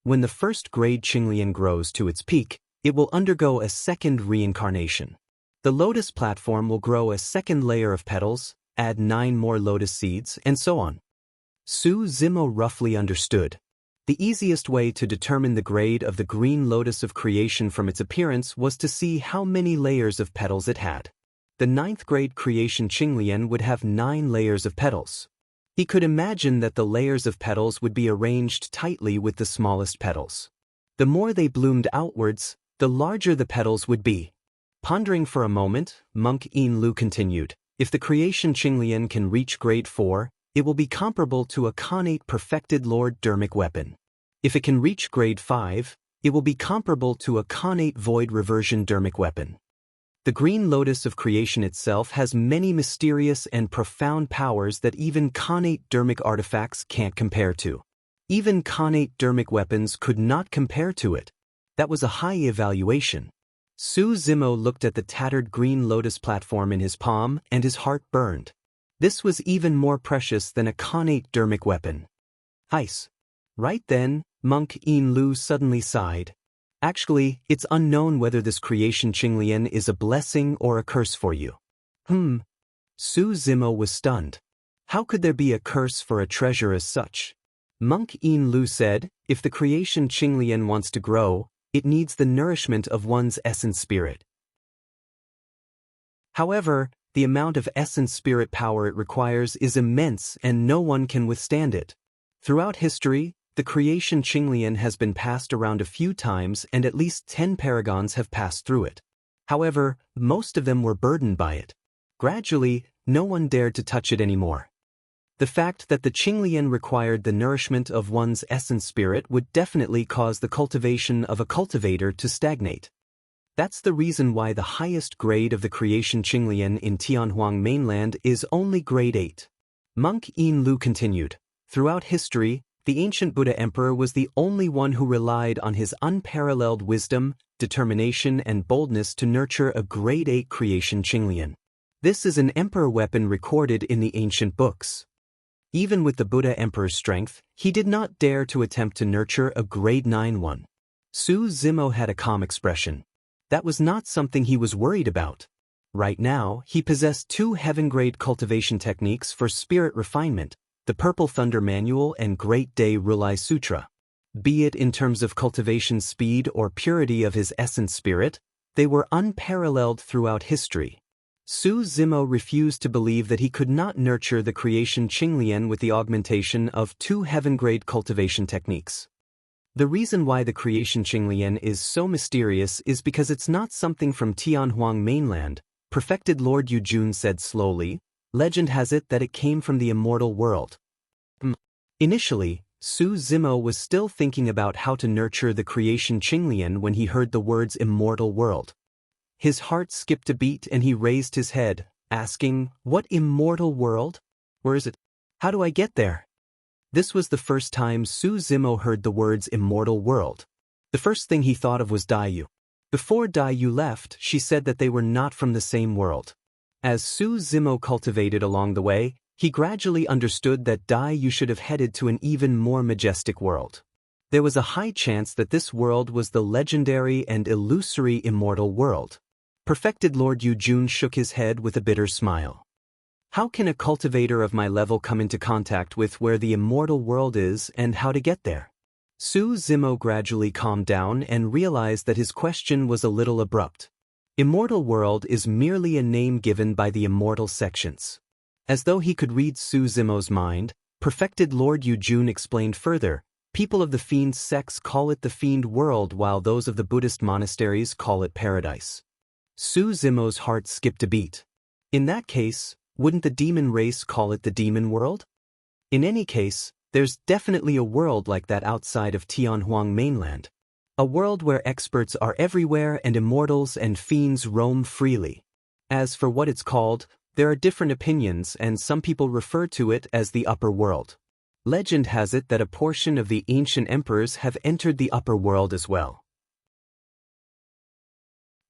When the first grade Qinglian grows to its peak, it will undergo a second reincarnation. The lotus platform will grow a second layer of petals, add 9 more lotus seeds, and so on." Su Zimo roughly understood. The easiest way to determine the grade of the green lotus of creation from its appearance was to see how many layers of petals it had. The 9th grade creation Qinglian would have 9 layers of petals. He could imagine that the layers of petals would be arranged tightly with the smallest petals. The more they bloomed outwards, the larger the petals would be. Pondering for a moment, Monk Yin Lu continued, "If the creation Qinglian can reach grade 4, it will be comparable to a connate perfected Lord dermic weapon. If it can reach grade 5, it will be comparable to a connate void reversion dermic weapon. The green lotus of creation itself has many mysterious and profound powers that even connate dermic artifacts can't compare to. Even connate dermic weapons could not compare to it. That was a high evaluation." Su Zimo looked at the tattered green lotus platform in his palm and his heart burned. This was even more precious than a connate dermic weapon. "Ice." Right then, Monk Yin Lu suddenly sighed. "Actually, it's unknown whether this creation Qinglian is a blessing or a curse for you." Su Zimo was stunned. How could there be a curse for a treasure as such? Monk Yin Lu said, "If the creation Qinglian wants to grow, it needs the nourishment of one's essence spirit. However, the amount of essence spirit power it requires is immense and no one can withstand it. Throughout history, the creation Qinglian has been passed around a few times and at least 10 paragons have passed through it. However, most of them were burdened by it. Gradually, no one dared to touch it anymore. The fact that the Qinglian required the nourishment of one's essence spirit would definitely cause the cultivation of a cultivator to stagnate. That's the reason why the highest grade of the creation Qinglian in Tianhuang mainland is only grade 8. Monk Yin Lu continued. Throughout history, the ancient Buddha emperor was the only one who relied on his unparalleled wisdom, determination and boldness to nurture a grade 8 creation Qinglian. This is an emperor weapon recorded in the ancient books. Even with the Buddha emperor's strength, he did not dare to attempt to nurture a grade 9 one. Su Zimo had a calm expression. That was not something he was worried about. Right now, he possessed 2 heaven-grade cultivation techniques for spirit refinement, the Purple Thunder Manual and Great Day Rulai Sutra. Be it in terms of cultivation speed or purity of his essence spirit, they were unparalleled throughout history. Su Zimo refused to believe that he could not nurture the creation Qinglian with the augmentation of 2 heaven-grade cultivation techniques. The reason why the creation Qinglian is so mysterious is because it's not something from Tianhuang mainland, perfected Lord Yujun said slowly. Legend has it that it came from the immortal world. Initially, Su Zimo was still thinking about how to nurture the creation Qinglian when he heard the words immortal world. His heart skipped a beat and he raised his head, asking, what immortal world? Where is it? How do I get there? This was the first time Su Zimo heard the words immortal world. The first thing he thought of was Daiyu. Before Daiyu left, she said that they were not from the same world. As Su Zimo cultivated along the way, he gradually understood that Daiyu should have headed to an even more majestic world. There was a high chance that this world was the legendary and illusory immortal world. Perfected Lord Yujun shook his head with a bitter smile. How can a cultivator of my level come into contact with where the immortal world is and how to get there? Su Zimo gradually calmed down and realized that his question was a little abrupt. Immortal world is merely a name given by the immortal sections. As though he could read Su Zimo's mind, perfected Lord Yujun explained further, people of the fiend sects call it the fiend world while those of the Buddhist monasteries call it paradise. Su Zimo's heart skipped a beat. In that case, wouldn't the demon race call it the demon world? In any case, there's definitely a world like that outside of Tianhuang mainland. A world where experts are everywhere and immortals and fiends roam freely. As for what it's called, there are different opinions and some people refer to it as the upper world. Legend has it that a portion of the ancient emperors have entered the upper world as well.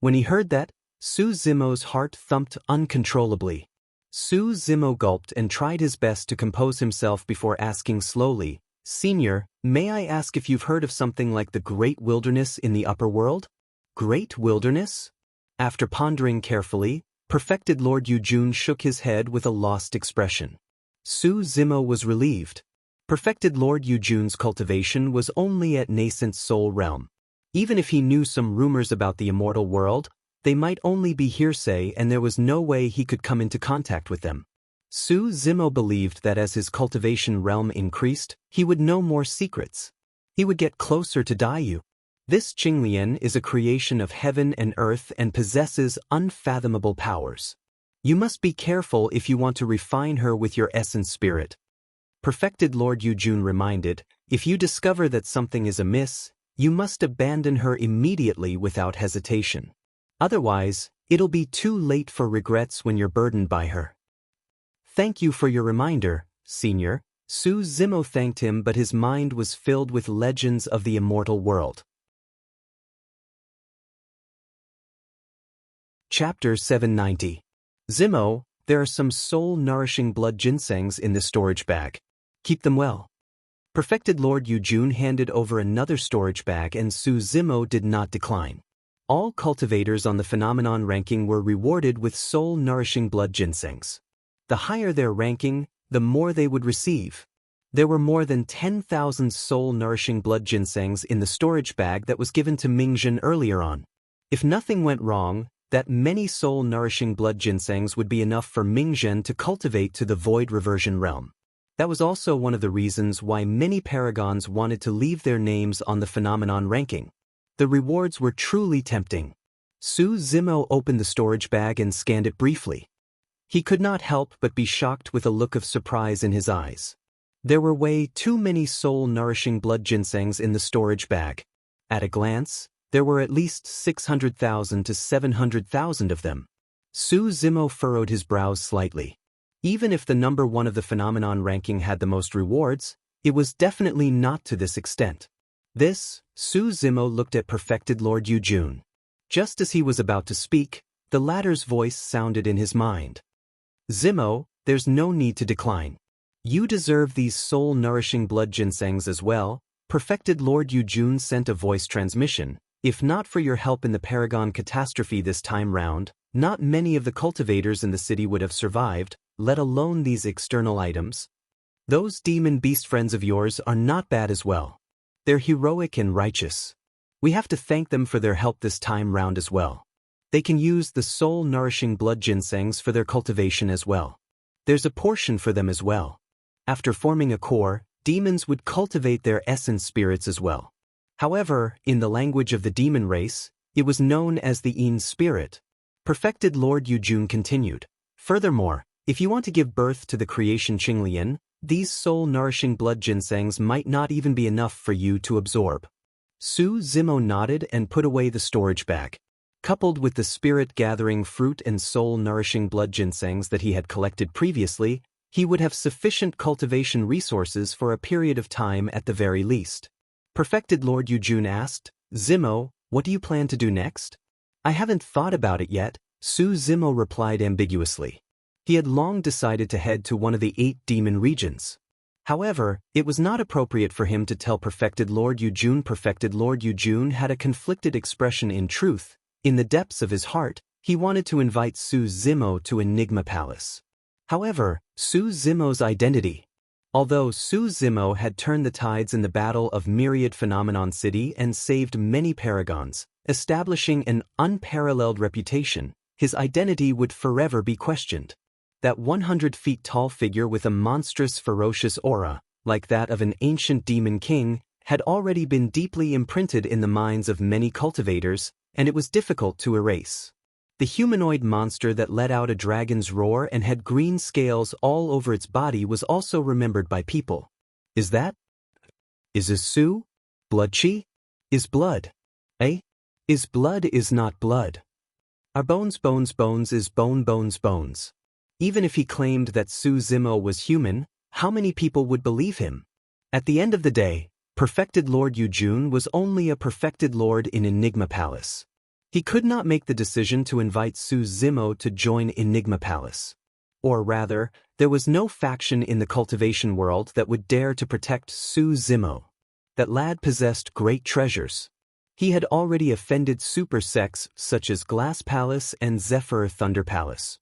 When he heard that, Su Zimo's heart thumped uncontrollably. Su Zimo gulped and tried his best to compose himself before asking slowly, Senior, may I ask if you've heard of something like the Great Wilderness in the upper world? Great Wilderness? After pondering carefully, perfected Lord Yujun shook his head with a lost expression. Su Zimo was relieved. Perfected Lord Yujun's cultivation was only at nascent soul realm. Even if he knew some rumors about the immortal world, they might only be hearsay and there was no way he could come into contact with them. Su Zimo believed that as his cultivation realm increased, he would know more secrets. He would get closer to Daiyu. This Qinglian is a creation of heaven and earth and possesses unfathomable powers. You must be careful if you want to refine her with your essence spirit. Perfected Lord Yujun reminded, if you discover that something is amiss, you must abandon her immediately without hesitation. Otherwise, it'll be too late for regrets when you're burdened by her. Thank you for your reminder, Senior. Su Zimo thanked him, but his mind was filled with legends of the immortal world. Chapter 790. Zimo, there are some soul-nourishing blood ginsengs in this storage bag. Keep them well. Perfected Lord Yujun handed over another storage bag and Su Zimo did not decline. All cultivators on the phenomenon ranking were rewarded with soul-nourishing blood ginsengs. The higher their ranking, the more they would receive. There were more than 10,000 soul-nourishing blood ginsengs in the storage bag that was given to Mingzhen earlier on. If nothing went wrong, that many soul-nourishing blood ginsengs would be enough for Mingzhen to cultivate to the void reversion realm. That was also one of the reasons why many paragons wanted to leave their names on the phenomenon ranking. The rewards were truly tempting. Su Zimo opened the storage bag and scanned it briefly. He could not help but be shocked with a look of surprise in his eyes. There were way too many soul-nourishing blood ginsengs in the storage bag. At a glance, There were at least 600,000 to 700,000 of them. Su Zimo furrowed his brows slightly. Even if the number one of the phenomenon ranking had the most rewards, it was definitely not to this extent. Su Zimo looked at perfected Lord Yujun. Just as he was about to speak, the latter's voice sounded in his mind. Zimo, there's no need to decline. You deserve these soul-nourishing blood ginsengs as well. Perfected Lord Yujun sent a voice transmission. If not for your help in the Paragon catastrophe this time round, not many of the cultivators in the city would have survived, let alone these external items. Those demon beast friends of yours are not bad as well. They're heroic and righteous. We have to thank them for their help this time round as well. They can use the soul-nourishing blood ginsengs for their cultivation as well. There's a portion for them as well. After forming a core, demons would cultivate their essence spirits as well. However, in the language of the demon race, it was known as the Een spirit. Perfected Lord Yujun continued. Furthermore, if you want to give birth to the creation Qinglian, these soul-nourishing blood ginsengs might not even be enough for you to absorb. Su Zimo nodded and put away the storage bag. Coupled with the spirit-gathering fruit and soul-nourishing blood ginsengs that he had collected previously, he would have sufficient cultivation resources for a period of time at the very least. Perfected Lord Yujun asked, Zimo, what do you plan to do next? I haven't thought about it yet, Su Zimo replied ambiguously. He had long decided to head to one of the 8 demon regions. However, it was not appropriate for him to tell Perfected Lord Yujun. Perfected Lord Yujun had a conflicted expression in truth. In the depths of his heart, he wanted to invite Su Zimo to Enigma Palace. However, Su Zimo's identity. Although Su Zimo had turned the tides in the battle of Myriad Phenomenon City and saved many paragons, establishing an unparalleled reputation, his identity would forever be questioned. That 100 feet tall figure with a monstrous ferocious aura, like that of an ancient demon king, had already been deeply imprinted in the minds of many cultivators, and it was difficult to erase. The humanoid monster that let out a dragon's roar and had green scales all over its body was also remembered by people. Is this Su? Blood chi? Is blood? Is blood is not blood. Are bones is bones. Even if he claimed that Su Zimo was human, how many people would believe him? At the end of the day, Perfected Lord Yujun was only a perfected lord in Enigma Palace. He could not make the decision to invite Su Zimo to join Enigma Palace. Or rather, there was no faction in the cultivation world that would dare to protect Su Zimo. That lad possessed great treasures. He had already offended super sects such as Glass Palace and Zephyr Thunder Palace.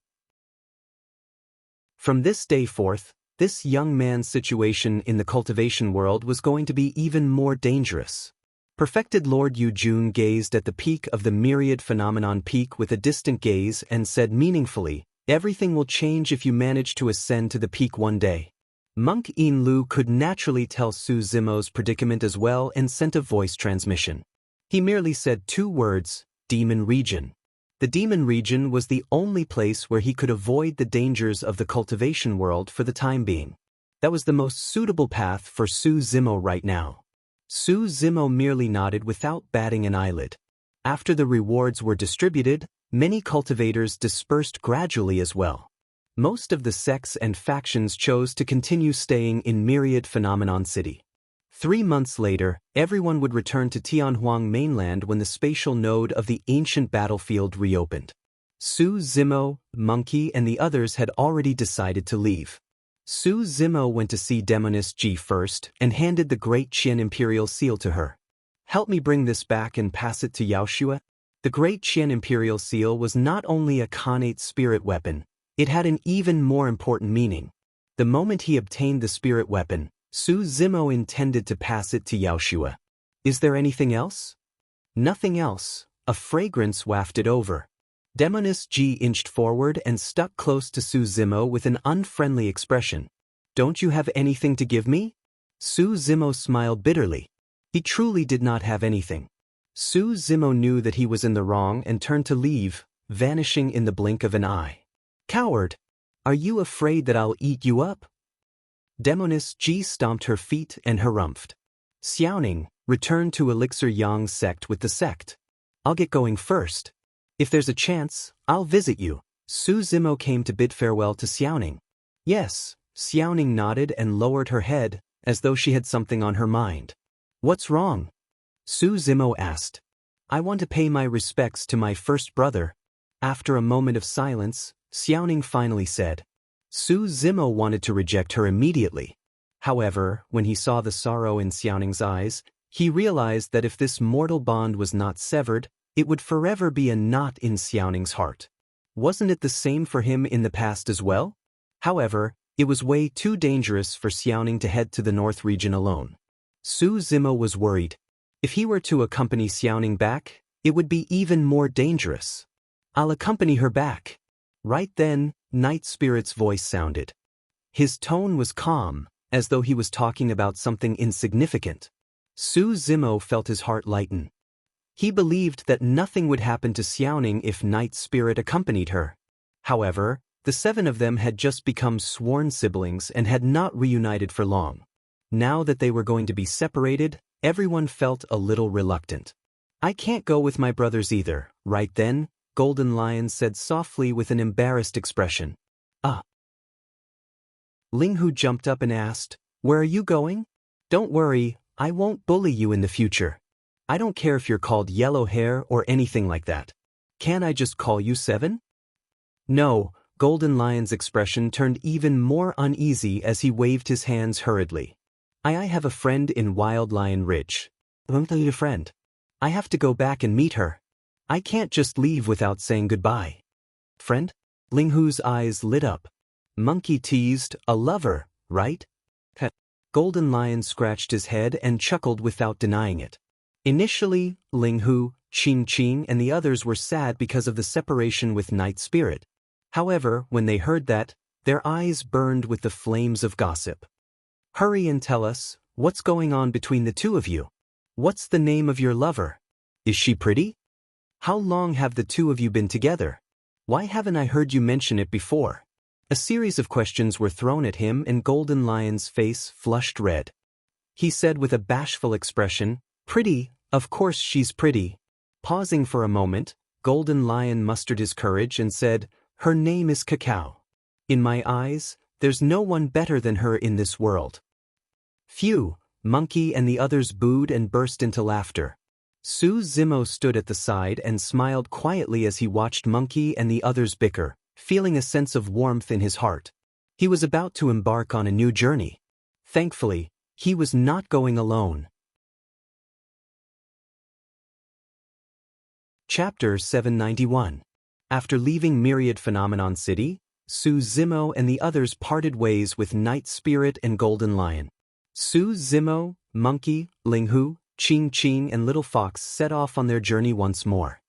From this day forth, this young man's situation in the cultivation world was going to be even more dangerous. Perfected Lord Yujun gazed at the peak of the Myriad Phenomenon Peak with a distant gaze and said meaningfully, everything will change if you manage to ascend to the peak one day. Monk Een Lu could naturally tell Su Zimo's predicament as well and sent a voice transmission. He merely said 2 words, Demon Region. The Demon Region was the only place where he could avoid the dangers of the cultivation world for the time being. That was the most suitable path for Su Zimo right now. Su Zimo merely nodded without batting an eyelid. After the rewards were distributed, many cultivators dispersed gradually as well. Most of the sects and factions chose to continue staying in Myriad Phenomenon City. 3 months later, everyone would return to Tianhuang mainland when the spatial node of the ancient battlefield reopened. Su Zimo, Monkey, and the others had already decided to leave. Su Zimo went to see Demoness Ji first and handed the Great Qian Imperial Seal to her. Help me bring this back and pass it to Yaoshua. The Great Qian Imperial Seal was not only a Khanate spirit weapon, it had an even more important meaning. The moment he obtained the spirit weapon, Su Zimo intended to pass it to Yaoshua. Is there anything else? Nothing else. A fragrance wafted over. Demoness Ji inched forward and stuck close to Su Zimo with an unfriendly expression. Don't you have anything to give me? Su Zimo smiled bitterly. He truly did not have anything. Su Zimo knew that he was in the wrong and turned to leave, vanishing in the blink of an eye. Coward! Are you afraid that I'll eat you up? Demoness Ji stomped her feet and harumphed. Xiaoning, Return to Elixir Yang's sect with the sect. I'll get going first. If there's a chance, I'll visit you. Su Zimo came to bid farewell to Xiaoning. Yes, Xiaoning nodded and lowered her head, as though she had something on her mind. What's wrong? Su Zimo asked. I want to pay my respects to my first brother. After a moment of silence, Xiaoning finally said. Su Zimo wanted to reject her immediately. However, when he saw the sorrow in Xiaoning's eyes, he realized that if this mortal bond was not severed, it would forever be a knot in Xiaoning's heart. Wasn't it the same for him in the past as well? However, it was way too dangerous for Xiaoning to head to the north region alone. Su Zimo was worried. If he were to accompany Xiaoning back, it would be even more dangerous. I'll accompany her back. Right then, Night Spirit's voice sounded. His tone was calm, as though he was talking about something insignificant. Su Zimo felt his heart lighten. He believed that nothing would happen to Xiaoning if Night Spirit accompanied her. However, the 7 of them had just become sworn siblings and had not reunited for long. Now that they were going to be separated, everyone felt a little reluctant. I can't go with my brothers either. Right then, Golden Lion said softly with an embarrassed expression. Ling Hu jumped up and asked, Where are you going? Don't worry, I won't bully you in the future. I don't care if you're called Yellow Hair or anything like that. Can't I just call you 7? No, Golden Lion's expression turned even more uneasy as he waved his hands hurriedly. I have a friend in Wild Lion Ridge. A friend. I have to go back and meet her. I can't just leave without saying goodbye. Friend? Ling Hu's eyes lit up. Monkey teased, a lover, right? Golden Lion scratched his head and chuckled without denying it. Initially, Ling Hu, Qing, and the others were sad because of the separation with Night Spirit. However, when they heard that, their eyes burned with the flames of gossip. Hurry and tell us, what's going on between the 2 of you? What's the name of your lover? Is she pretty? How long have the 2 of you been together? Why haven't I heard you mention it before? A series of questions were thrown at him and Golden Lion's face flushed red. He said with a bashful expression, Pretty, of course she's pretty. Pausing for a moment, Golden Lion mustered his courage and said, Her name is Cacao. In my eyes, there's no one better than her in this world. Phew, Monkey and the others booed and burst into laughter. Su Zimo stood at the side and smiled quietly as he watched Monkey and the others bicker, feeling a sense of warmth in his heart. He was about to embark on a new journey. Thankfully, he was not going alone. Chapter 791. After leaving Myriad Phenomenon City, Su Zimo and the others parted ways with Night Spirit and Golden Lion. Su Zimo, Monkey, Ling Hu, Qing, and Little Fox set off on their journey once more.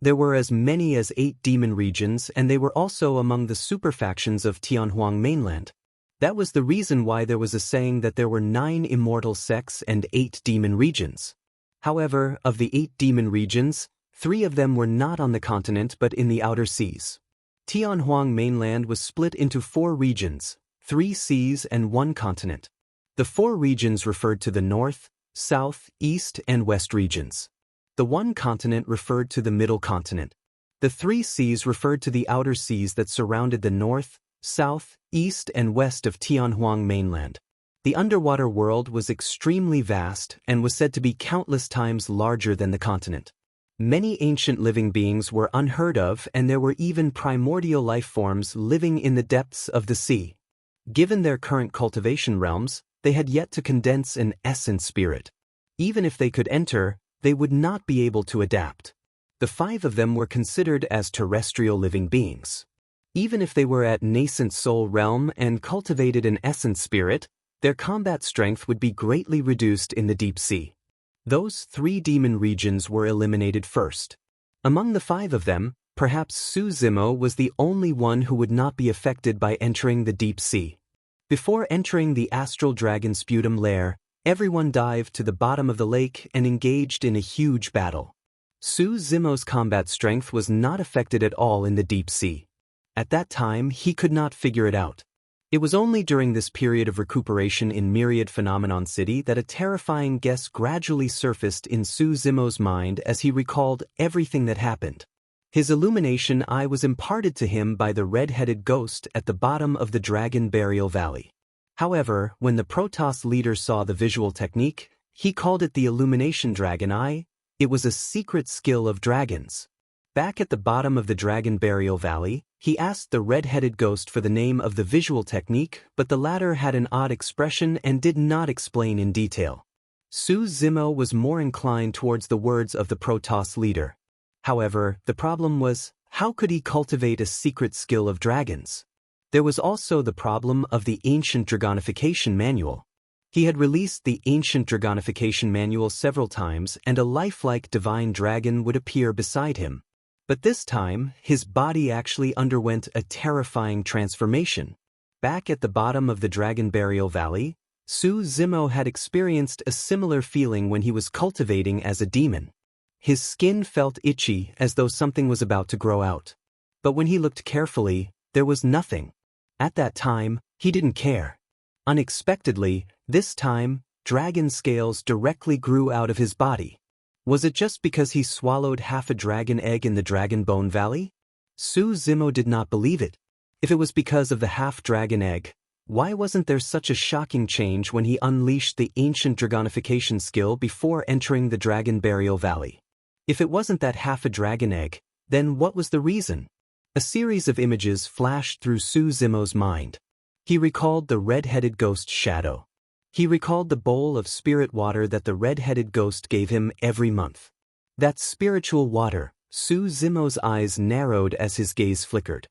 There were as many as 8 demon regions, and they were also among the super factions of Tianhuang mainland. That was the reason why there was a saying that there were 9 immortal sects and 8 demon regions. However, of the 8 demon regions, 3 of them were not on the continent but in the outer seas. Tianhuang mainland was split into 4 regions, 3 seas and 1 continent. The 4 regions referred to the north, south, east, and west regions. The 1 continent referred to the middle continent. The 3 seas referred to the outer seas that surrounded the north, south, east, and west of Tianhuang mainland. The underwater world was extremely vast and was said to be countless times larger than the continent. Many ancient living beings were unheard of, and there were even primordial life forms living in the depths of the sea. Given their current cultivation realms, they had yet to condense an essence spirit. Even if they could enter, they would not be able to adapt. The 5 of them were considered as terrestrial living beings. Even if they were at nascent soul realm and cultivated an essence spirit, their combat strength would be greatly reduced in the deep sea. Those 3 demon regions were eliminated first. Among the 5 of them, perhaps Su Zimo was the only one who would not be affected by entering the deep sea. Before entering the astral dragon sputum lair, everyone dived to the bottom of the lake and engaged in a huge battle. Su Zimo's combat strength was not affected at all in the deep sea. At that time, he could not figure it out. It was only during this period of recuperation in Myriad Phenomenon City that a terrifying guess gradually surfaced in Su Zimo's mind as he recalled everything that happened. His illumination eye was imparted to him by the red-headed ghost at the bottom of the Dragon Burial Valley. However, when the Protoss leader saw the visual technique, he called it the Illumination Dragon Eye. It was a secret skill of dragons. Back at the bottom of the Dragon Burial Valley, he asked the red-headed ghost for the name of the visual technique, but the latter had an odd expression and did not explain in detail. Su Zimo was more inclined towards the words of the Protoss leader. However, the problem was, how could he cultivate a secret skill of dragons? There was also the problem of the Ancient Dragonification Manual. He had released the Ancient Dragonification Manual several times and a lifelike divine dragon would appear beside him. But this time, his body actually underwent a terrifying transformation. Back at the bottom of the Dragon Burial Valley, Su Zimo had experienced a similar feeling when he was cultivating as a demon. His skin felt itchy as though something was about to grow out. But when he looked carefully, there was nothing. At that time, he didn't care. Unexpectedly, this time, dragon scales directly grew out of his body. Was it just because he swallowed half a dragon egg in the Dragon Bone Valley? Su Zimo did not believe it. If it was because of the half-dragon egg, why wasn't there such a shocking change when he unleashed the Ancient Dragonification skill before entering the Dragon Burial Valley? If it wasn't that half a dragon egg, then what was the reason? A series of images flashed through Su Zimo's mind. He recalled the red-headed ghost shadow. He recalled the bowl of spirit water that the red-headed ghost gave him every month. That spiritual water, Su Zimo's eyes narrowed as his gaze flickered.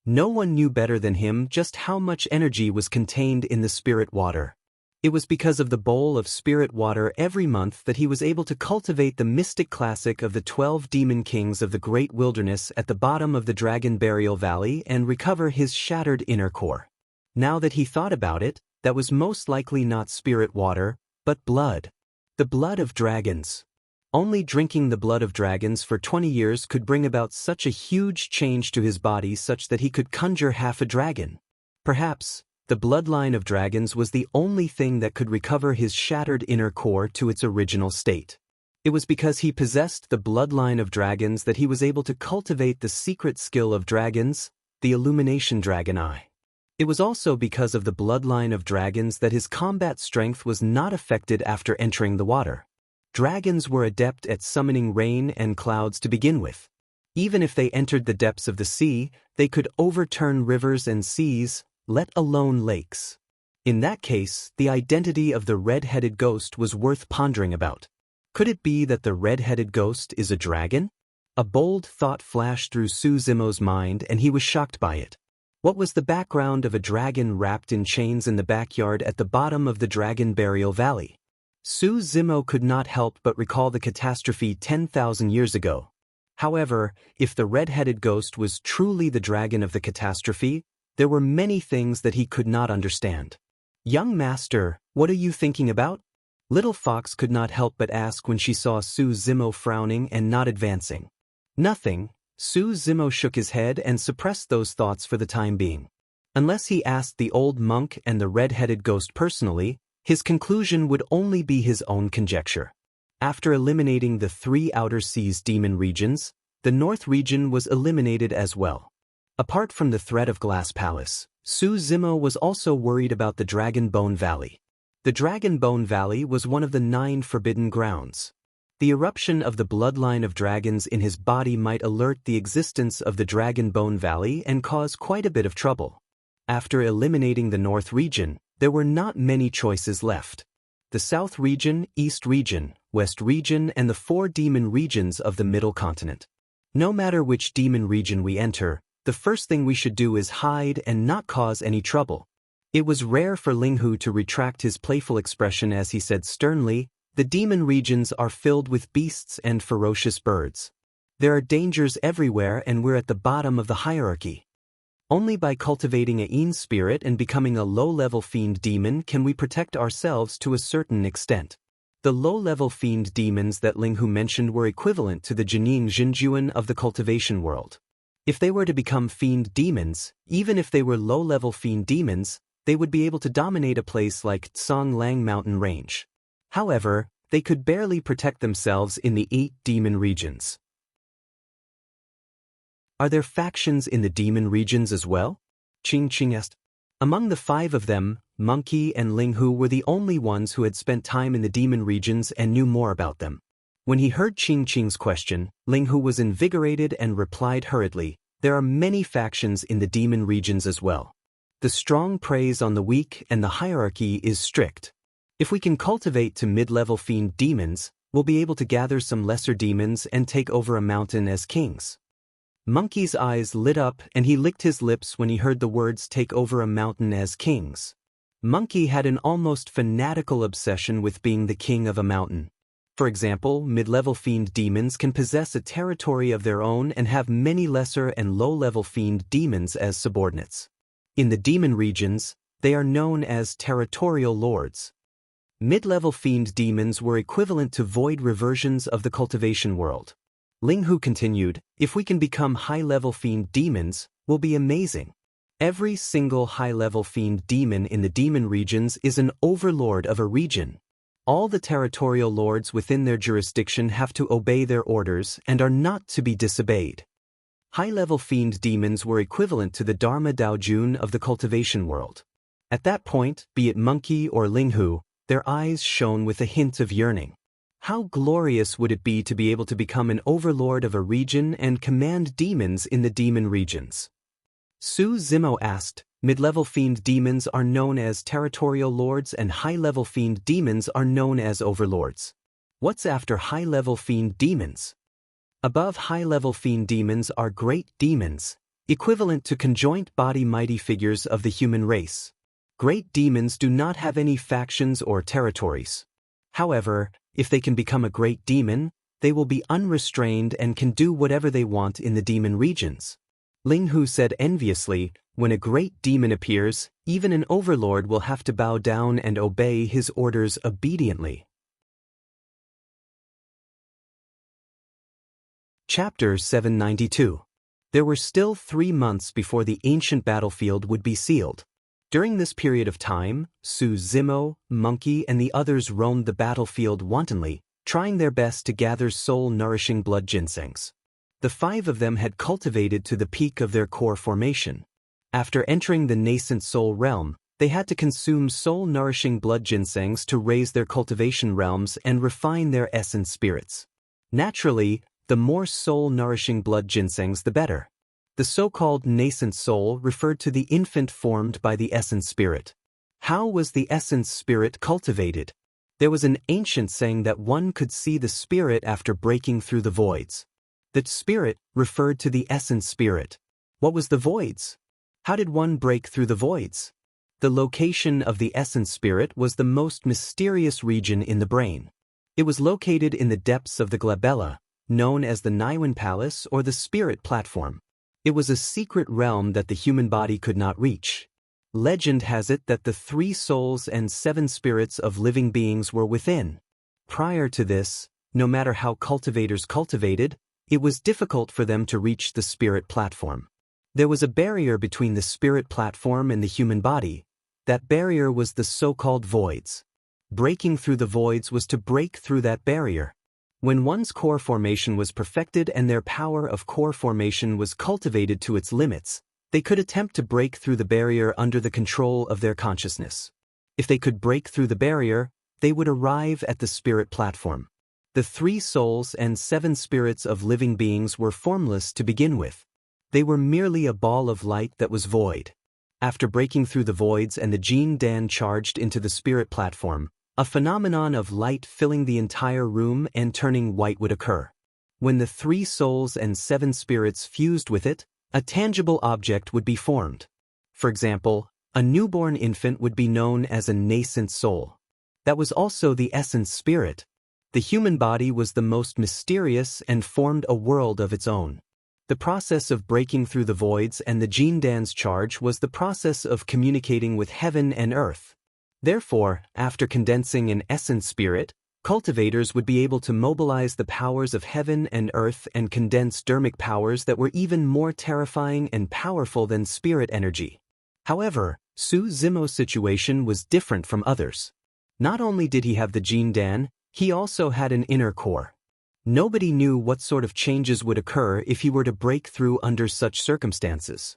No one knew better than him just how much energy was contained in the spirit water. It was because of the bowl of spirit water every month that he was able to cultivate the mystic classic of the 12 demon kings of the great wilderness at the bottom of the Dragon Burial Valley and recover his shattered inner core. Now that he thought about it, that was most likely not spirit water, but blood. The blood of dragons. Only drinking the blood of dragons for 20 years could bring about such a huge change to his body such that he could conjure half a dragon. Perhaps, the bloodline of dragons was the only thing that could recover his shattered inner core to its original state. It was because he possessed the bloodline of dragons that he was able to cultivate the secret skill of dragons, the Illumination Dragon Eye. It was also because of the bloodline of dragons that his combat strength was not affected after entering the water. Dragons were adept at summoning rain and clouds to begin with. Even if they entered the depths of the sea, they could overturn rivers and seas, let alone lakes. In that case, the identity of the red-headed ghost was worth pondering about. Could it be that the red-headed ghost is a dragon? A bold thought flashed through Su Zimo's mind and he was shocked by it. What was the background of a dragon wrapped in chains in the backyard at the bottom of the Dragon Burial Valley? Su Zimo could not help but recall the catastrophe 10,000 years ago. However, if the red-headed ghost was truly the dragon of the catastrophe, there were many things that he could not understand. "Young master, what are you thinking about?" Little Fox could not help but ask when she saw Su Zimo frowning and not advancing. "Nothing." Su Zimo shook his head and suppressed those thoughts for the time being. Unless he asked the old monk and the red-headed ghost personally, his conclusion would only be his own conjecture. After eliminating the 3 outer seas demon regions, the north region was eliminated as well. Apart from the threat of Glass Palace, Su Zimo was also worried about the Dragon Bone Valley. The Dragon Bone Valley was one of the 9 forbidden grounds. The eruption of the bloodline of dragons in his body might alert the existence of the Dragon Bone Valley and cause quite a bit of trouble. After eliminating the North region, there were not many choices left. The South region, East region, West region, and the 4 demon regions of the Middle Continent. No matter which demon region we enter, the first thing we should do is hide and not cause any trouble. It was rare for Linghu to retract his playful expression as he said sternly, "The demon regions are filled with beasts and ferocious birds. There are dangers everywhere and we're at the bottom of the hierarchy. Only by cultivating a Yin spirit and becoming a low-level fiend demon can we protect ourselves to a certain extent." The low-level fiend demons that Linghu mentioned were equivalent to the Jining Jinjuan of the cultivation world. If they were to become fiend demons, even if they were low-level fiend demons, they would be able to dominate a place like Tsang Lang mountain range. However, they could barely protect themselves in the 8 demon regions. Are there factions in the demon regions as well? Qing Qing asked. Among the 5 of them, Monkey and Ling Hu were the only ones who had spent time in the demon regions and knew more about them. When he heard Qing Qing's question, Ling Hu was invigorated and replied hurriedly, "There are many factions in the demon regions as well. The strong preys on the weak and the hierarchy is strict. If we can cultivate to mid-level fiend demons, we'll be able to gather some lesser demons and take over a mountain as kings." Monkey's eyes lit up and he licked his lips when he heard the words "take over a mountain as kings." Monkey had an almost fanatical obsession with being the king of a mountain. For example, mid-level fiend demons can possess a territory of their own and have many lesser and low-level fiend demons as subordinates. In the demon regions, they are known as territorial lords. Mid-level fiend demons were equivalent to void reversions of the cultivation world. Ling Hu continued, "If we can become high-level fiend demons, we'll be amazing. Every single high-level fiend demon in the demon regions is an overlord of a region. All the territorial lords within their jurisdiction have to obey their orders and are not to be disobeyed." High-level fiend demons were equivalent to the Dharma Daojun of the cultivation world. At that point, be it Monkey or Ling Hu, their eyes shone with a hint of yearning. How glorious would it be to be able to become an overlord of a region and command demons in the demon regions? Su Zimo asked, "Mid-level fiend demons are known as territorial lords and high-level fiend demons are known as overlords. What's after high-level fiend demons?" Above high-level fiend demons are great demons, equivalent to conjoint body mighty figures of the human race. Great demons do not have any factions or territories. However, if they can become a great demon, they will be unrestrained and can do whatever they want in the demon regions. Ling Hu said enviously, "When a great demon appears, even an overlord will have to bow down and obey his orders obediently." Chapter 792. There were still 3 months before the ancient battlefield would be sealed. During this period of time, Su Zimo, Monkey, and the others roamed the battlefield wantonly, trying their best to gather soul-nourishing blood ginsengs. The 5 of them had cultivated to the peak of their core formation. After entering the nascent soul realm, they had to consume soul-nourishing blood ginsengs to raise their cultivation realms and refine their essence spirits. Naturally, the more soul-nourishing blood ginsengs the better. The so-called nascent soul referred to the infant formed by the essence spirit. How was the essence spirit cultivated? There was an ancient saying that one could see the spirit after breaking through the voids. The spirit referred to the essence spirit. What was the voids? How did one break through the voids? The location of the essence spirit was the most mysterious region in the brain. It was located in the depths of the glabella, known as the Niwen Palace or the Spirit Platform. It was a secret realm that the human body could not reach. Legend has it that the 3 souls and 7 spirits of living beings were within. Prior to this, no matter how cultivators cultivated, it was difficult for them to reach the Spirit Platform. There was a barrier between the Spirit Platform and the human body. That barrier was the so-called voids. Breaking through the voids was to break through that barrier. When one's core formation was perfected and their power of core formation was cultivated to its limits, they could attempt to break through the barrier under the control of their consciousness. If they could break through the barrier, they would arrive at the Spirit Platform. The 3 souls and 7 spirits of living beings were formless to begin with. They were merely a ball of light that was void. After breaking through the voids and the Jin Dan charged into the Spirit Platform, a phenomenon of light filling the entire room and turning white would occur. When the 3 souls and 7 spirits fused with it, a tangible object would be formed. For example, a newborn infant would be known as a nascent soul. That was also the essence spirit. The human body was the most mysterious and formed a world of its own. The process of breaking through the voids and the Jin Dan's charge was the process of communicating with heaven and earth. Therefore, after condensing an essence spirit, Cultivators would be able to mobilize the powers of heaven and earth and condense dermic powers that were even more terrifying and powerful than spirit energy. However, Su Zimo's situation was different from others. Not only did he have the Jin Dan, he also had an inner core. Nobody knew what sort of changes would occur if he were to break through under such circumstances.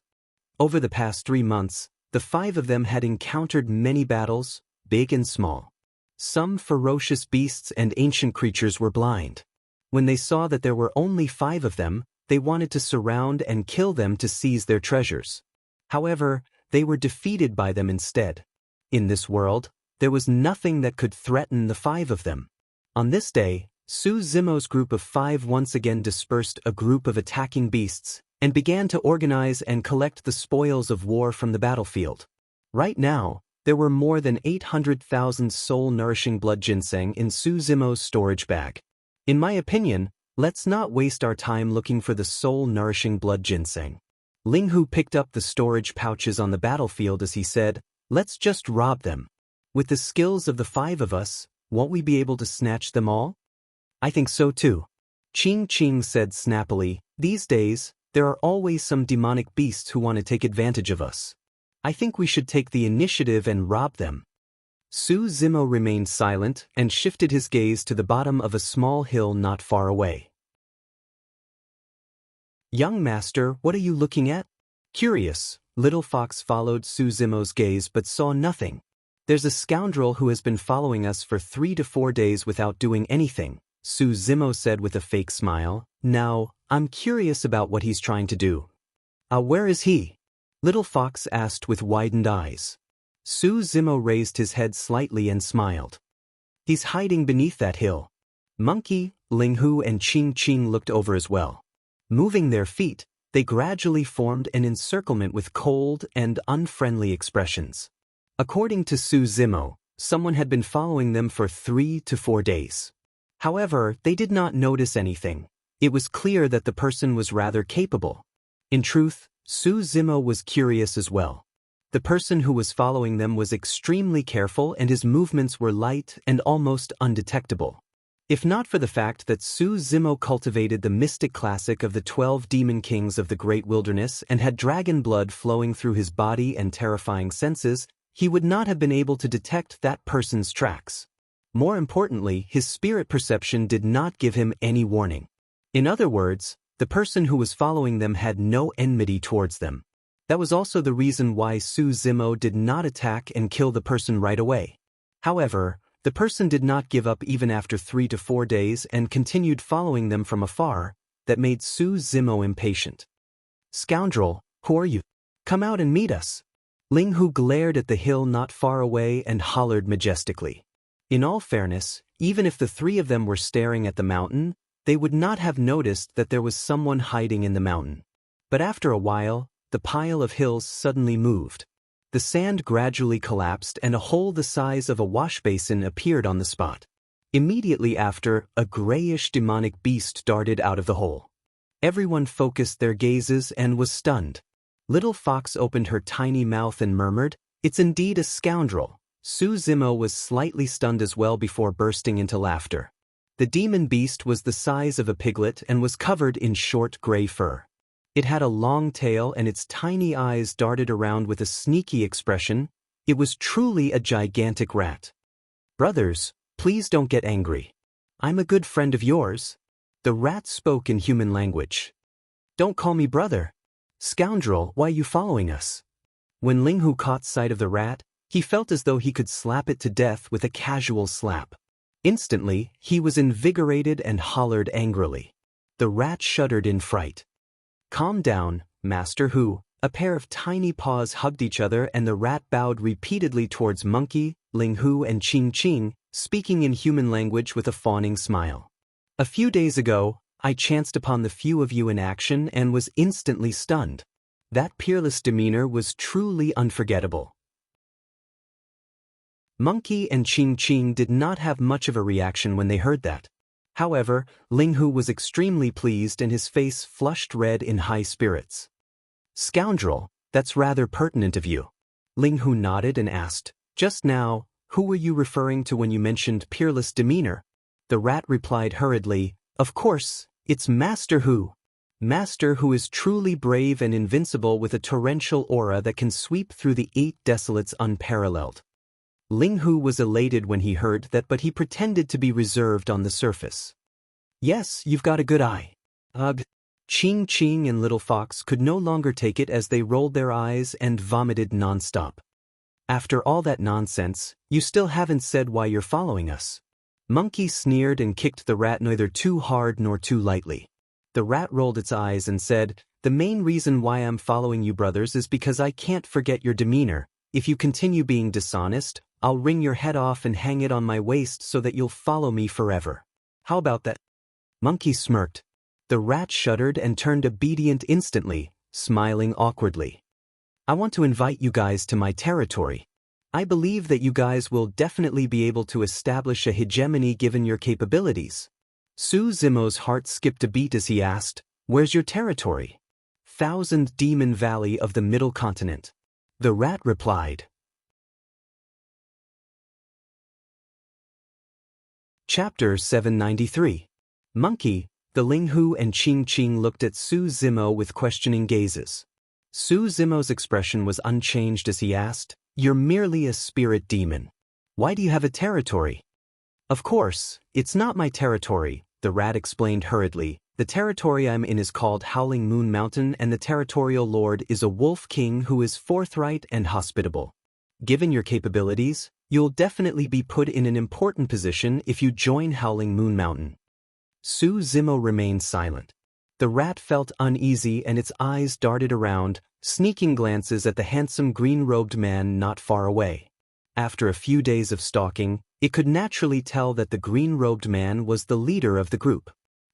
Over the past 3 months, the 5 of them had encountered many battles, big and small. Some ferocious beasts and ancient creatures were blind. When they saw that there were only 5 of them, they wanted to surround and kill them to seize their treasures. However, they were defeated by them instead. In this world, there was nothing that could threaten the 5 of them. On this day, Su Zimo's group of 5 once again dispersed a group of attacking beasts and began to organize and collect the spoils of war from the battlefield. Right now, there were more than 800,000 soul-nourishing blood ginseng in Su Zimo's storage bag. In my opinion, let's not waste our time looking for the soul-nourishing blood ginseng. Ling Hu picked up the storage pouches on the battlefield as he said, "Let's just rob them. With the skills of the 5 of us, won't we be able to snatch them all?" "I think so too," Qing Qing said snappily. "These days, there are always some demonic beasts who want to take advantage of us. I think we should take the initiative and rob them." Su Zimo remained silent and shifted his gaze to the bottom of a small hill not far away. "Young master, what are you looking at?" Curious, Little Fox followed Su Zimo's gaze but saw nothing. "There's a scoundrel who has been following us for 3 to 4 days without doing anything," Su Zimo said with a fake smile. "Now, I'm curious about what he's trying to do." Where is he?" Little Fox asked with widened eyes. Su Zimo raised his head slightly and smiled. "He's hiding beneath that hill." Monkey, Ling Hu and Qing Qing looked over as well. Moving their feet, they gradually formed an encirclement with cold and unfriendly expressions. According to Su Zimo, someone had been following them for 3 to 4 days. However, they did not notice anything. It was clear that the person was rather capable. In truth, Su Zimo was curious as well. The person who was following them was extremely careful and his movements were light and almost undetectable. If not for the fact that Su Zimo cultivated the mystic classic of the 12 demon kings of the great wilderness and had dragon blood flowing through his body and terrifying senses, he would not have been able to detect that person's tracks. More importantly, his spirit perception did not give him any warning. In other words, the person who was following them had no enmity towards them. That was also the reason why Su Zimo did not attack and kill the person right away. However, the person did not give up even after 3 to 4 days and continued following them from afar. That made Su Zimo impatient. "Scoundrel, who are you? Come out and meet us." Ling Hu glared at the hill not far away and hollered majestically. In all fairness, even if the 3 of them were staring at the mountain, they would not have noticed that there was someone hiding in the mountain. But after a while, the pile of hills suddenly moved. The sand gradually collapsed and a hole the size of a wash basin appeared on the spot. Immediately after, a grayish demonic beast darted out of the hole. Everyone focused their gazes and was stunned. Little Fox opened her tiny mouth and murmured, "It's indeed a scoundrel." Su Zimo was slightly stunned as well before bursting into laughter. The demon beast was the size of a piglet and was covered in short gray fur. It had a long tail and its tiny eyes darted around with a sneaky expression. It was truly a gigantic rat. "Brothers, please don't get angry. I'm a good friend of yours." The rat spoke in human language. "Don't call me brother. Scoundrel, why are you following us?" When Ling Hu caught sight of the rat, he felt as though he could slap it to death with a casual slap. Instantly, he was invigorated and hollered angrily. The rat shuddered in fright. "Calm down, Master Hu." A pair of tiny paws hugged each other and the rat bowed repeatedly towards Monkey, Ling Hu and Qing Qing, speaking in human language with a fawning smile. "A few days ago, I chanced upon the few of you in action and was instantly stunned. That peerless demeanor was truly unforgettable." Monkey and Qing Qing did not have much of a reaction when they heard that. However, Ling Hu was extremely pleased and his face flushed red in high spirits. "Scoundrel, that's rather pertinent of you." Ling Hu nodded and asked, "Just now, who were you referring to when you mentioned peerless demeanor?" The rat replied hurriedly, "Of course, it's Master Hu. Master Hu is truly brave and invincible with a torrential aura that can sweep through the 8 desolates unparalleled." Ling Hu was elated when he heard that, but he pretended to be reserved on the surface. "Yes, you've got a good eye." Ugh. Ching Ching and Little Fox could no longer take it as they rolled their eyes and vomited nonstop. "After all that nonsense, you still haven't said why you're following us." Monkey sneered and kicked the rat neither too hard nor too lightly. The rat rolled its eyes and said, "The main reason why I'm following you brothers is because I can't forget your demeanor. If you continue being dishonest, I'll wring your head off and hang it on my waist so that you'll follow me forever. How about that?" Monkey smirked. The rat shuddered and turned obedient instantly, smiling awkwardly. "I want to invite you guys to my territory. I believe that you guys will definitely be able to establish a hegemony given your capabilities." Su Zimo's heart skipped a beat as he asked, "Where's your territory?" "Thousand Demon Valley of the Middle Continent." The rat replied. Chapter 793. Monkey, the Ling Hu and Ching Ching looked at Su Zimo with questioning gazes. Su Zimo's expression was unchanged as he asked, "You're merely a spirit demon. Why do you have a territory?" "Of course, it's not my territory," the rat explained hurriedly. "The territory I'm in is called Howling Moon Mountain, and the territorial lord is a wolf king who is forthright and hospitable. Given your capabilities, you'll definitely be put in an important position if you join Howling Moon Mountain." Su Zimo remained silent. The rat felt uneasy and its eyes darted around, sneaking glances at the handsome green-robed man not far away. After a few days of stalking, it could naturally tell that the green-robed man was the leader of the group.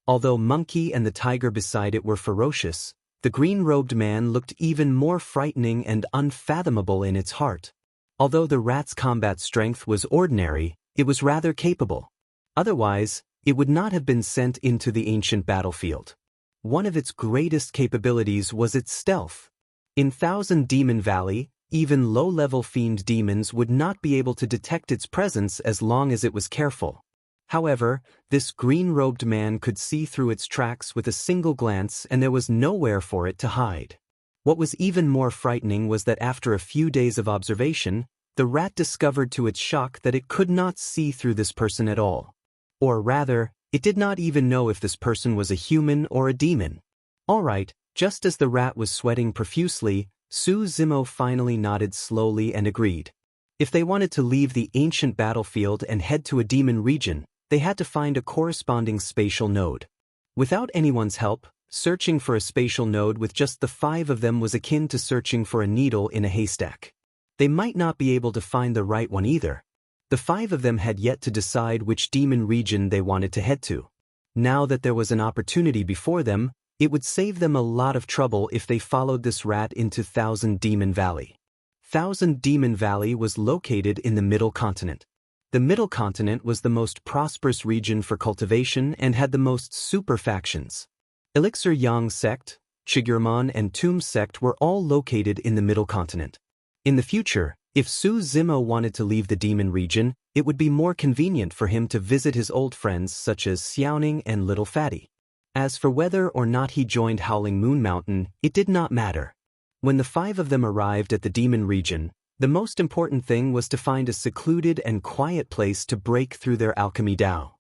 Although Monkey and the tiger beside it were ferocious, the green-robed man looked even more frightening and unfathomable in its heart. Although the rat's combat strength was ordinary, it was rather capable. Otherwise, it would not have been sent into the ancient battlefield. One of its greatest capabilities was its stealth. In Thousand Demon Valley, even low-level fiend demons would not be able to detect its presence as long as it was careful. However, this green-robed man could see through its tracks with a single glance, and there was nowhere for it to hide. What was even more frightening was that after a few days of observation, the rat discovered to its shock that it could not see through this person at all. Or rather, it did not even know if this person was a human or a demon. All right, just as the rat was sweating profusely, Su Zimo finally nodded slowly and agreed. If they wanted to leave the ancient battlefield and head to a demon region, they had to find a corresponding spatial node. Without anyone's help, searching for a spatial node with just the 5 of them was akin to searching for a needle in a haystack. They might not be able to find the right one either. The 5 of them had yet to decide which demon region they wanted to head to. Now that there was an opportunity before them, it would save them a lot of trouble if they followed this rat into Thousand Demon Valley. Thousand Demon Valley was located in the Middle Continent. The Middle Continent was the most prosperous region for cultivation and had the most super factions. Elixir Yang Sect, Chigurmon and Tomb Sect were all located in the Middle Continent. In the future, if Su Zimo wanted to leave the demon region, it would be more convenient for him to visit his old friends such as Xiaoning and Little Fatty. As for whether or not he joined Howling Moon Mountain, it did not matter. When the 5 of them arrived at the demon region, the most important thing was to find a secluded and quiet place to break through their alchemy Dao.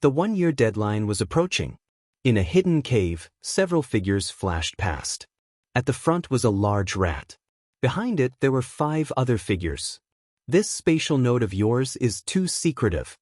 The 1-year deadline was approaching. In a hidden cave, several figures flashed past. At the front was a large rat. Behind it, there were 5 other figures. "This spatial node of yours is too secretive."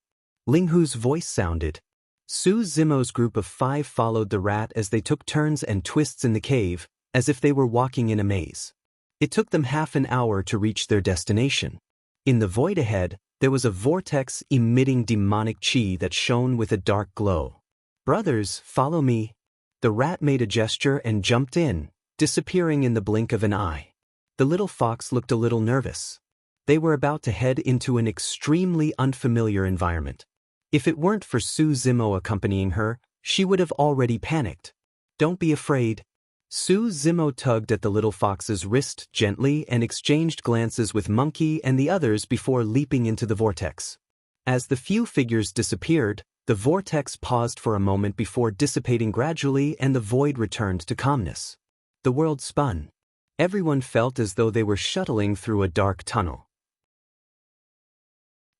Ling Hu's voice sounded. Su Zimo's group of 5 followed the rat as they took turns and twists in the cave, as if they were walking in a maze. It took them half an hour to reach their destination. In the void ahead, there was a vortex emitting demonic chi that shone with a dark glow. "Brothers, follow me." The rat made a gesture and jumped in, disappearing in the blink of an eye. The little fox looked a little nervous. They were about to head into an extremely unfamiliar environment. If it weren't for Su Zimo accompanying her, she would have already panicked. "Don't be afraid." Su Zimo tugged at the little fox's wrist gently and exchanged glances with Monkey and the others before leaping into the vortex. As the few figures disappeared, The vortex paused for a moment before dissipating gradually, and the void returned to calmness. The world spun. Everyone felt as though they were shuttling through a dark tunnel.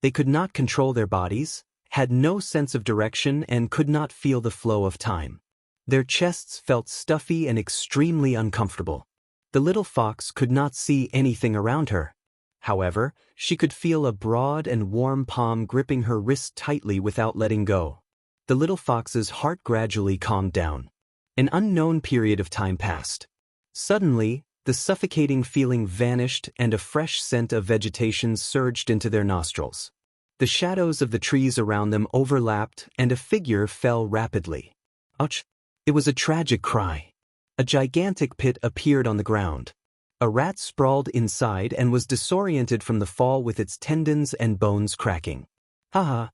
They could not control their bodies, had no sense of direction, and could not feel the flow of time. Their chests felt stuffy and extremely uncomfortable. The little fox could not see anything around her. However, she could feel a broad and warm palm gripping her wrist tightly without letting go. The little fox's heart gradually calmed down. An unknown period of time passed. Suddenly, the suffocating feeling vanished and a fresh scent of vegetation surged into their nostrils. The shadows of the trees around them overlapped and a figure fell rapidly. Ouch! It was a tragic cry. A gigantic pit appeared on the ground. A rat sprawled inside and was disoriented from the fall with its tendons and bones cracking. Haha!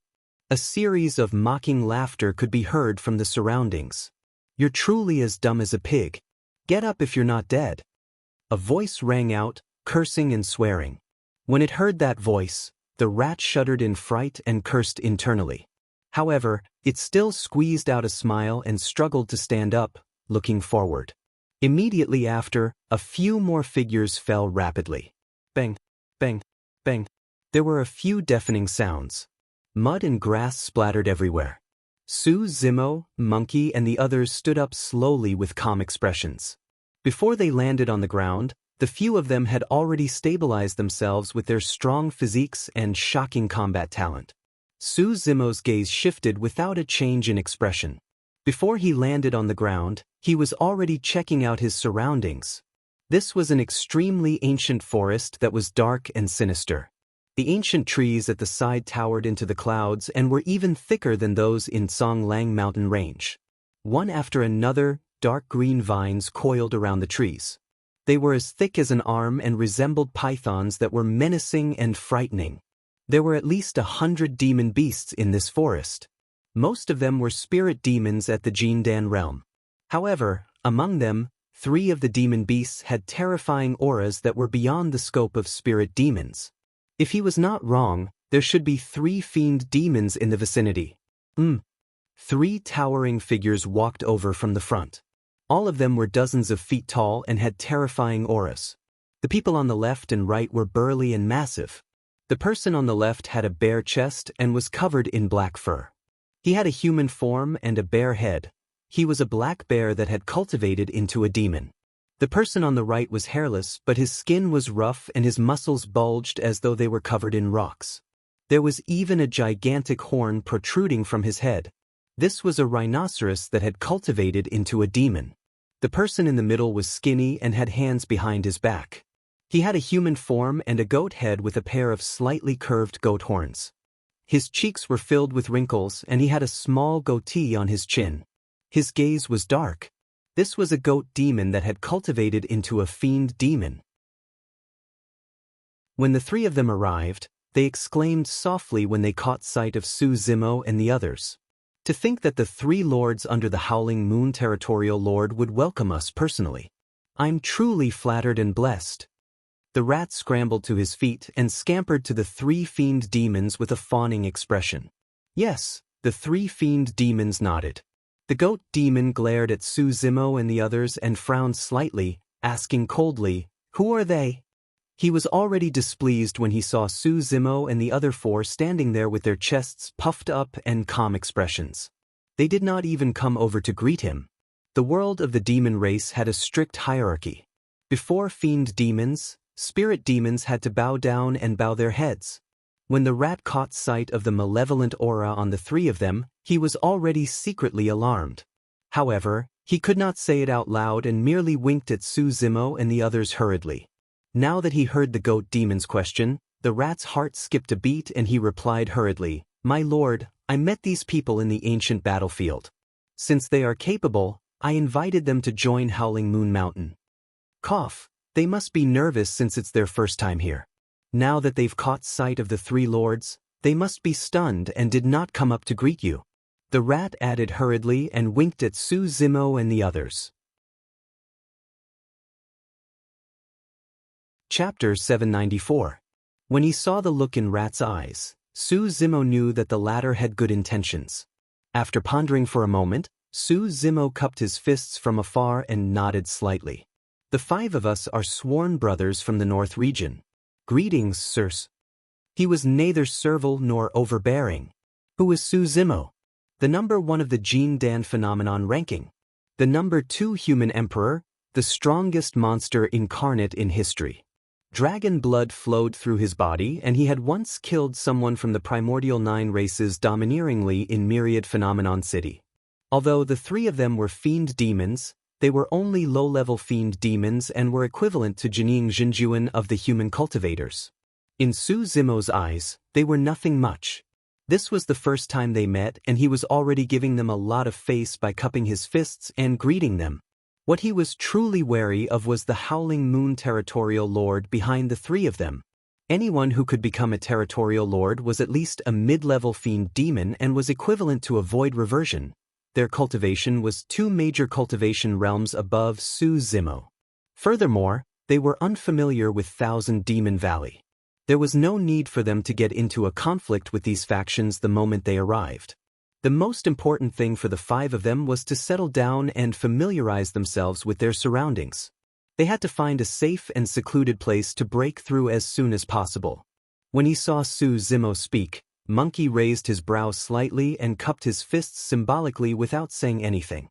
A series of mocking laughter could be heard from the surroundings. You're truly as dumb as a pig. Get up if you're not dead. A voice rang out, cursing and swearing. When it heard that voice, the rat shuddered in fright and cursed internally. However, it still squeezed out a smile and struggled to stand up, looking forward. Immediately after, a few more figures fell rapidly. Bang, bang, bang. There were a few deafening sounds. Mud and grass splattered everywhere. Sue, Zimo, Monkey, and the others stood up slowly with calm expressions. Before they landed on the ground, the few of them had already stabilized themselves with their strong physiques and shocking combat talent. Sue Zimo's gaze shifted without a change in expression. Before he landed on the ground, he was already checking out his surroundings. This was an extremely ancient forest that was dark and sinister. The ancient trees at the side towered into the clouds and were even thicker than those in Songlang mountain range. One after another, dark green vines coiled around the trees. They were as thick as an arm and resembled pythons that were menacing and frightening. There were at least 100 demon beasts in this forest. Most of them were spirit demons at the Jindan realm. However, among them, 3 of the demon beasts had terrifying auras that were beyond the scope of spirit demons. If he was not wrong, there should be 3 fiend demons in the vicinity. 3 towering figures walked over from the front. All of them were dozens of feet tall and had terrifying auras. The people on the left and right were burly and massive. The person on the left had a bare chest and was covered in black fur. He had a human form and a bare head. He was a black bear that had cultivated into a demon. The person on the right was hairless, but his skin was rough and his muscles bulged as though they were covered in rocks. There was even a gigantic horn protruding from his head. This was a rhinoceros that had cultivated into a demon. The person in the middle was skinny and had hands behind his back. He had a human form and a goat head with a pair of slightly curved goat horns. His cheeks were filled with wrinkles and he had a small goatee on his chin. His gaze was dark. This was a goat demon that had cultivated into a fiend demon. When the 3 of them arrived, they exclaimed softly when they caught sight of Su Zimo and the others. To think that the 3 lords under the Howling Moon Territorial Lord would welcome us personally. I'm truly flattered and blessed. The rat scrambled to his feet and scampered to the 3 fiend demons with a fawning expression. Yes, the 3 fiend demons nodded. The goat demon glared at Su Zimo and the others and frowned slightly, asking coldly, "Who are they?" He was already displeased when he saw Su Zimo and the other 4 standing there with their chests puffed up and calm expressions. They did not even come over to greet him. The world of the demon race had a strict hierarchy. Before fiend demons, spirit demons had to bow down and bow their heads. When the rat caught sight of the malevolent aura on the 3 of them, he was already secretly alarmed. However, he could not say it out loud and merely winked at Su Zimo and the others hurriedly. Now that he heard the goat demon's question, the rat's heart skipped a beat and he replied hurriedly, "My lord, I met these people in the ancient battlefield. Since they are capable, I invited them to join Howling Moon Mountain." Cough. They must be nervous since it's their first time here. Now that they've caught sight of the 3 lords, they must be stunned and did not come up to greet you. The rat added hurriedly and winked at Su Zimo and the others. Chapter 794. When he saw the look in Rat's eyes, Su Zimo knew that the latter had good intentions. After pondering for a moment, Su Zimo cupped his fists from afar and nodded slightly. The 5 of us are sworn brothers from the North region. Greetings, sirs. He was neither servile nor overbearing. Who is Su Zimo? The number 1 of the Gene Dan phenomenon ranking. The number 2 human emperor, the strongest monster incarnate in history. Dragon blood flowed through his body, and he had once killed someone from the primordial 9 races domineeringly in Myriad Phenomenon City. Although the 3 of them were fiend demons, they were only low-level fiend demons and were equivalent to Jining Jinjuan of the human cultivators. In Su Zimo's eyes, they were nothing much. This was the first time they met, and he was already giving them a lot of face by cupping his fists and greeting them. What he was truly wary of was the Howling Moon Territorial Lord behind the 3 of them. Anyone who could become a Territorial Lord was at least a mid-level fiend demon and was equivalent to a void reversion. Their cultivation was 2 major cultivation realms above Su Zimo. Furthermore, they were unfamiliar with Thousand Demon Valley. There was no need for them to get into a conflict with these factions the moment they arrived. The most important thing for the 5 of them was to settle down and familiarize themselves with their surroundings. They had to find a safe and secluded place to break through as soon as possible. When he saw Su Zimo speak, Monkey raised his brow slightly and cupped his fists symbolically without saying anything.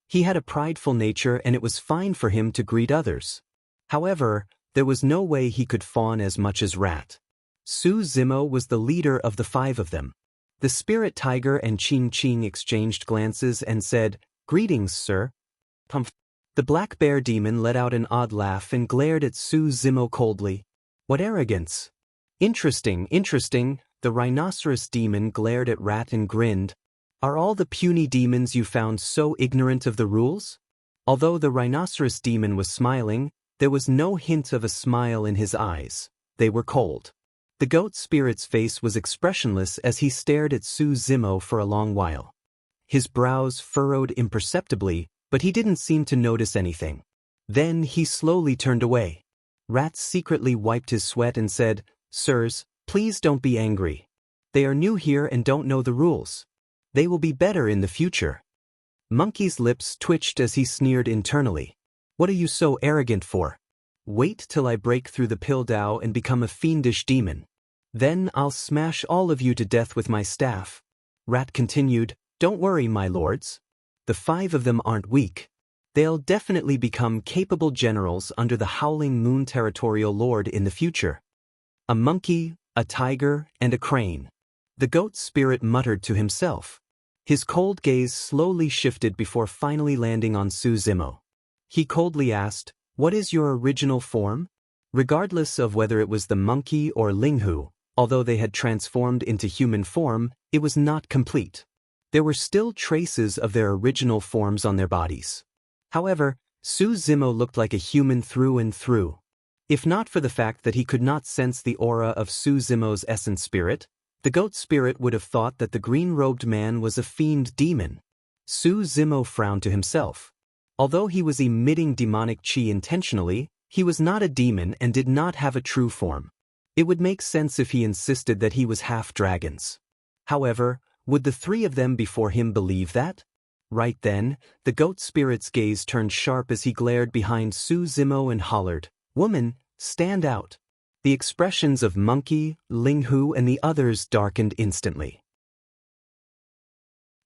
He had a prideful nature, and it was fine for him to greet others. However, there was no way he could fawn as much as Rat. Su Zimo was the leader of the 5 of them. The spirit tiger and Ching Ching exchanged glances and said, "Greetings, sir." Pumph. The black bear demon let out an odd laugh and glared at Su Zimo coldly. "What arrogance." Interesting. The rhinoceros demon glared at Rat and grinned. "Are all the puny demons you found so ignorant of the rules?" Although the rhinoceros demon was smiling, there was no hint of a smile in his eyes. They were cold. The goat spirit's face was expressionless as he stared at Su Zimo for a long while. His brows furrowed imperceptibly, but he didn't seem to notice anything. Then he slowly turned away. Rat secretly wiped his sweat and said, "Sirs, please don't be angry. They are new here and don't know the rules. They will be better in the future." Monkey's lips twitched as he sneered internally. "What are you so arrogant for? Wait till I break through the Pildow and become a fiendish demon. Then I'll smash all of you to death with my staff." Rat continued, "Don't worry, my lords. The 5 of them aren't weak. They'll definitely become capable generals under the Howling Moon Territorial Lord in the future. A monkey, a tiger, and a crane." The goat spirit muttered to himself. His cold gaze slowly shifted before finally landing on Su Zimo. He coldly asked, "What is your original form?" Regardless of whether it was the monkey or Linghu, although they had transformed into human form, it was not complete. There were still traces of their original forms on their bodies. However, Su Zimo looked like a human through and through. If not for the fact that he could not sense the aura of Su Zimo's essence spirit, the goat spirit would have thought that the green-robed man was a fiend demon. Su Zimo frowned to himself. Although he was emitting demonic chi intentionally, he was not a demon and did not have a true form. It would make sense if he insisted that he was half dragons. However, would the 3 of them before him believe that? Right then, the goat spirit's gaze turned sharp as he glared behind Su Zimo and hollered, "Woman, stand out." The expressions of Monkey, Linghu, and the others darkened instantly.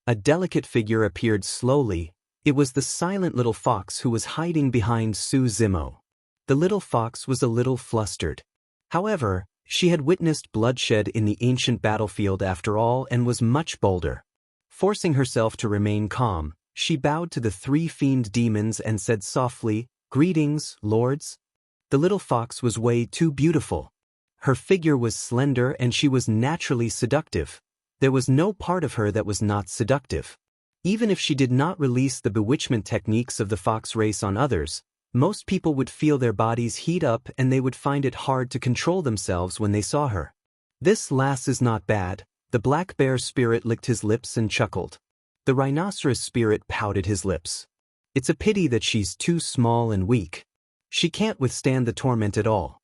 A delicate figure appeared slowly. It was the silent little fox who was hiding behind Su Zimo. The little fox was a little flustered. However, she had witnessed bloodshed in the ancient battlefield after all and was much bolder. Forcing herself to remain calm, she bowed to the 3 fiend demons and said softly, "Greetings, lords." The little fox was way too beautiful. Her figure was slender and she was naturally seductive. There was no part of her that was not seductive. Even if she did not release the bewitchment techniques of the fox race on others, most people would feel their bodies heat up and they would find it hard to control themselves when they saw her. "This lass is not bad." The black bear spirit licked his lips and chuckled. The rhinoceros spirit pouted his lips. "It's a pity that she's too small and weak. She can't withstand the torment at all."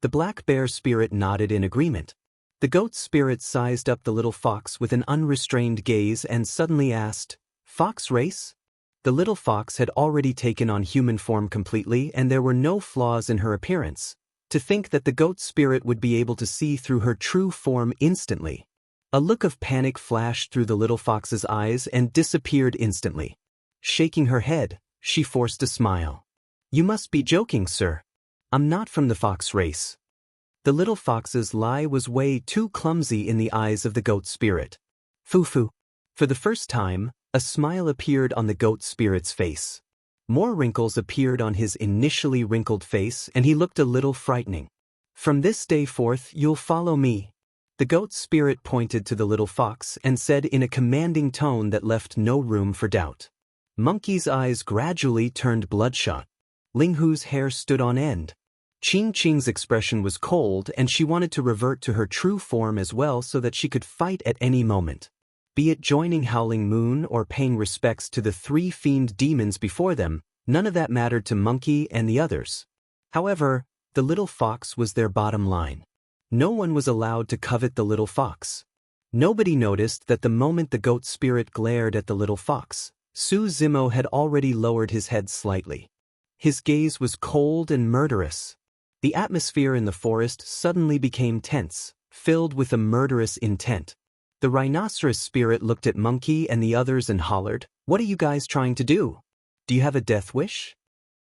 The black bear spirit nodded in agreement. The goat spirit sized up the little fox with an unrestrained gaze and suddenly asked, "Fox race?" The little fox had already taken on human form completely, and there were no flaws in her appearance. To think that the goat spirit would be able to see through her true form instantly. A look of panic flashed through the little fox's eyes and disappeared instantly. Shaking her head, she forced a smile. "You must be joking, sir. I'm not from the fox race." The little fox's lie was way too clumsy in the eyes of the goat spirit. Foo-foo. For the first time, a smile appeared on the goat spirit's face. More wrinkles appeared on his initially wrinkled face, and he looked a little frightening. "From this day forth, you'll follow me." The goat spirit pointed to the little fox and said in a commanding tone that left no room for doubt. Monkey's eyes gradually turned bloodshot. Ling Hu's hair stood on end. Ching Ching's expression was cold, and she wanted to revert to her true form as well so that she could fight at any moment. Be it joining Howling Moon or paying respects to the three fiend demons before them, none of that mattered to Monkey and the others. However, the little fox was their bottom line. No one was allowed to covet the little fox. Nobody noticed that the moment the goat spirit glared at the little fox, Su Zimo had already lowered his head slightly. His gaze was cold and murderous. The atmosphere in the forest suddenly became tense, filled with a murderous intent. The rhinoceros spirit looked at Monkey and the others and hollered, "What are you guys trying to do? Do you have a death wish?"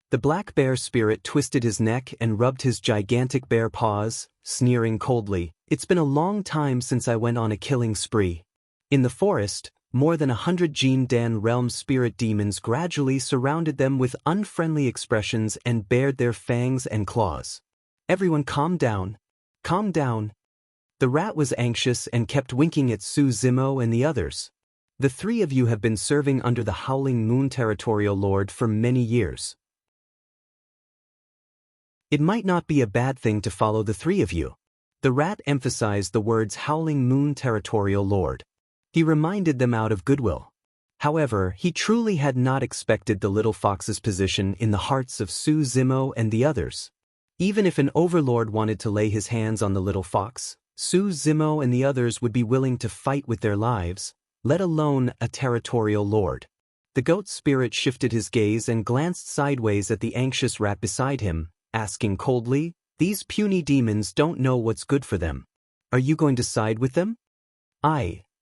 The black bear spirit twisted his neck and rubbed his gigantic bare paws, sneering coldly, "It's been a long time since I went on a killing spree." In the forest, more than 100 Jin Dan realm spirit demons gradually surrounded them with unfriendly expressions and bared their fangs and claws. "Everyone calm down. Calm down." The rat was anxious and kept winking at Su Zimo and the others. "The three of you have been serving under the Howling Moon Territorial Lord for many years. It might not be a bad thing to follow the three of you." The rat emphasized the words Howling Moon Territorial Lord. He reminded them out of goodwill. However, he truly had not expected the little fox's position in the hearts of Su Zimo and the others. Even if an overlord wanted to lay his hands on the little fox, Su Zimo and the others would be willing to fight with their lives, let alone a territorial lord. The goat spirit shifted his gaze and glanced sideways at the anxious rat beside him, asking coldly, "These puny demons don't know what's good for them. Are you going to side with them?"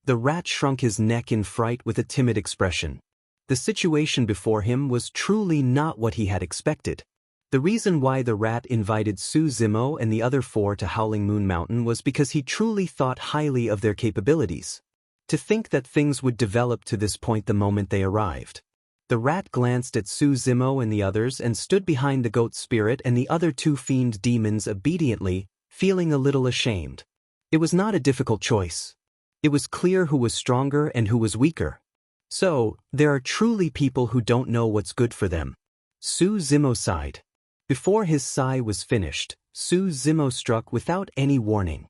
The rat shrunk his neck in fright with a timid expression. The situation before him was truly not what he had expected. The reason why the rat invited Su Zimo and the other four to Howling Moon Mountain was because he truly thought highly of their capabilities. To think that things would develop to this point the moment they arrived. The rat glanced at Su Zimo and the others and stood behind the goat spirit and the other two fiend demons obediently, feeling a little ashamed. It was not a difficult choice. It was clear who was stronger and who was weaker. So, there are truly people who don't know what's good for them. Su Zimo sighed. Before his sigh was finished, Su Zimo struck without any warning.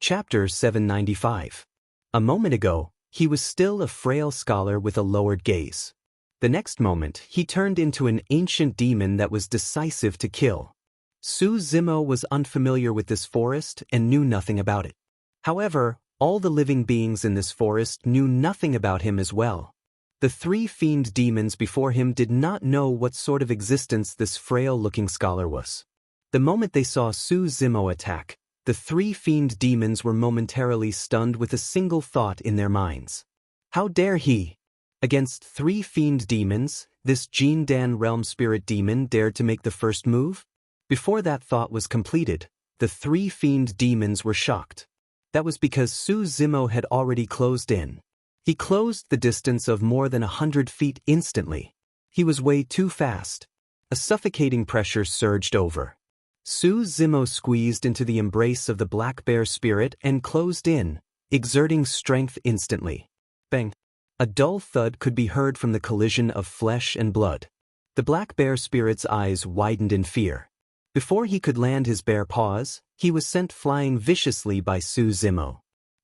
Chapter 795. A moment ago, he was still a frail scholar with a lowered gaze. The next moment, he turned into an ancient demon that was decisive to kill. Su Zimo was unfamiliar with this forest and knew nothing about it. However, all the living beings in this forest knew nothing about him as well. The three fiend demons before him did not know what sort of existence this frail-looking scholar was. The moment they saw Su Zimo attack, the three fiend demons were momentarily stunned with a single thought in their minds. How dare he? Against three fiend demons, this Jin Dan realm spirit demon dared to make the first move? Before that thought was completed, the three fiend demons were shocked. That was because Su Zimo had already closed in. He closed the distance of more than 100 feet instantly. He was way too fast. A suffocating pressure surged over. Su Zimo squeezed into the embrace of the black bear spirit and closed in, exerting strength instantly. Bang! A dull thud could be heard from the collision of flesh and blood. The black bear spirit's eyes widened in fear. Before he could land his bare paws, he was sent flying viciously by Su Zimo.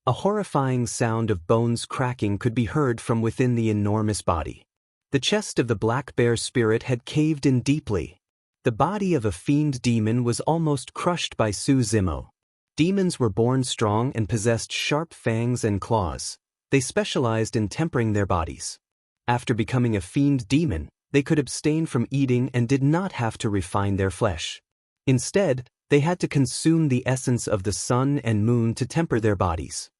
A horrifying sound of bones cracking could be heard from within the enormous body. The chest of the black bear spirit had caved in deeply. The body of a fiend demon was almost crushed by Su Zimo. Demons were born strong and possessed sharp fangs and claws. They specialized in tempering their bodies. After becoming a fiend demon, they could abstain from eating and did not have to refine their flesh. Instead, they had to consume the essence of the sun and moon to temper their bodies.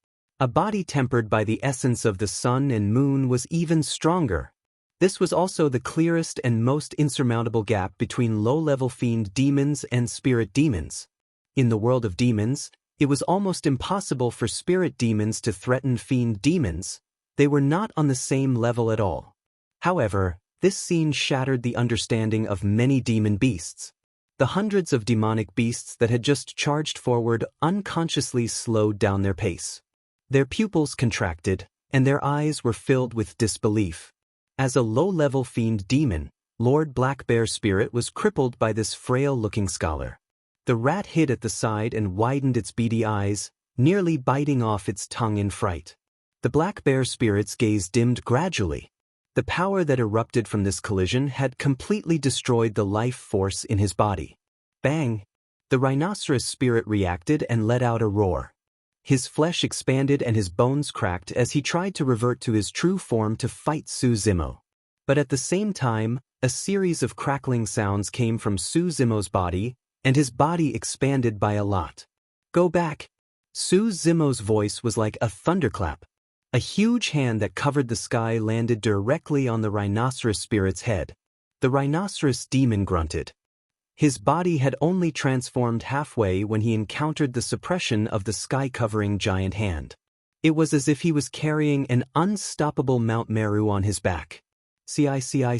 A body tempered by the essence of the sun and moon was even stronger. This was also the clearest and most insurmountable gap between low-level fiend demons and spirit demons. In the world of demons, it was almost impossible for spirit demons to threaten fiend demons. They were not on the same level at all. However, this scene shattered the understanding of many demon beasts. The hundreds of demonic beasts that had just charged forward unconsciously slowed down their pace. Their pupils contracted, and their eyes were filled with disbelief. As a low-level fiend demon, Lord Blackbear's spirit was crippled by this frail-looking scholar. The rat hid at the side and widened its beady eyes, nearly biting off its tongue in fright. The Blackbear spirit's gaze dimmed gradually. The power that erupted from this collision had completely destroyed the life force in his body. Bang! The rhinoceros spirit reacted and let out a roar. His flesh expanded and his bones cracked as he tried to revert to his true form to fight Su Zimo. But at the same time, a series of crackling sounds came from Su Zimo's body, and his body expanded by a lot. Go back! Su Zimo's voice was like a thunderclap. A huge hand that covered the sky landed directly on the rhinoceros spirit's head. The rhinoceros demon grunted. His body had only transformed halfway when he encountered the suppression of the sky-covering giant hand. It was as if he was carrying an unstoppable Mount Meru on his back. CI.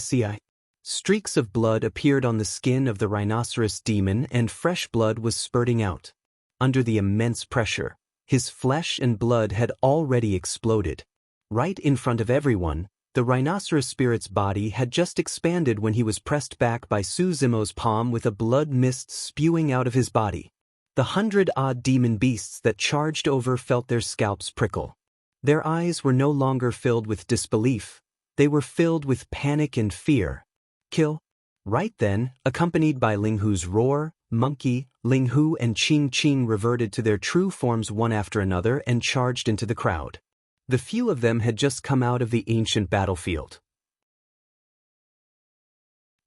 Streaks of blood appeared on the skin of the rhinoceros demon and fresh blood was spurting out. Under the immense pressure, his flesh and blood had already exploded. Right in front of everyone, the rhinoceros spirit's body had just expanded when he was pressed back by Su Zimo's palm with a blood mist spewing out of his body. The 100-odd demon beasts that charged over felt their scalps prickle. Their eyes were no longer filled with disbelief. They were filled with panic and fear. Kill! Right then, accompanied by Ling Hu's roar, Monkey, Ling Hu and Qing Qing reverted to their true forms one after another and charged into the crowd. The few of them had just come out of the ancient battlefield.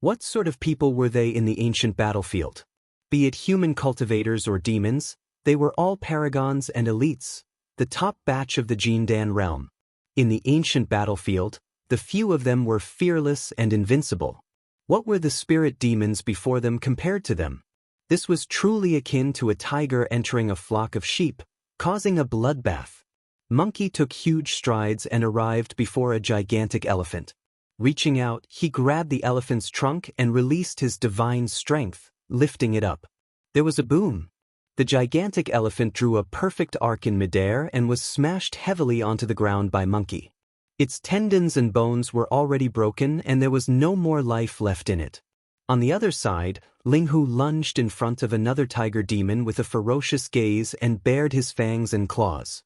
What sort of people were they in the ancient battlefield? Be it human cultivators or demons, they were all paragons and elites, the top batch of the Jindan realm. In the ancient battlefield, the few of them were fearless and invincible. What were the spirit demons before them compared to them? This was truly akin to a tiger entering a flock of sheep, causing a bloodbath. Monkey took huge strides and arrived before a gigantic elephant. Reaching out, he grabbed the elephant's trunk and released his divine strength, lifting it up. There was a boom. The gigantic elephant drew a perfect arc in midair and was smashed heavily onto the ground by Monkey. Its tendons and bones were already broken and there was no more life left in it. On the other side, Ling Hu lunged in front of another tiger demon with a ferocious gaze and bared his fangs and claws.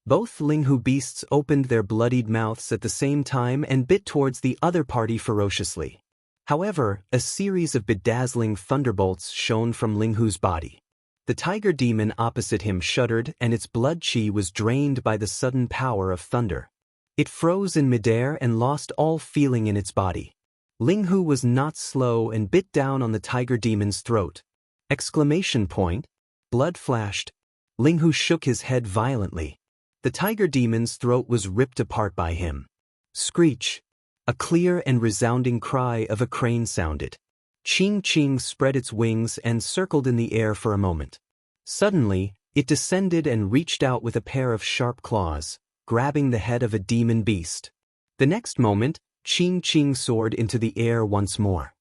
Both Ling Hu beasts opened their bloodied mouths at the same time and bit towards the other party ferociously. However, a series of bedazzling thunderbolts shone from Ling Hu's body. The tiger demon opposite him shuddered and its blood chi was drained by the sudden power of thunder. It froze in midair and lost all feeling in its body. Ling Hu was not slow and bit down on the tiger demon's throat. Exclamation point! Blood flashed. Ling Hu shook his head violently. The tiger demon's throat was ripped apart by him. Screech! A clear and resounding cry of a crane sounded. Qing Qing spread its wings and circled in the air for a moment. Suddenly, it descended and reached out with a pair of sharp claws, grabbing the head of a demon beast. The next moment, Qing Qing soared into the air once more.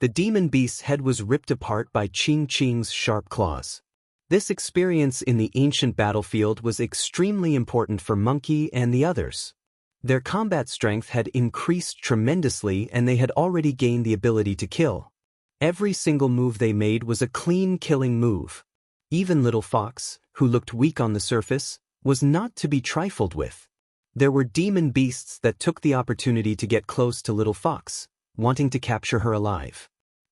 The demon beast's head was ripped apart by Qing Qing's sharp claws. This experience in the ancient battlefield was extremely important for Monkey and the others. Their combat strength had increased tremendously and they had already gained the ability to kill. Every single move they made was a clean killing move. Even Little Fox, who looked weak on the surface, was not to be trifled with. There were demon beasts that took the opportunity to get close to Little Fox, wanting to capture her alive.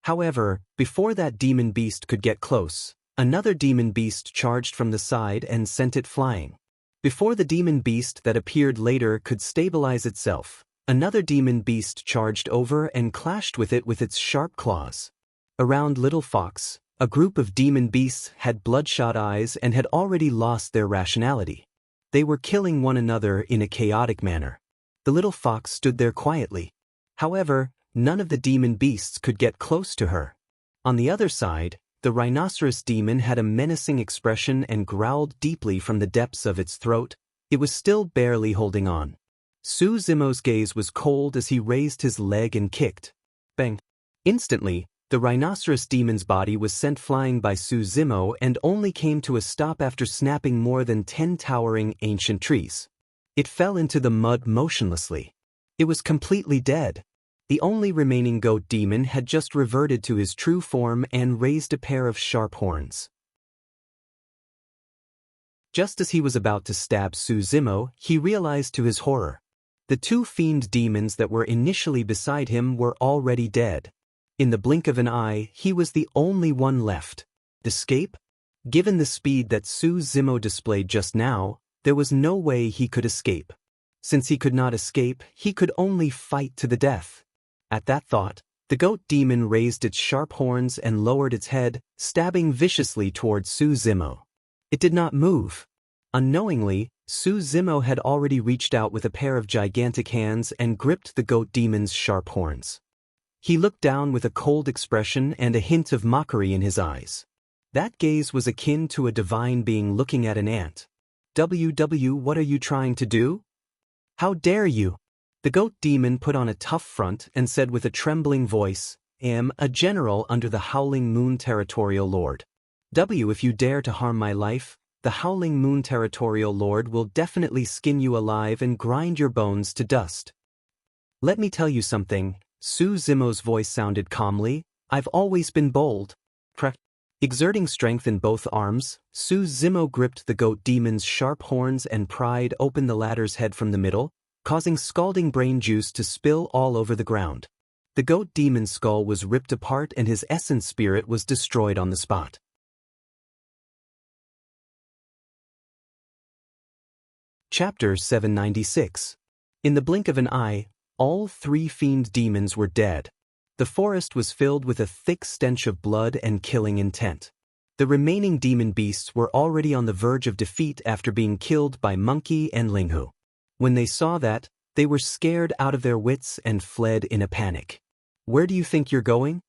However, before that demon beast could get close, another demon beast charged from the side and sent it flying. Before the demon beast that appeared later could stabilize itself, another demon beast charged over and clashed with it with its sharp claws. Around Little Fox, a group of demon beasts had bloodshot eyes and had already lost their rationality. They were killing one another in a chaotic manner. The little fox stood there quietly. However, none of the demon beasts could get close to her. On the other side, the rhinoceros demon had a menacing expression and growled deeply from the depths of its throat. It was still barely holding on. Su Zimo's gaze was cold as he raised his leg and kicked. Bang! Instantly, the rhinoceros demon's body was sent flying by Su Zimo and only came to a stop after snapping more than 10 towering ancient trees. It fell into the mud motionlessly. It was completely dead. The only remaining goat demon had just reverted to his true form and raised a pair of sharp horns. Just as he was about to stab Su Zimo, he realized to his horror. The two fiend demons that were initially beside him were already dead. In the blink of an eye, he was the only one left. Escape? Given the speed that Su Zimo displayed just now, there was no way he could escape. Since he could not escape, he could only fight to the death. At that thought, the goat demon raised its sharp horns and lowered its head, stabbing viciously towards Su Zimo. It did not move. Unknowingly, Su Zimo had already reached out with a pair of gigantic hands and gripped the goat demon's sharp horns. He looked down with a cold expression and a hint of mockery in his eyes. That gaze was akin to a divine being looking at an ant. What are you trying to do? How dare you? The goat demon put on a tough front and said with a trembling voice, "Am a general under the Howling Moon Territorial Lord. If you dare to harm my life, the Howling Moon Territorial Lord will definitely skin you alive and grind your bones to dust." Let me tell you something. Su Zimo's voice sounded calmly. "I've always been bold." Exerting strength in both arms, Su Zimo gripped the goat demon's sharp horns and pried open the latter's head from the middle, causing scalding brain juice to spill all over the ground. The goat demon's skull was ripped apart and his essence spirit was destroyed on the spot. Chapter 796. In the blink of an eye, all three fiend demons were dead. The forest was filled with a thick stench of blood and killing intent. The remaining demon beasts were already on the verge of defeat after being killed by Monkey and Linghu. When they saw that, they were scared out of their wits and fled in a panic. "Where do you think you're going?"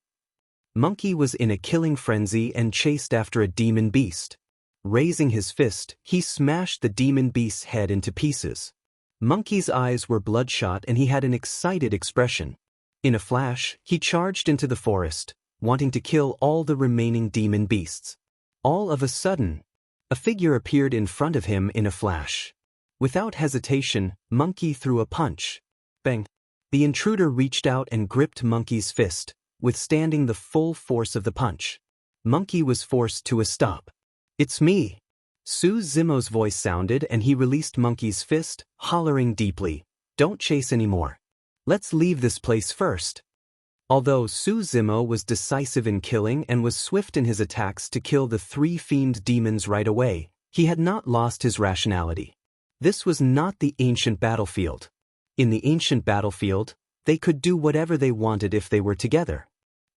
Monkey was in a killing frenzy and chased after a demon beast. Raising his fist, he smashed the demon beast's head into pieces. Monkey's eyes were bloodshot and he had an excited expression. In a flash, he charged into the forest, wanting to kill all the remaining demon beasts. All of a sudden, a figure appeared in front of him in a flash. Without hesitation, Monkey threw a punch. Bang! The intruder reached out and gripped Monkey's fist, withstanding the full force of the punch. Monkey was forced to a stop. "It's me!" Su Zimo's voice sounded and he released Monkey's fist, hollering deeply, "Don't chase anymore. Let's leave this place first." Although Su Zimo was decisive in killing and was swift in his attacks to kill the three fiend demons right away, he had not lost his rationality. This was not the ancient battlefield. In the ancient battlefield, they could do whatever they wanted if they were together.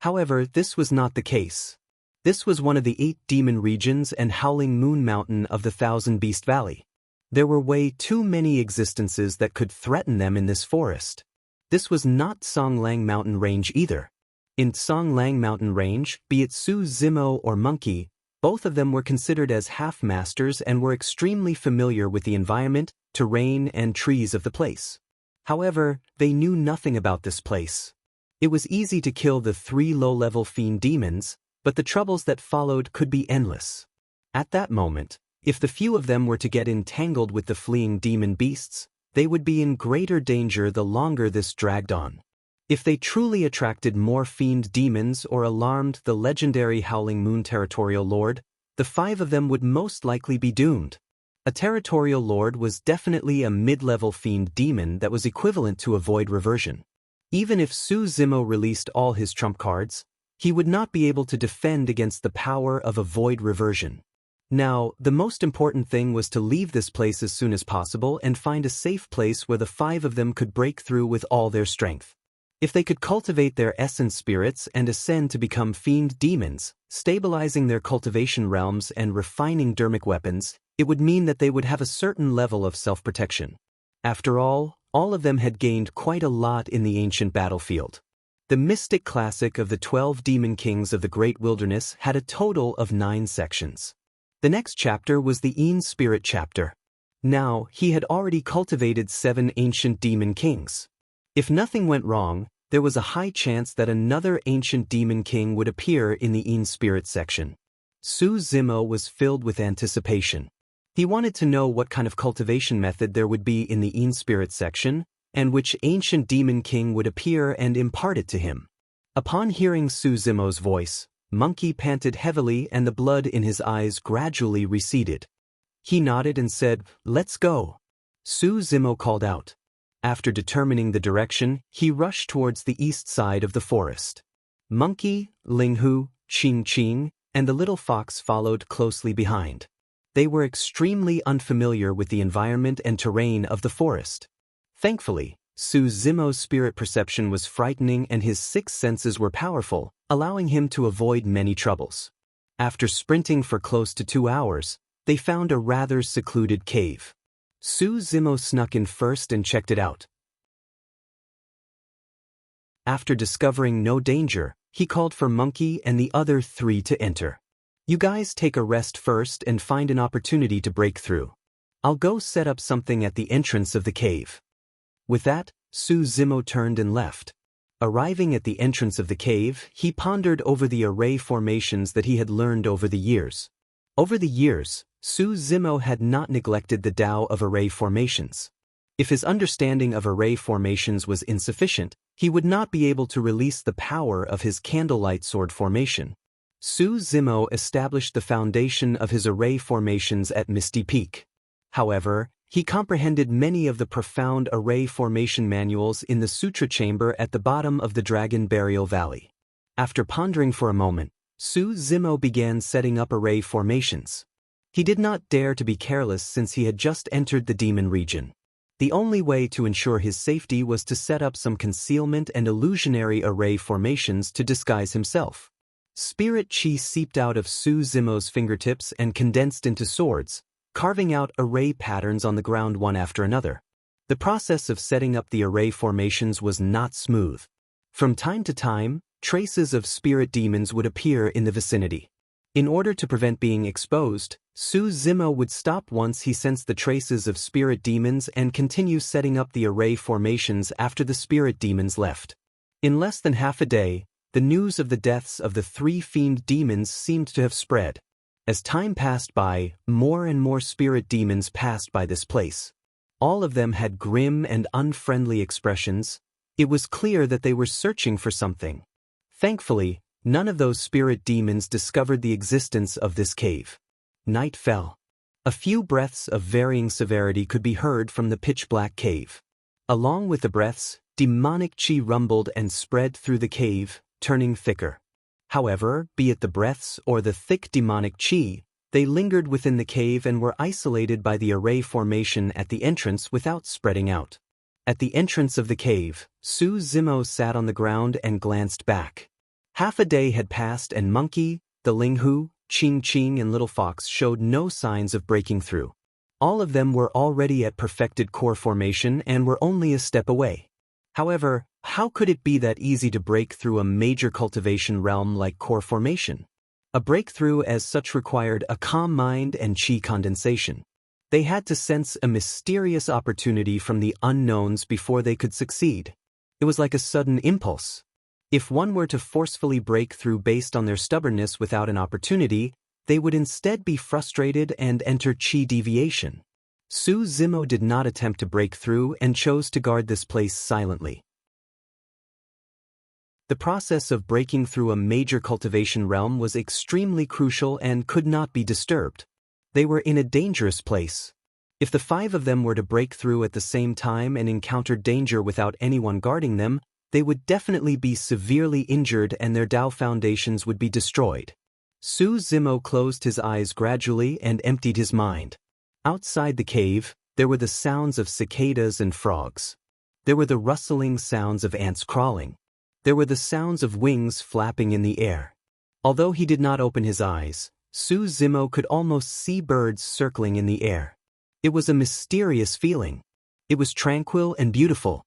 However, this was not the case. This was one of the 8 demon regions and Howling Moon Mountain of the Thousand Beast Valley. There were way too many existences that could threaten them in this forest. This was not Songlang Mountain Range either. In Songlang Mountain Range, be it Su Zimo or Monkey, both of them were considered as half-masters and were extremely familiar with the environment, terrain, and trees of the place. However, they knew nothing about this place. It was easy to kill the 3 low-level fiend demons, but the troubles that followed could be endless. At that moment, if the few of them were to get entangled with the fleeing demon beasts, they would be in greater danger the longer this dragged on. If they truly attracted more fiend demons or alarmed the legendary Howling Moon Territorial Lord, the 5 of them would most likely be doomed. A Territorial Lord was definitely a mid-level fiend demon that was equivalent to a void reversion. Even if Su Zimo released all his trump cards, he would not be able to defend against the power of a void reversion. Now, the most important thing was to leave this place as soon as possible and find a safe place where the 5 of them could break through with all their strength. If they could cultivate their essence spirits and ascend to become fiend demons, stabilizing their cultivation realms and refining dermic weapons, it would mean that they would have a certain level of self-protection. After all of them had gained quite a lot in the ancient battlefield. The mystic classic of the 12 demon kings of the Great Wilderness had a total of 9 sections. The next chapter was the Een Spirit chapter. Now, he had already cultivated 7 ancient demon kings. If nothing went wrong, there was a high chance that another ancient demon king would appear in the Een Spirit section. Su Zimo was filled with anticipation. He wanted to know what kind of cultivation method there would be in the Een Spirit section, and which ancient demon king would appear and impart it to him. Upon hearing Su Zimo's voice, Monkey panted heavily and the blood in his eyes gradually receded. He nodded and said, "Let's go." Su Zimo called out. After determining the direction, he rushed towards the east side of the forest. Monkey, Linghu, Qing, and the little fox followed closely behind. They were extremely unfamiliar with the environment and terrain of the forest. Thankfully, Su Zimo's spirit perception was frightening and his 6 senses were powerful, allowing him to avoid many troubles. After sprinting for close to 2 hours, they found a rather secluded cave. Su Zimo snuck in first and checked it out. After discovering no danger, he called for Monkey and the other 3 to enter. "You guys take a rest first and find an opportunity to break through. I'll go set up something at the entrance of the cave." With that, Su Zimo turned and left. Arriving at the entrance of the cave, he pondered over the array formations that he had learned over the years. Over the years, Su Zimo had not neglected the Tao of array formations. If his understanding of array formations was insufficient, he would not be able to release the power of his candlelight sword formation. Su Zimo established the foundation of his array formations at Misty Peak. However, he comprehended many of the profound array formation manuals in the Sutra Chamber at the bottom of the Dragon Burial Valley. After pondering for a moment, Su Zimo began setting up array formations. He did not dare to be careless since he had just entered the demon region. The only way to ensure his safety was to set up some concealment and illusionary array formations to disguise himself. Spirit chi seeped out of Su Zimo's fingertips and condensed into swords, carving out array patterns on the ground one after another. The process of setting up the array formations was not smooth. From time to time, traces of spirit demons would appear in the vicinity. In order to prevent being exposed, Su Zimo would stop once he sensed the traces of spirit demons and continue setting up the array formations after the spirit demons left. In less than half a day, the news of the deaths of the 3 fiend demons seemed to have spread. As time passed by, more and more spirit demons passed by this place. All of them had grim and unfriendly expressions. It was clear that they were searching for something. Thankfully, none of those spirit demons discovered the existence of this cave. Night fell. A few breaths of varying severity could be heard from the pitch-black cave. Along with the breaths, demonic chi rumbled and spread through the cave, turning thicker. However, be it the breaths or the thick demonic chi, they lingered within the cave and were isolated by the array formation at the entrance without spreading out. At the entrance of the cave, Su Zimo sat on the ground and glanced back. Half a day had passed and Monkey, the Linghu, Qing and Little Fox showed no signs of breaking through. All of them were already at perfected core formation and were only a step away. However, how could it be that easy to break through a major cultivation realm like core formation? A breakthrough as such required a calm mind and chi condensation. They had to sense a mysterious opportunity from the unknowns before they could succeed. It was like a sudden impulse. If one were to forcefully break through based on their stubbornness without an opportunity, they would instead be frustrated and enter chi deviation. Su Zimo did not attempt to break through and chose to guard this place silently. The process of breaking through a major cultivation realm was extremely crucial and could not be disturbed. They were in a dangerous place. If the 5 of them were to break through at the same time and encountered danger without anyone guarding them, they would definitely be severely injured and their Tao foundations would be destroyed. Su Zimo closed his eyes gradually and emptied his mind. Outside the cave, there were the sounds of cicadas and frogs. There were the rustling sounds of ants crawling. There were the sounds of wings flapping in the air. Although he did not open his eyes, Su Zimo could almost see birds circling in the air. It was a mysterious feeling. It was tranquil and beautiful.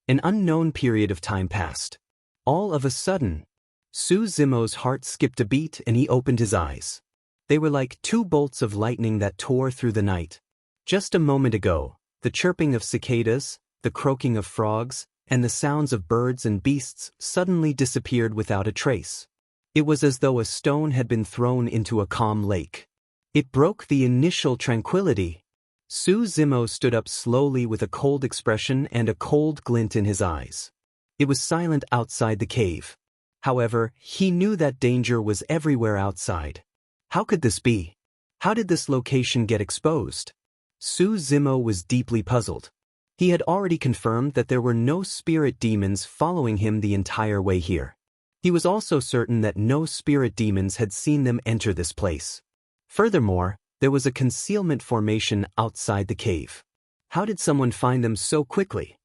An unknown period of time passed. All of a sudden, Su Zimo's heart skipped a beat and he opened his eyes. They were like two bolts of lightning that tore through the night. Just a moment ago, the chirping of cicadas, the croaking of frogs, and the sounds of birds and beasts suddenly disappeared without a trace. It was as though a stone had been thrown into a calm lake. It broke the initial tranquility. Su Zimo stood up slowly with a cold expression and a cold glint in his eyes. It was silent outside the cave. However, he knew that danger was everywhere outside. How could this be? How did this location get exposed? Su Zimo was deeply puzzled. He had already confirmed that there were no spirit demons following him the entire way here. He was also certain that no spirit demons had seen them enter this place. Furthermore, there was a concealment formation outside the cave. How did someone find them so quickly?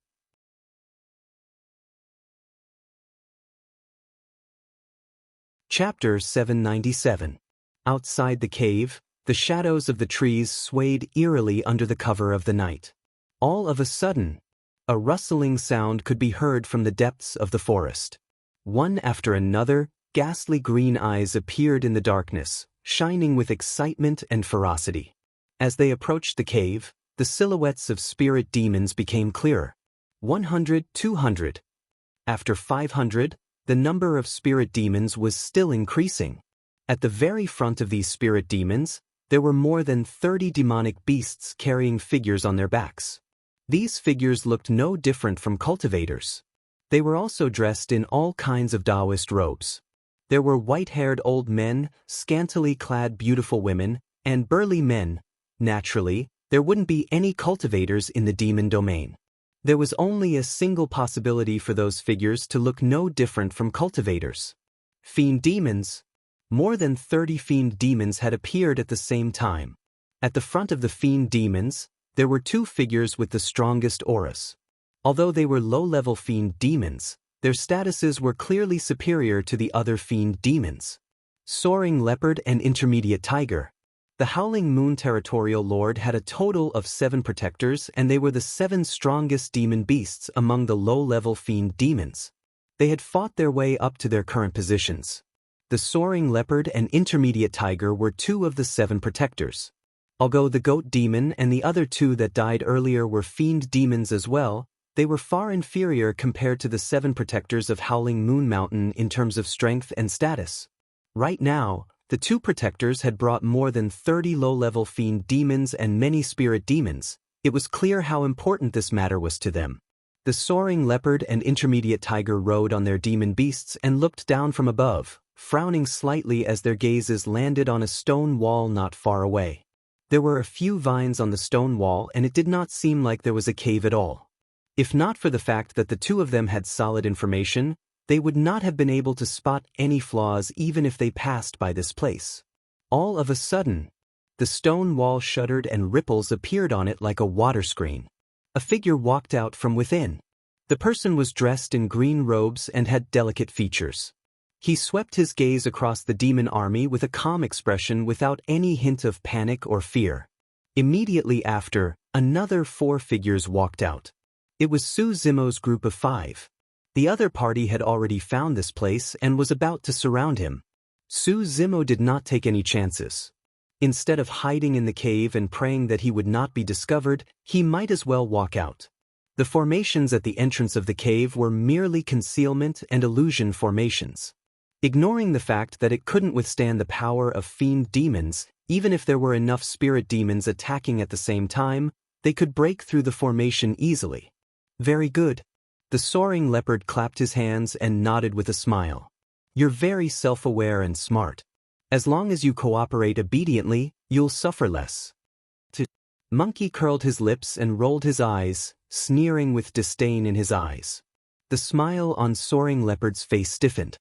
Chapter 797. Outside the cave, the shadows of the trees swayed eerily under the cover of the night. All of a sudden, a rustling sound could be heard from the depths of the forest. One after another, ghastly green eyes appeared in the darkness, shining with excitement and ferocity. As they approached the cave, the silhouettes of spirit demons became clearer. 100, 200. After 500, the number of spirit demons was still increasing. At the very front of these spirit demons, there were more than 30 demonic beasts carrying figures on their backs. These figures looked no different from cultivators. They were also dressed in all kinds of Taoist robes. There were white-haired old men, scantily clad beautiful women, and burly men. Naturally, there wouldn't be any cultivators in the demon domain. There was only a single possibility for those figures to look no different from cultivators. Fiend demons. More than 30 fiend demons had appeared at the same time. At the front of the fiend demons, there were two figures with the strongest auras. Although they were low-level fiend demons, their statuses were clearly superior to the other fiend demons. Soaring Leopard and Intermediate Tiger. The Howling Moon Territorial Lord had a total of 7 protectors and they were the 7 strongest demon beasts among the low-level fiend demons. They had fought their way up to their current positions. The Soaring Leopard and Intermediate Tiger were 2 of the 7 protectors. Although the Goat Demon and the other 2 that died earlier were fiend demons as well, they were far inferior compared to the 7 protectors of Howling Moon Mountain in terms of strength and status. Right now, the 2 protectors had brought more than 30 low-level fiend demons and many spirit demons. It was clear how important this matter was to them. The Soaring Leopard and Intermediate Tiger rode on their demon beasts and looked down from above, frowning slightly as their gazes landed on a stone wall not far away. There were a few vines on the stone wall and it did not seem like there was a cave at all. If not for the fact that the 2 of them had solid information, they would not have been able to spot any flaws even if they passed by this place. All of a sudden, the stone wall shuddered and ripples appeared on it like a water screen. A figure walked out from within. The person was dressed in green robes and had delicate features. He swept his gaze across the demon army with a calm expression without any hint of panic or fear. Immediately after, another 4 figures walked out. It was Su Zimo's group of 5. The other party had already found this place and was about to surround him. Su Zimo did not take any chances. Instead of hiding in the cave and praying that he would not be discovered, he might as well walk out. The formations at the entrance of the cave were merely concealment and illusion formations. Ignoring the fact that it couldn't withstand the power of fiend demons, even if there were enough spirit demons attacking at the same time, they could break through the formation easily. Very good. The Soaring Leopard clapped his hands and nodded with a smile. You're very self-aware and smart. As long as you cooperate obediently, you'll suffer less. Monkey curled his lips and rolled his eyes, sneering with disdain in his eyes. The smile on Soaring Leopard's face stiffened.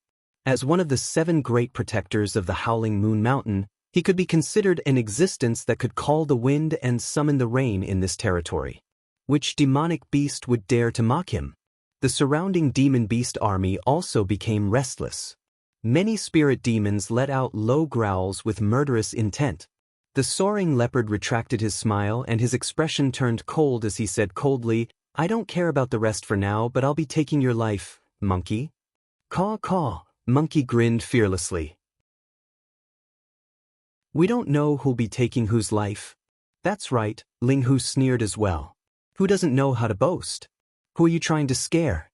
As one of the 7 great protectors of the Howling Moon Mountain, he could be considered an existence that could call the wind and summon the rain in this territory. Which demonic beast would dare to mock him? The surrounding demon beast army also became restless. Many spirit demons let out low growls with murderous intent. The Soaring Leopard retracted his smile and his expression turned cold as he said coldly, "I don't care about the rest for now, but I'll be taking your life, monkey." "Caw caw," Monkey grinned fearlessly. "We don't know who'll be taking whose life." "That's right," Ling Hu sneered as well. "Who doesn't know how to boast? Who are you trying to scare?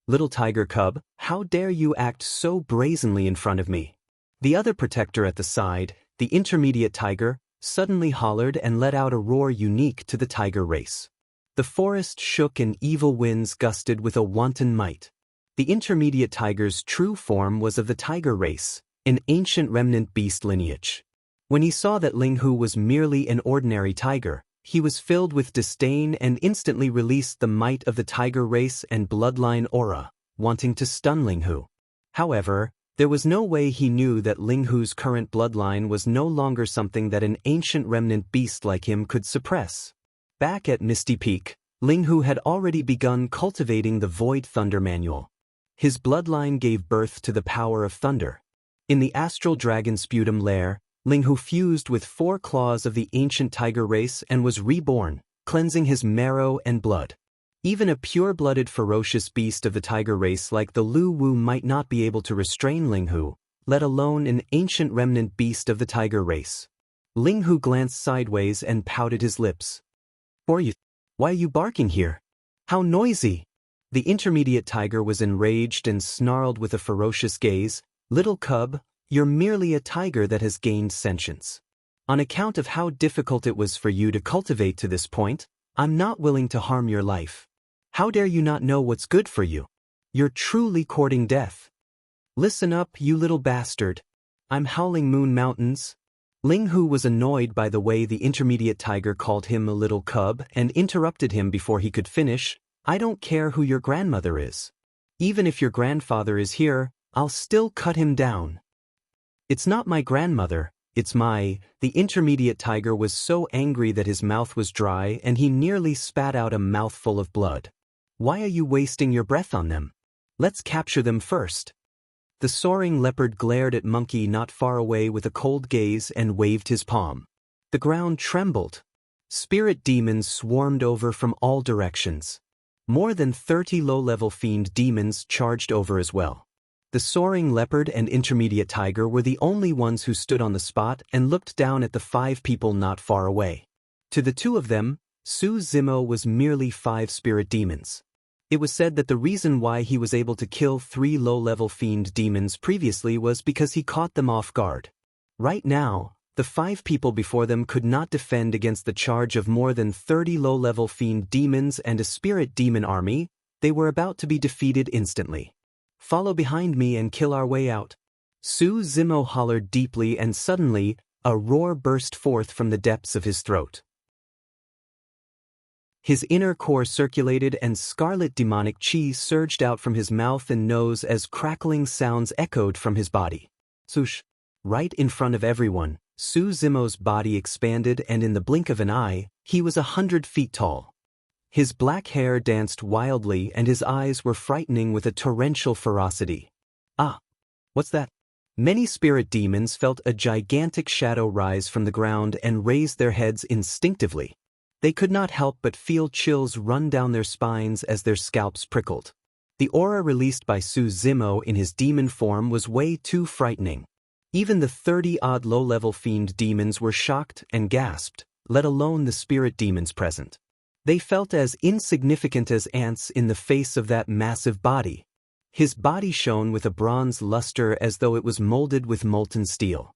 Little tiger cub, how dare you act so brazenly in front of me?" The other protector at the side, the intermediate tiger, suddenly hollered and let out a roar unique to the tiger race. The forest shook and evil winds gusted with a wanton might. The intermediate tiger's true form was of the tiger race, an ancient remnant beast lineage. When he saw that Ling Hu was merely an ordinary tiger, he was filled with disdain and instantly released the might of the tiger race and bloodline aura, wanting to stun Ling Hu. However, there was no way he knew that Ling Hu's current bloodline was no longer something that an ancient remnant beast like him could suppress. Back at Misty Peak, Ling Hu had already begun cultivating the Void Thunder Manual. His bloodline gave birth to the power of thunder. In the astral dragon sputum lair, Ling Hu fused with 4 claws of the ancient tiger race and was reborn, cleansing his marrow and blood. Even a pure-blooded ferocious beast of the tiger race like the Lu Wu might not be able to restrain Ling Hu, let alone an ancient remnant beast of the tiger race. Ling Hu glanced sideways and pouted his lips. Why are you barking here? How noisy! The intermediate tiger was enraged and snarled with a ferocious gaze, "Little cub, you're merely a tiger that has gained sentience. On account of how difficult it was for you to cultivate to this point, I'm not willing to harm your life. How dare you not know what's good for you? You're truly courting death. Listen up, you little bastard. I'm Howling Moon Mountains." Ling Hu was annoyed by the way the intermediate tiger called him a little cub and interrupted him before he could finish. "I don't care who your grandmother is. Even if your grandfather is here, I'll still cut him down. It's not my grandmother, it's my..." The intermediate tiger was so angry that his mouth was dry and he nearly spat out a mouthful of blood. "Why are you wasting your breath on them? Let's capture them first." The Soaring Leopard glared at Monkey not far away with a cold gaze and waved his palm. The ground trembled. Spirit demons swarmed over from all directions. More than 30 low-level fiend demons charged over as well. The Soaring Leopard and Intermediate Tiger were the only ones who stood on the spot and looked down at the 5 people not far away. To the 2 of them, Su Zimo was merely 5 spirit demons. It was said that the reason why he was able to kill 3 low-level fiend demons previously was because he caught them off guard. Right now, the 5 people before them could not defend against the charge of more than 30 low-level fiend demons and a spirit demon army. They were about to be defeated instantly. "Follow behind me and kill our way out." Su Zimo hollered deeply and suddenly, a roar burst forth from the depths of his throat. His inner core circulated and scarlet demonic chi surged out from his mouth and nose as crackling sounds echoed from his body. Swoosh! Right in front of everyone, Su Zimo's body expanded and in the blink of an eye, he was 100 feet tall. His black hair danced wildly and his eyes were frightening with a torrential ferocity. "Ah! What's that?" Many spirit demons felt a gigantic shadow rise from the ground and raised their heads instinctively. They could not help but feel chills run down their spines as their scalps prickled. The aura released by Su Zimo in his demon form was way too frightening. Even the 30-odd low-level fiend demons were shocked and gasped, let alone the spirit demons present. They felt as insignificant as ants in the face of that massive body. His body shone with a bronze luster as though it was molded with molten steel.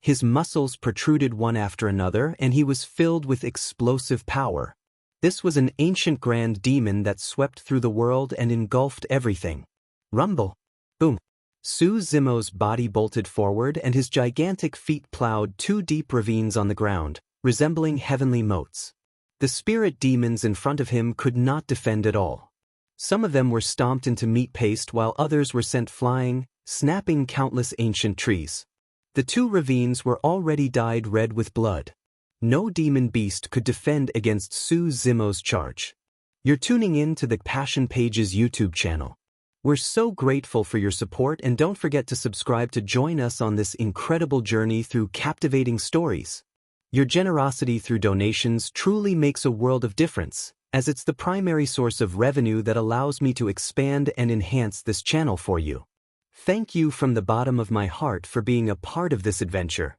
His muscles protruded one after another and he was filled with explosive power. This was an ancient grand demon that swept through the world and engulfed everything. Rumble! Boom! Su Zimo's body bolted forward and his gigantic feet plowed 2 deep ravines on the ground, resembling heavenly moats. The spirit demons in front of him could not defend at all. Some of them were stomped into meat paste while others were sent flying, snapping countless ancient trees. The 2 ravines were already dyed red with blood. No demon beast could defend against Su Zimo's charge. You're tuning in to the Passion Pages YouTube channel. We're so grateful for your support, and don't forget to subscribe to join us on this incredible journey through captivating stories. Your generosity through donations truly makes a world of difference, as it's the primary source of revenue that allows me to expand and enhance this channel for you. Thank you from the bottom of my heart for being a part of this adventure.